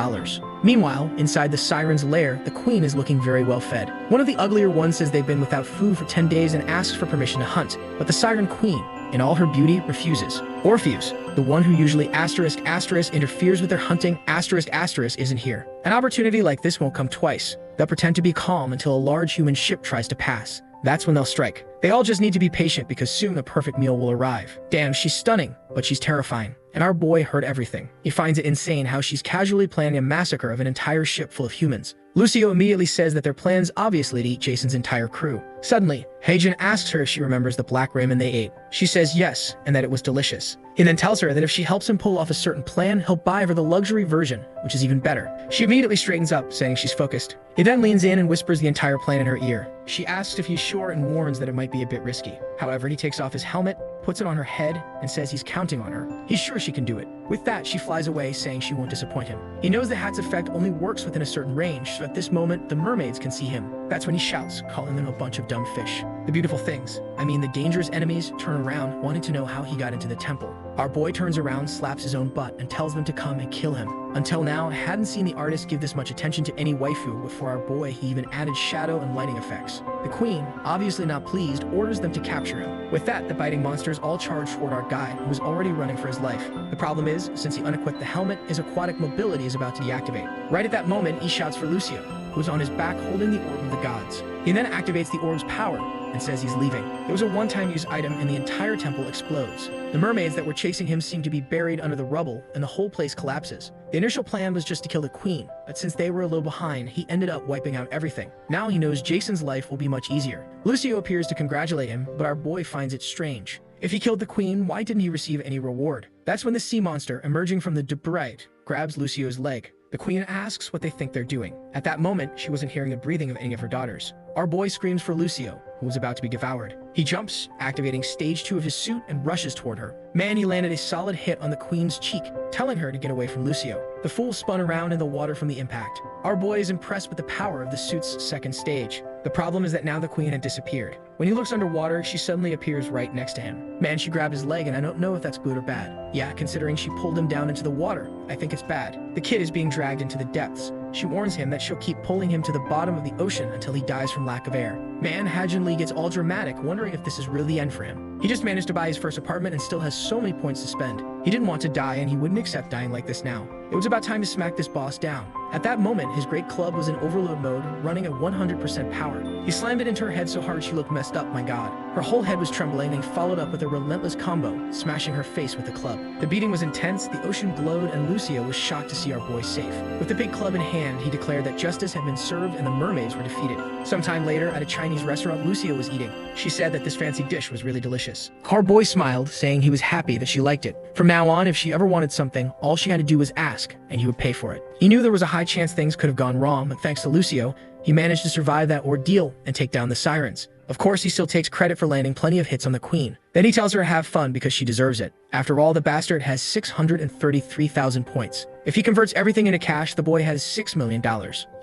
Meanwhile, inside the siren's lair, the queen is looking very well fed. One of the uglier ones says they've been without food for 10 days and asks for permission to hunt. But the siren queen, in all her beauty, refuses. Orpheus, the one who usually asterisk asterisk interferes with their hunting, asterisk asterisk isn't here. An opportunity like this won't come twice. They'll pretend to be calm until a large human ship tries to pass. That's when they'll strike. They all just need to be patient because soon the perfect meal will arrive. Damn, she's stunning, but she's terrifying. And our boy heard everything. He finds it insane how she's casually planning a massacre of an entire ship full of humans. Lucio immediately says that their plan's obviously to eat Jason's entire crew. Suddenly, Heijin asks her if she remembers the black ramen they ate. She says yes, and that it was delicious. He then tells her that if she helps him pull off a certain plan, he'll buy her the luxury version, which is even better. She immediately straightens up, saying she's focused. He then leans in and whispers the entire plan in her ear. She asks if he's sure and warns that it might be a bit risky. However, he takes off his helmet, puts it on her head, and says he's counting on her. He's sure she can do it. With that, she flies away, saying she won't disappoint him. He knows the hat's effect only works within a certain range, so at this moment, the mermaids can see him. That's when he shouts, calling them a bunch of dumb fish. The beautiful things, the dangerous enemies, turn around, wanting to know how he got into the temple. Our boy turns around, slaps his own butt, and tells them to come and kill him. Until now, I hadn't seen the artist give this much attention to any waifu, but for our boy, he even added shadow and lighting effects. The queen, obviously not pleased, orders them to capture him. With that, the biting monsters all charge toward our guy, who was already running for his life. The problem is, since he unequipped the helmet, his aquatic mobility is about to deactivate. Right at that moment, he shouts for Lucio, who is on his back holding the orb of the gods. He then activates the orb's power and says he's leaving. It was a one-time use item and the entire temple explodes. The mermaids that were chasing him seem to be buried under the rubble and the whole place collapses. The initial plan was just to kill the queen, but since they were a little behind, he ended up wiping out everything. Now he knows Jason's life will be much easier. Lucio appears to congratulate him, but our boy finds it strange. If he killed the queen, why didn't he receive any reward? That's when the sea monster, emerging from the debris, grabs Lucio's leg. The queen asks what they think they're doing. At that moment, she wasn't hearing the breathing of any of her daughters. Our boy screams for Lucio, who was about to be devoured. He jumps, activating stage 2 of his suit, and rushes toward her. Man, he landed a solid hit on the queen's cheek, telling her to get away from Lucio. The fool spun around in the water from the impact. Our boy is impressed with the power of the suit's second stage. The problem is that now the queen had disappeared. When he looks underwater, she suddenly appears right next to him. Man, she grabbed his leg, and I don't know if that's good or bad. Yeah, considering she pulled him down into the water, I think it's bad. The kid is being dragged into the depths. She warns him that she'll keep pulling him to the bottom of the ocean until he dies from lack of air. Man, Hajin Lee gets all dramatic, wondering if this is really the end for him. He just managed to buy his first apartment and still has so many points to spend. He didn't want to die, and he wouldn't accept dying like this now. It was about time to smack this boss down. At that moment, his great club was in overload mode, running at 100% power. He slammed it into her head so hard she looked messed up, my god. Her whole head was trembling, and followed up with a relentless combo, smashing her face with the club. The beating was intense, the ocean glowed, and Lucio was shocked to see our boy safe. With the big club in hand, he declared that justice had been served and the mermaids were defeated. Sometime later, at a Chinese restaurant Lucio was eating, she said that this fancy dish was really delicious. Our boy smiled, saying he was happy that she liked it. From now on, if she ever wanted something, all she had to do was ask, and he would pay for it. He knew there was a high chance things could have gone wrong, but thanks to Lucio, he managed to survive that ordeal and take down the sirens. Of course, he still takes credit for landing plenty of hits on the queen. Then he tells her to have fun because she deserves it. After all, the bastard has 633,000 points. If he converts everything into cash, the boy has $6 million.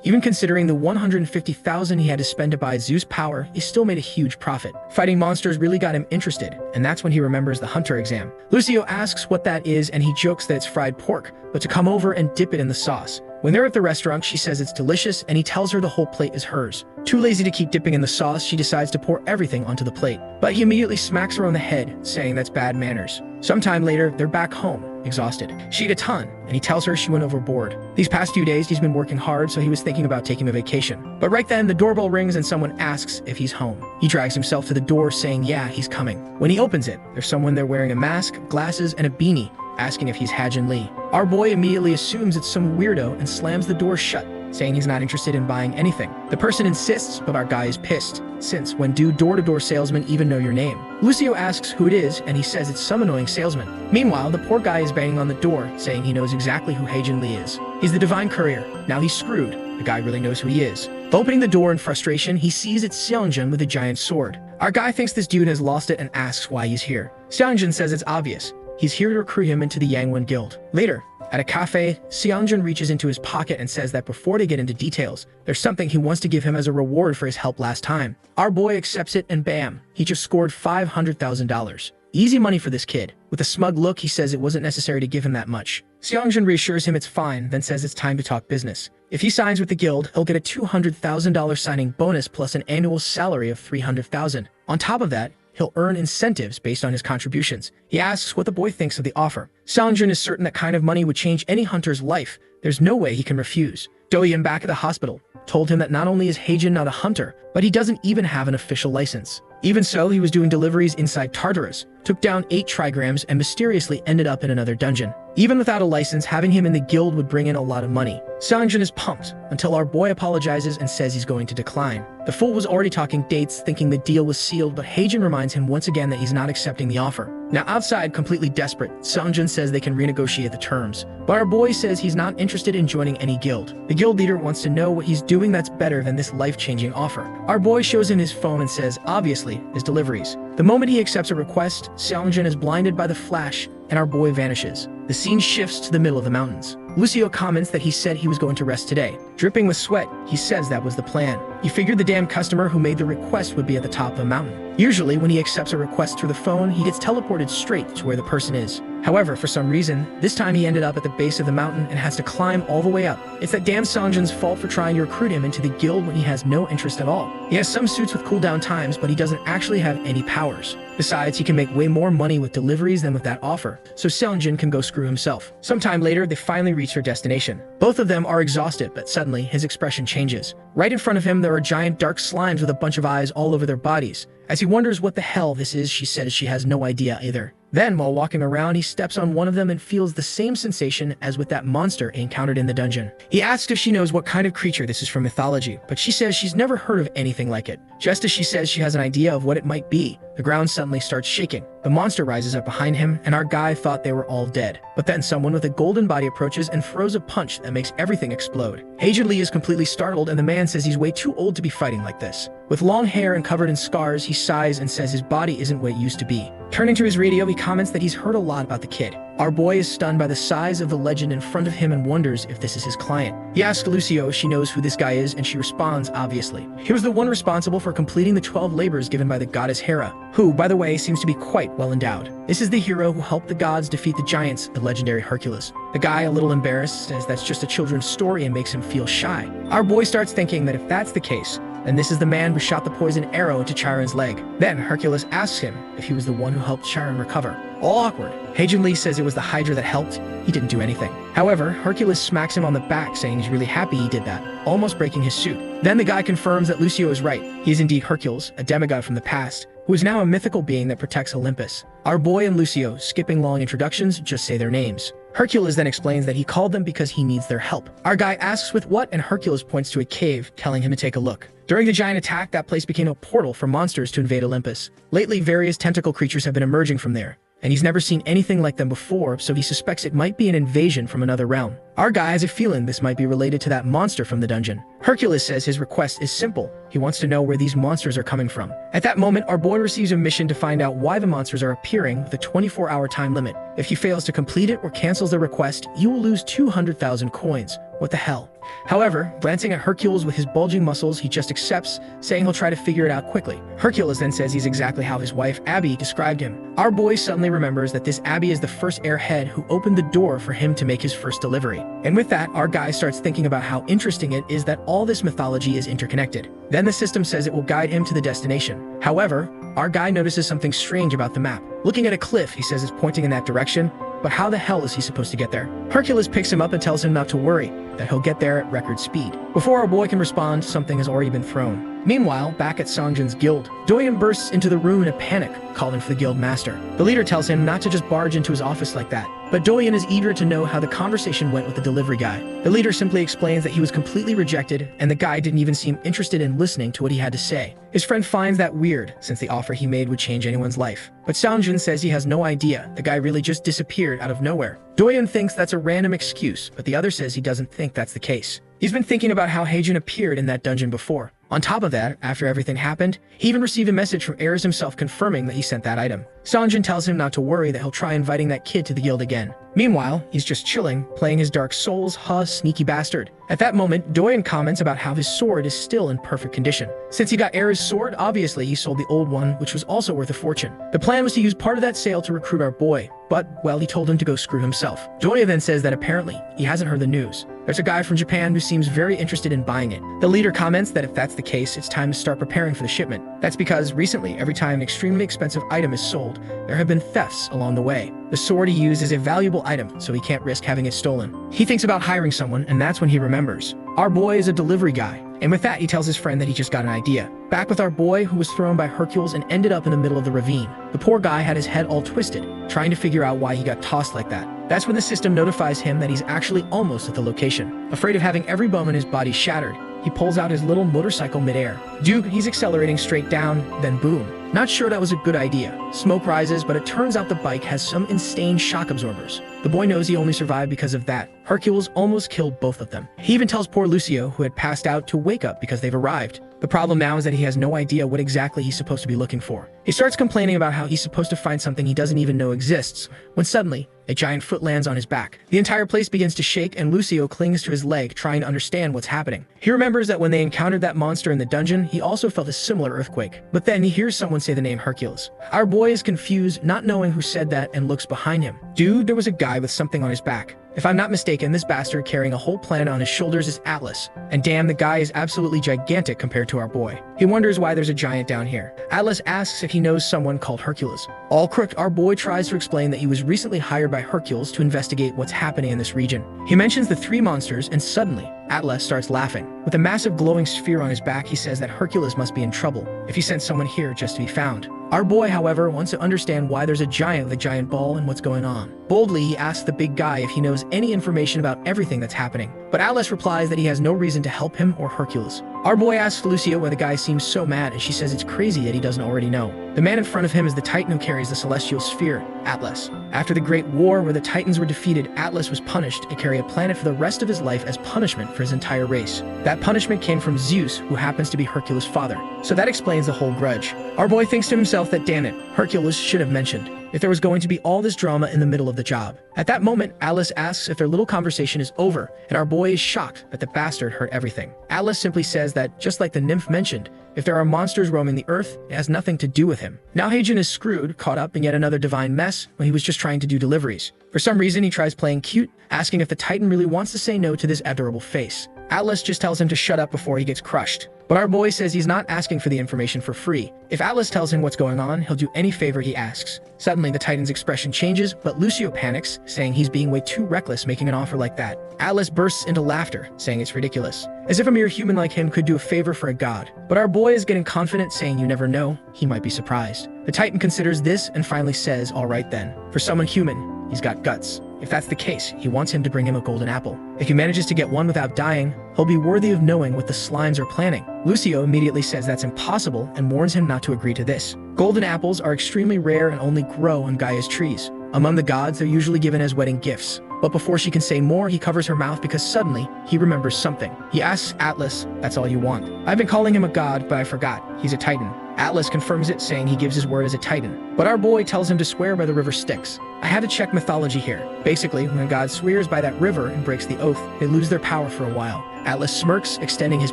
Even considering the 150,000 he had to spend to buy Zeus power, he still made a huge profit. Fighting monsters really got him interested, and that's when he remembers the hunter exam. Lucio asks what that is, and he jokes that it's fried pork, but to come over and dip it in the sauce. When they're at the restaurant, she says it's delicious, and he tells her the whole plate is hers. Too lazy to keep dipping in the sauce, she decides to pour everything onto the plate. But he immediately smacks her on the head, saying that's bad manners. Sometime later, they're back home, exhausted. She ate a ton, and he tells her she went overboard. These past few days, he's been working hard, so he was thinking about taking a vacation. But right then, the doorbell rings and someone asks if he's home. He drags himself to the door, saying yeah, he's coming. When he opens it, there's someone there wearing a mask, glasses, and a beanie, asking if he's Hajin Lee. Our boy immediately assumes it's some weirdo and slams the door shut, saying he's not interested in buying anything. The person insists, but our guy is pissed, since when do door-to-door salesmen even know your name? Lucio asks who it is, and he says it's some annoying salesman. Meanwhile, the poor guy is banging on the door, saying he knows exactly who Hajin Lee is. He's the divine courier. Now he's screwed. The guy really knows who he is. Opening the door in frustration, he sees it's Seongjin with a giant sword. Our guy thinks this dude has lost it and asks why he's here. Seongjin says it's obvious. He's here to recruit him into the Yangwon Guild. Later, at a cafe, Seongjin reaches into his pocket and says that before they get into details, there's something he wants to give him as a reward for his help last time. Our boy accepts it and bam, he just scored $500,000. Easy money for this kid. With a smug look, he says it wasn't necessary to give him that much. Seongjin reassures him it's fine, then says it's time to talk business. If he signs with the guild, he'll get a $200,000 signing bonus plus an annual salary of $300,000. On top of that, he'll earn incentives based on his contributions. He asks what the boy thinks of the offer. Seongjin is certain that kind of money would change any hunter's life. There's no way he can refuse. Doyeon, back at the hospital, told him that not only is Hajin not a hunter, but he doesn't even have an official license. Even so, he was doing deliveries inside Tartarus, took down 8 trigrams, and mysteriously ended up in another dungeon. Even without a license, having him in the guild would bring in a lot of money. Seongjin is pumped, until our boy apologizes and says he's going to decline. The fool was already talking dates, thinking the deal was sealed, but Haejin reminds him once again that he's not accepting the offer. Now outside, completely desperate, Seongjin says they can renegotiate the terms. But our boy says he's not interested in joining any guild. The guild leader wants to know what he's doing that's better than this life-changing offer. Our boy shows him his phone and says, obviously, his deliveries. The moment he accepts a request, Seongjin is blinded by the flash, and our boy vanishes. The scene shifts to the middle of the mountains. Lucio comments that he said he was going to rest today. Dripping with sweat, he says that was the plan. He figured the damn customer who made the request would be at the top of the mountain. Usually, when he accepts a request through the phone, he gets teleported straight to where the person is. However, for some reason, this time he ended up at the base of the mountain and has to climb all the way up. It's that damn Seongjin's fault for trying to recruit him into the guild when he has no interest at all. He has some suits with cooldown times, but he doesn't actually have any powers. Besides, he can make way more money with deliveries than with that offer, so Seongjin can go screw himself. Sometime later, they finally reach their destination. Both of them are exhausted, but suddenly, his expression changes. Right in front of him, there are giant dark slimes with a bunch of eyes all over their bodies. As he wonders what the hell this is, she says she has no idea either. Then, while walking around, he steps on one of them and feels the same sensation as with that monster he encountered in the dungeon. He asks if she knows what kind of creature this is from mythology, but she says she's never heard of anything like it. Just as she says she has an idea of what it might be, the ground suddenly starts shaking. The monster rises up behind him, and our guy thought they were all dead. But then someone with a golden body approaches and throws a punch that makes everything explode. Haejin Lee is completely startled, and the man says he's way too old to be fighting like this. With long hair and covered in scars, he sighs and says his body isn't what it used to be. Turning to his radio, he comments that he's heard a lot about the kid. Our boy is stunned by the size of the legend in front of him and wonders if this is his client. He asks Lucio if she knows who this guy is, and she responds, obviously. He was the one responsible for completing the 12 labors given by the goddess Hera, who, by the way, seems to be quite well endowed. This is the hero who helped the gods defeat the giants, the legendary Hercules. The guy, a little embarrassed, says that's just a children's story and makes him feel shy. Our boy starts thinking that if that's the case, then this is the man who shot the poison arrow into Chiron's leg. Then Hercules asks him if he was the one who helped Chiron recover. All awkward. Haejin Lee says it was the Hydra that helped. He didn't do anything. However, Hercules smacks him on the back, saying he's really happy he did that, almost breaking his suit. Then the guy confirms that Lucio is right. He is indeed Hercules, a demigod from the past, who is now a mythical being that protects Olympus. Our boy and Lucio, skipping long introductions, just say their names. Hercules then explains that he called them because he needs their help. Our guy asks with what, and Hercules points to a cave, telling him to take a look. During the giant attack, that place became a portal for monsters to invade Olympus. Lately, various tentacle creatures have been emerging from there, and he's never seen anything like them before, so he suspects it might be an invasion from another realm. Our guy has a feeling this might be related to that monster from the dungeon. Hercules says his request is simple. He wants to know where these monsters are coming from. At that moment, our boy receives a mission to find out why the monsters are appearing with a 24-hour time limit. If he fails to complete it or cancels the request, you will lose 200,000 coins. What the hell? However, glancing at Hercules with his bulging muscles, he just accepts, saying he'll try to figure it out quickly. Hercules then says he's exactly how his wife, Abby, described him. Our boy suddenly remembers that this Abby is the first airhead who opened the door for him to make his first delivery. And with that, our guy starts thinking about how interesting it is that all this mythology is interconnected. Then the system says it will guide him to the destination. However, our guy notices something strange about the map. Looking at a cliff, he says it's pointing in that direction, but how the hell is he supposed to get there? Hercules picks him up and tells him not to worry, that he'll get there at record speed. Before our boy can respond, something has already been thrown. Meanwhile, back at Seongjin's guild, Doyeon bursts into the room in a panic, calling for the guild master. The leader tells him not to just barge into his office like that, but Doyeon is eager to know how the conversation went with the delivery guy. The leader simply explains that he was completely rejected, and the guy didn't even seem interested in listening to what he had to say. His friend finds that weird, since the offer he made would change anyone's life. But Seongjin says he has no idea, the guy really just disappeared out of nowhere. Doyeon thinks that's a random excuse, but the other says he doesn't think that's the case. He's been thinking about how Haejin appeared in that dungeon before. On top of that, after everything happened, he even received a message from Ares himself confirming that he sent that item. Seongjin tells him not to worry, that he'll try inviting that kid to the guild again. Meanwhile, he's just chilling, playing his Dark Souls, sneaky bastard. At that moment, Doyeon comments about how his sword is still in perfect condition. Since he got Ares' sword, obviously he sold the old one, which was also worth a fortune. The plan was to use part of that sale to recruit our boy, but, well, he told him to go screw himself. Doyeon then says that apparently, he hasn't heard the news. There's a guy from Japan who seems very interested in buying it. The leader comments that if that's the case, it's time to start preparing for the shipment. That's because recently, every time an extremely expensive item is sold, there have been thefts along the way. The sword he used is a valuable item, so he can't risk having it stolen. He thinks about hiring someone, and that's when he remembers. Our boy is a delivery guy, and with that he tells his friend that he just got an idea. Back with our boy, who was thrown by Hercules and ended up in the middle of the ravine. The poor guy had his head all twisted, trying to figure out why he got tossed like that. That's when the system notifies him that he's actually almost at the location. Afraid of having every bone in his body shattered, he pulls out his little motorcycle midair. Dude, he's accelerating straight down, then boom. Not sure that was a good idea. Smoke rises, but it turns out the bike has some insane shock absorbers. The boy knows he only survived because of that. Hercules almost killed both of them. He even tells poor Lucio, who had passed out, to wake up because they've arrived. The problem now is that he has no idea what exactly he's supposed to be looking for. He starts complaining about how he's supposed to find something he doesn't even know exists, when suddenly, a giant foot lands on his back. The entire place begins to shake and Lucio clings to his leg, trying to understand what's happening. He remembers that when they encountered that monster in the dungeon, he also felt a similar earthquake. But then he hears someone say the name Hercules. Our boy is confused, not knowing who said that, and looks behind him. Dude, there was a guy with something on his back. If I'm not mistaken, this bastard carrying a whole planet on his shoulders is Atlas. And damn, the guy is absolutely gigantic compared to our boy. He wonders why there's a giant down here. Atlas asks if he knows someone called Hercules. All crooked, our boy tries to explain that he was recently hired by Hercules to investigate what's happening in this region. He mentions the three monsters, and suddenly, Atlas starts laughing. With a massive glowing sphere on his back, he says that Hercules must be in trouble if he sent someone here just to be found. Our boy, however, wants to understand why there's a giant with a giant ball and what's going on. Boldly, he asks the big guy if he knows any information about everything that's happening, but Atlas replies that he has no reason to help him or Hercules. Our boy asks Lucio why the guy seems so mad, and she says it's crazy that he doesn't already know. The man in front of him is the Titan who carries the celestial sphere, Atlas. After the Great War, where the Titans were defeated, Atlas was punished to carry a planet for the rest of his life as punishment for his entire race. That punishment came from Zeus, who happens to be Hercules' father. So that explains the whole grudge. Our boy thinks to himself that damn it, Hercules should have mentioned if there was going to be all this drama in the middle of the job. At that moment, Atlas asks if their little conversation is over, and our boy is shocked that the bastard heard everything. Atlas simply says that, just like the nymph mentioned, if there are monsters roaming the earth, it has nothing to do with him. Now Heijin is screwed, caught up in yet another divine mess when he was just trying to do deliveries. For some reason, he tries playing cute, asking if the Titan really wants to say no to this adorable face. Atlas just tells him to shut up before he gets crushed. But our boy says he's not asking for the information for free. If Atlas tells him what's going on, he'll do any favor he asks. Suddenly, the Titan's expression changes, but Lucio panics, saying he's being way too reckless making an offer like that. Atlas bursts into laughter, saying it's ridiculous, as if a mere human like him could do a favor for a god. But our boy is getting confident, saying you never know, he might be surprised. The Titan considers this and finally says, all right then. For someone human, he's got guts. If that's the case, he wants him to bring him a golden apple. If he manages to get one without dying, he'll be worthy of knowing what the slimes are planning. Lucio immediately says that's impossible and warns him not to agree to this. Golden apples are extremely rare and only grow on Gaia's trees. Among the gods, they're usually given as wedding gifts. But before she can say more, he covers her mouth because suddenly, he remembers something. He asks Atlas, that's all you want. I've been calling him a god, but I forgot. He's a Titan. Atlas confirms it, saying he gives his word as a Titan. But our boy tells him to swear by the river Styx. I had to check mythology here. Basically, when a god swears by that river and breaks the oath, they lose their power for a while. Atlas smirks, extending his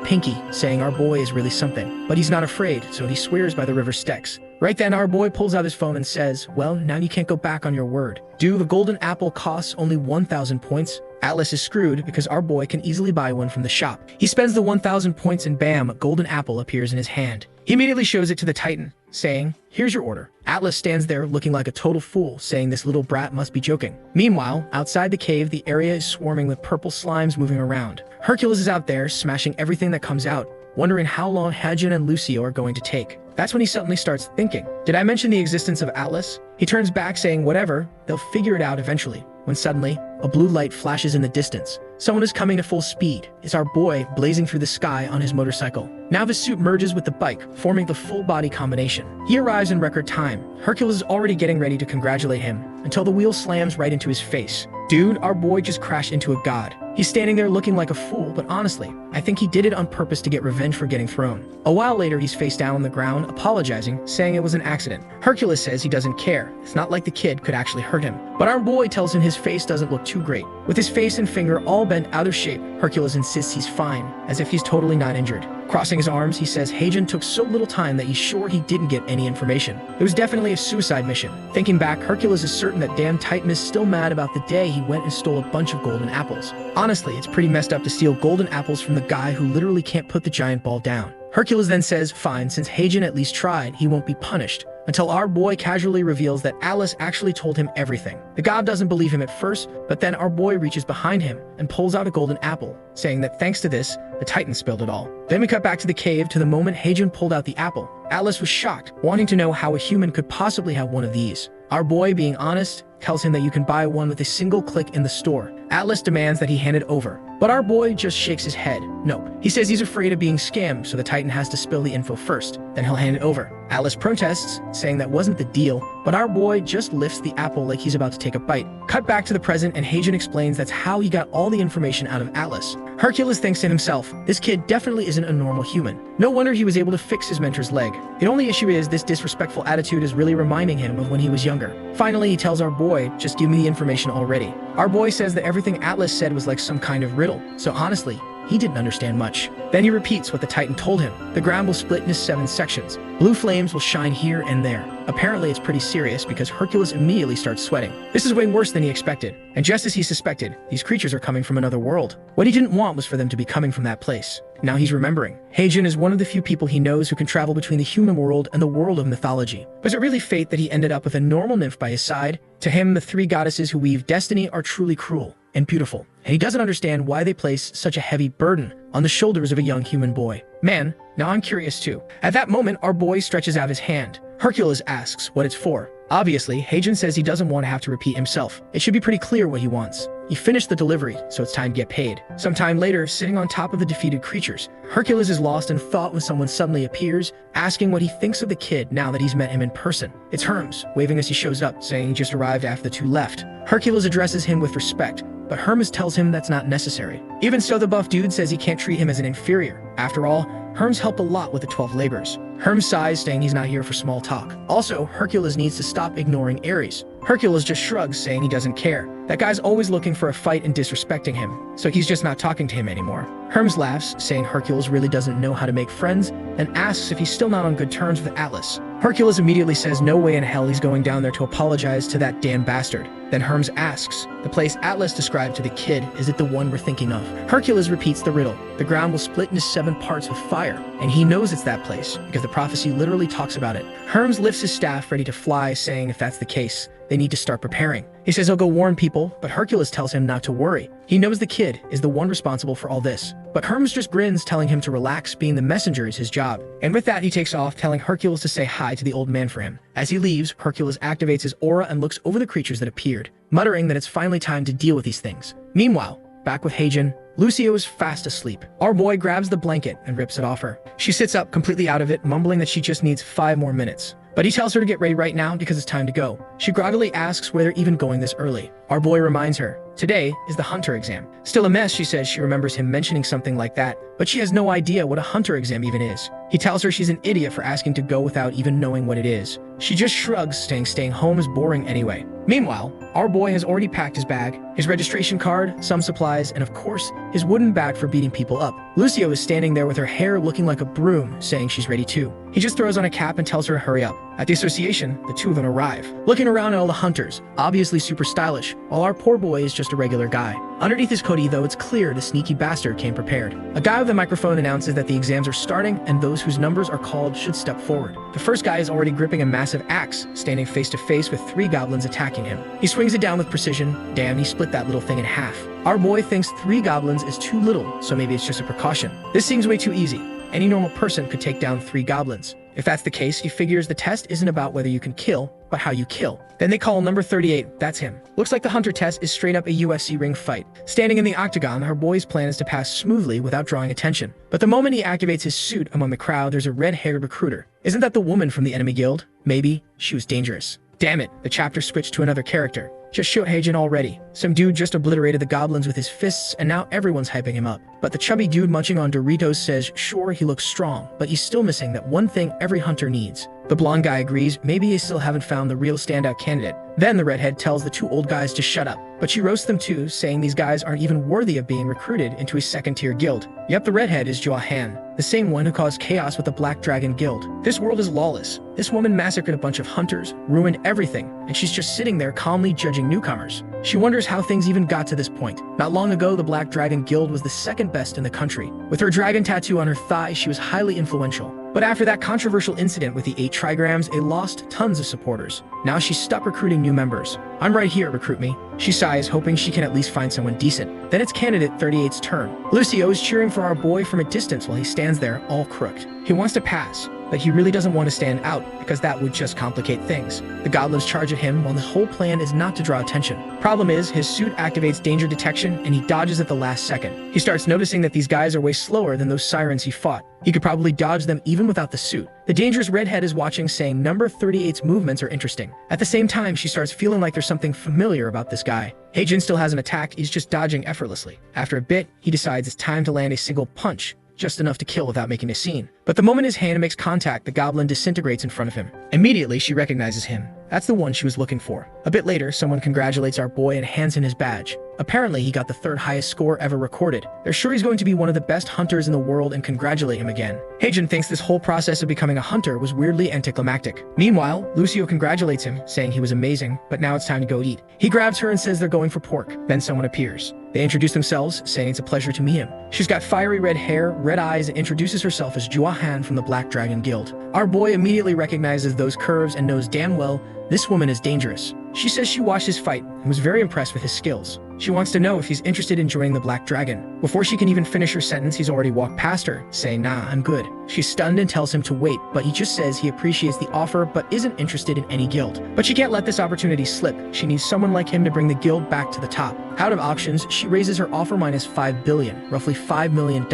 pinky, saying our boy is really something. But he's not afraid, so he swears by the river Styx. Right then, our boy pulls out his phone and says, well, now you can't go back on your word. Do the golden apple costs only 1,000 points? Atlas is screwed because our boy can easily buy one from the shop. He spends the 1,000 points and bam, a golden apple appears in his hand. He immediately shows it to the Titan, saying, here's your order. Atlas stands there looking like a total fool, saying this little brat must be joking. Meanwhile, outside the cave, the area is swarming with purple slimes moving around. Hercules is out there, smashing everything that comes out, wondering how long Heijin and Lucio are going to take. That's when he suddenly starts thinking, did I mention the existence of Atlas? He turns back saying whatever, they'll figure it out eventually, when suddenly, a blue light flashes in the distance. Someone is coming to full speed. It's our boy blazing through the sky on his motorcycle. Now his suit merges with the bike, forming the full body combination. He arrives in record time. Hercules is already getting ready to congratulate him, until the wheel slams right into his face. Dude, our boy just crashed into a god. He's standing there looking like a fool, but honestly, I think he did it on purpose to get revenge for getting thrown. A while later, he's face down on the ground, apologizing, saying it was an accident. Hercules says he doesn't care. It's not like the kid could actually hurt him. But our boy tells him his face doesn't look too great. With his face and finger all bent out of shape, Hercules insists he's fine, as if he's totally not injured. Crossing his arms, he says Heijin took so little time that he's sure he didn't get any information. It was definitely a suicide mission. Thinking back, Hercules is certain that damn Titan is still mad about the day he went and stole a bunch of golden apples. Honestly, it's pretty messed up to steal golden apples from the guy who literally can't put the giant ball down. Hercules then says, fine, since Heijin at least tried, he won't be punished. Until our boy casually reveals that Atlas actually told him everything. The god doesn't believe him at first, but then our boy reaches behind him and pulls out a golden apple, saying that thanks to this, the Titan spilled it all. Then we cut back to the cave to the moment Heijin pulled out the apple. Atlas was shocked, wanting to know how a human could possibly have one of these. Our boy, being honest, tells him that you can buy one with a single click in the store. Atlas demands that he hand it over, but our boy just shakes his head. No, he says he's afraid of being scammed, so the Titan has to spill the info first, then he'll hand it over. Atlas protests, saying that wasn't the deal, but our boy just lifts the apple like he's about to take a bite. Cut back to the present, and Heijin explains that's how he got all the information out of Atlas. Hercules thinks to himself, this kid definitely isn't a normal human. No wonder he was able to fix his mentor's leg. The only issue is this disrespectful attitude is really reminding him of when he was younger. Finally, he tells our boy, just give me the information already. Our boy says that everything Atlas said was like some kind of riddle, so honestly, he didn't understand much. Then he repeats what the Titan told him. The ground will split into 7 sections. Blue flames will shine here and there. Apparently it's pretty serious because Hercules immediately starts sweating. This is way worse than he expected. And just as he suspected, these creatures are coming from another world. What he didn't want was for them to be coming from that place. Now he's remembering. Heijin is one of the few people he knows who can travel between the human world and the world of mythology. Was it really fate that he ended up with a normal nymph by his side? To him, the 3 goddesses who weave destiny are truly cruel and beautiful, and he doesn't understand why they place such a heavy burden on the shoulders of a young human boy. Man, now I'm curious too. At that moment, our boy stretches out his hand. Hercules asks what it's for. Obviously, Heijin says he doesn't want to have to repeat himself. It should be pretty clear what he wants. He finished the delivery, so it's time to get paid. Sometime later, sitting on top of the defeated creatures, Hercules is lost in thought when someone suddenly appears, asking what he thinks of the kid now that he's met him in person. It's Hermes, waving as he shows up, saying he just arrived after the 2 left. Hercules addresses him with respect, but Hermes tells him that's not necessary. Even so, the buff dude says he can't treat him as an inferior. After all, Hermes helped a lot with the 12 labors. Hermes sighs, saying he's not here for small talk. Also, Hercules needs to stop ignoring Ares. Hercules just shrugs, saying he doesn't care. That guy's always looking for a fight and disrespecting him, so he's just not talking to him anymore. Hermes laughs, saying Hercules really doesn't know how to make friends, and asks if he's still not on good terms with Atlas. Hercules immediately says no way in hell he's going down there to apologize to that damn bastard. Then Hermes asks, the place Atlas described to the kid, is it the one we're thinking of? Hercules repeats the riddle. The ground will split into 7 parts with fire, and he knows it's that place, because the prophecy literally talks about it. Hermes lifts his staff ready to fly, saying if that's the case, they need to start preparing. He says he'll go warn people, but Hercules tells him not to worry. He knows the kid is the one responsible for all this. But Hermes just grins, telling him to relax, being the messenger is his job. And with that, he takes off, telling Hercules to say hi to the old man for him. As he leaves, Hercules activates his aura and looks over the creatures that appeared, muttering that it's finally time to deal with these things. Meanwhile, back with Heijin, Lucio is fast asleep. Our boy grabs the blanket and rips it off her. She sits up completely out of it, mumbling that she just needs 5 more minutes. But he tells her to get ready right now because it's time to go. She groggily asks where they're even going this early. Our boy reminds her, today is the hunter exam. Still a mess, she says she remembers him mentioning something like that, but she has no idea what a hunter exam even is. He tells her she's an idiot for asking to go without even knowing what it is. She just shrugs, saying staying home is boring anyway. Meanwhile, our boy has already packed his bag, his registration card, some supplies, and of course, his wooden bat for beating people up. Lucio is standing there with her hair looking like a broom, saying she's ready too. He just throws on a cap and tells her to hurry up. At the association, the 2 of them arrive, looking around at all the hunters, obviously super stylish, while our poor boy is just a regular guy. Underneath his coatee, though, it's clear the sneaky bastard came prepared. A guy with a microphone announces that the exams are starting and those whose numbers are called should step forward. The first guy is already gripping a massive axe, standing face to face with 3 goblins attacking him. He swings it down with precision. Damn, he split that little thing in half. Our boy thinks 3 goblins is too little, so maybe it's just a precaution. This seems way too easy. Any normal person could take down 3 goblins. If that's the case, he figures the test isn't about whether you can kill, but how you kill. Then they call number 38, that's him. Looks like the hunter test is straight up a UFC ring fight. Standing in the octagon, her boy's plan is to pass smoothly without drawing attention. But the moment he activates his suit among the crowd, there's a red-haired recruiter. Isn't that the woman from the enemy guild? Maybe she was dangerous. Damn it, the chapter switched to another character. Just showed Heijin already. Some dude just obliterated the goblins with his fists, and now everyone's hyping him up. But the chubby dude munching on Doritos says sure, he looks strong, but he's still missing that one thing every hunter needs. The blonde guy agrees, maybe they still haven't found the real standout candidate. Then the redhead tells the 2 old guys to shut up, but she roasts them too, saying these guys aren't even worthy of being recruited into a 2nd-tier guild. Yep, the redhead is Jua Han, the same one who caused chaos with the Black Dragon Guild. This world is lawless. This woman massacred a bunch of hunters, ruined everything, and she's just sitting there calmly judging newcomers. She wonders how things even got to this point. Not long ago, the Black Dragon Guild was the 2nd best in the country. With her dragon tattoo on her thigh, she was highly influential. But after that controversial incident with the 8 trigrams, it lost tons of supporters. Now she's stuck recruiting new members. I'm right here, recruit me. She sighs, hoping she can at least find someone decent. Then it's candidate 38's turn. Lucio is cheering for our boy from a distance while he stands there, all crooked. He wants to pass, but he really doesn't want to stand out because that would just complicate things. The goblins charge at him while his whole plan is not to draw attention. Problem is, his suit activates danger detection and he dodges at the last second. He starts noticing that these guys are way slower than those sirens he fought. He could probably dodge them even without the suit. The dangerous redhead is watching, saying number 38's movements are interesting. At the same time, she starts feeling like there's something familiar about this guy. Heijin still has an attack, he's just dodging effortlessly. After a bit, he decides it's time to land a single punch, just enough to kill without making a scene. But the moment his hand makes contact, the goblin disintegrates in front of him. Immediately, she recognizes him. That's the one she was looking for. A bit later, someone congratulates our boy and hands him his badge. Apparently, he got the third highest score ever recorded. They're sure he's going to be one of the best hunters in the world and congratulate him again. Heijin thinks this whole process of becoming a hunter was weirdly anticlimactic. Meanwhile, Lucio congratulates him, saying he was amazing, but now it's time to go eat. He grabs her and says they're going for pork. Then someone appears. They introduce themselves, saying it's a pleasure to meet him. She's got fiery red hair, red eyes, and introduces herself as Juahan from the Black Dragon Guild. Our boy immediately recognizes those curves and knows damn well this woman is dangerous. She says she watched his fight and was very impressed with his skills. She wants to know if he's interested in joining the Black Dragon. Before she can even finish her sentence, he's already walked past her, saying, "Nah, I'm good." She's stunned and tells him to wait, but he just says he appreciates the offer but isn't interested in any guild. But she can't let this opportunity slip. She needs someone like him to bring the guild back to the top. Out of options, she raises her offer minus 5 billion, roughly $5 million,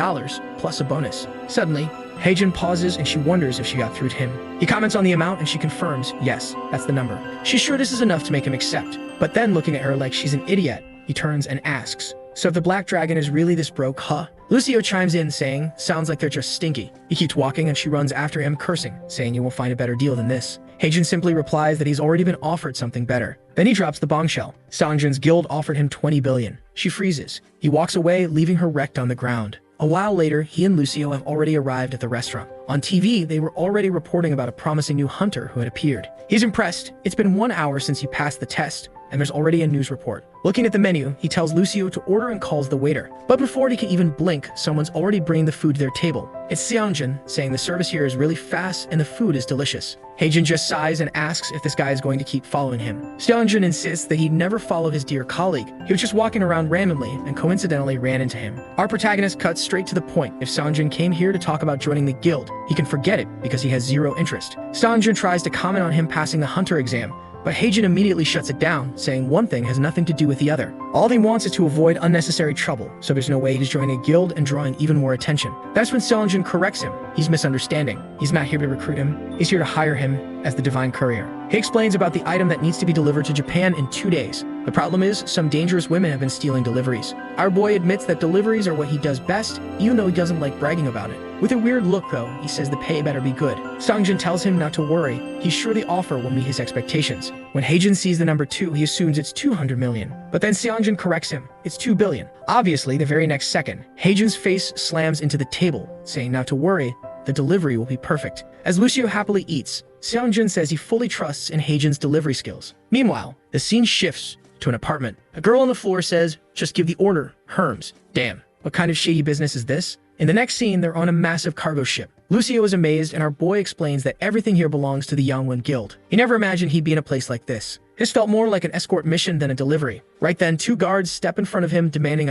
plus a bonus. Suddenly, Heijin pauses and she wonders if she got through to him. He comments on the amount and she confirms, yes, that's the number. She's sure this is enough to make him accept. But then, looking at her like she's an idiot, he turns and asks, "So if the Black Dragon is really this broke, huh?" Lucio chimes in, saying, "Sounds like they're just stinky." He keeps walking and she runs after him, cursing, saying you won't find a better deal than this. Heijin simply replies that he's already been offered something better. Then he drops the bombshell. Seongjin's guild offered him 20 billion. She freezes. He walks away, leaving her wrecked on the ground. A while later, he and Lucio have already arrived at the restaurant. On TV, they were already reporting about a promising new hunter who had appeared. He's impressed. It's been 1 hour since he passed the test, and there's already a news report. Looking at the menu, he tells Lucio to order and calls the waiter. But before he can even blink, someone's already bringing the food to their table. It's Seongjin, saying the service here is really fast and the food is delicious. Heijin just sighs and asks if this guy is going to keep following him. Seongjin insists that he'd never follow his dear colleague. He was just walking around randomly and coincidentally ran into him. Our protagonist cuts straight to the point. If Seongjin came here to talk about joining the guild, he can forget it because he has zero interest. Seongjin tries to comment on him passing the hunter exam, but Heijin immediately shuts it down, saying one thing has nothing to do with the other. All he wants is to avoid unnecessary trouble, so there's no way he's joining a guild and drawing even more attention. That's when Seongjin corrects him. He's misunderstanding. He's not here to recruit him. He's here to hire him as the divine courier. He explains about the item that needs to be delivered to Japan in 2 days. The problem is, some dangerous women have been stealing deliveries. Our boy admits that deliveries are what he does best, even though he doesn't like bragging about it. With a weird look though, he says the pay better be good. Seongjin tells him not to worry, he's sure the offer will meet his expectations. When Heijin sees the number 2, he assumes it's 200 million. But then Seongjin corrects him, it's 2 billion. Obviously, the very next second, Heijin's face slams into the table, saying not to worry, the delivery will be perfect. As Lucio happily eats, Seongjin says he fully trusts in Heijin's delivery skills. Meanwhile, the scene shifts to an apartment. A girl on the floor says, "Just give the order, Herms." Damn, what kind of shady business is this? In the next scene, they're on a massive cargo ship. Lucio is amazed, and our boy explains that everything here belongs to the Yangwon Guild. He never imagined he'd be in a place like this. This felt more like an escort mission than a delivery. Right then, 2 guards step in front of him, demanding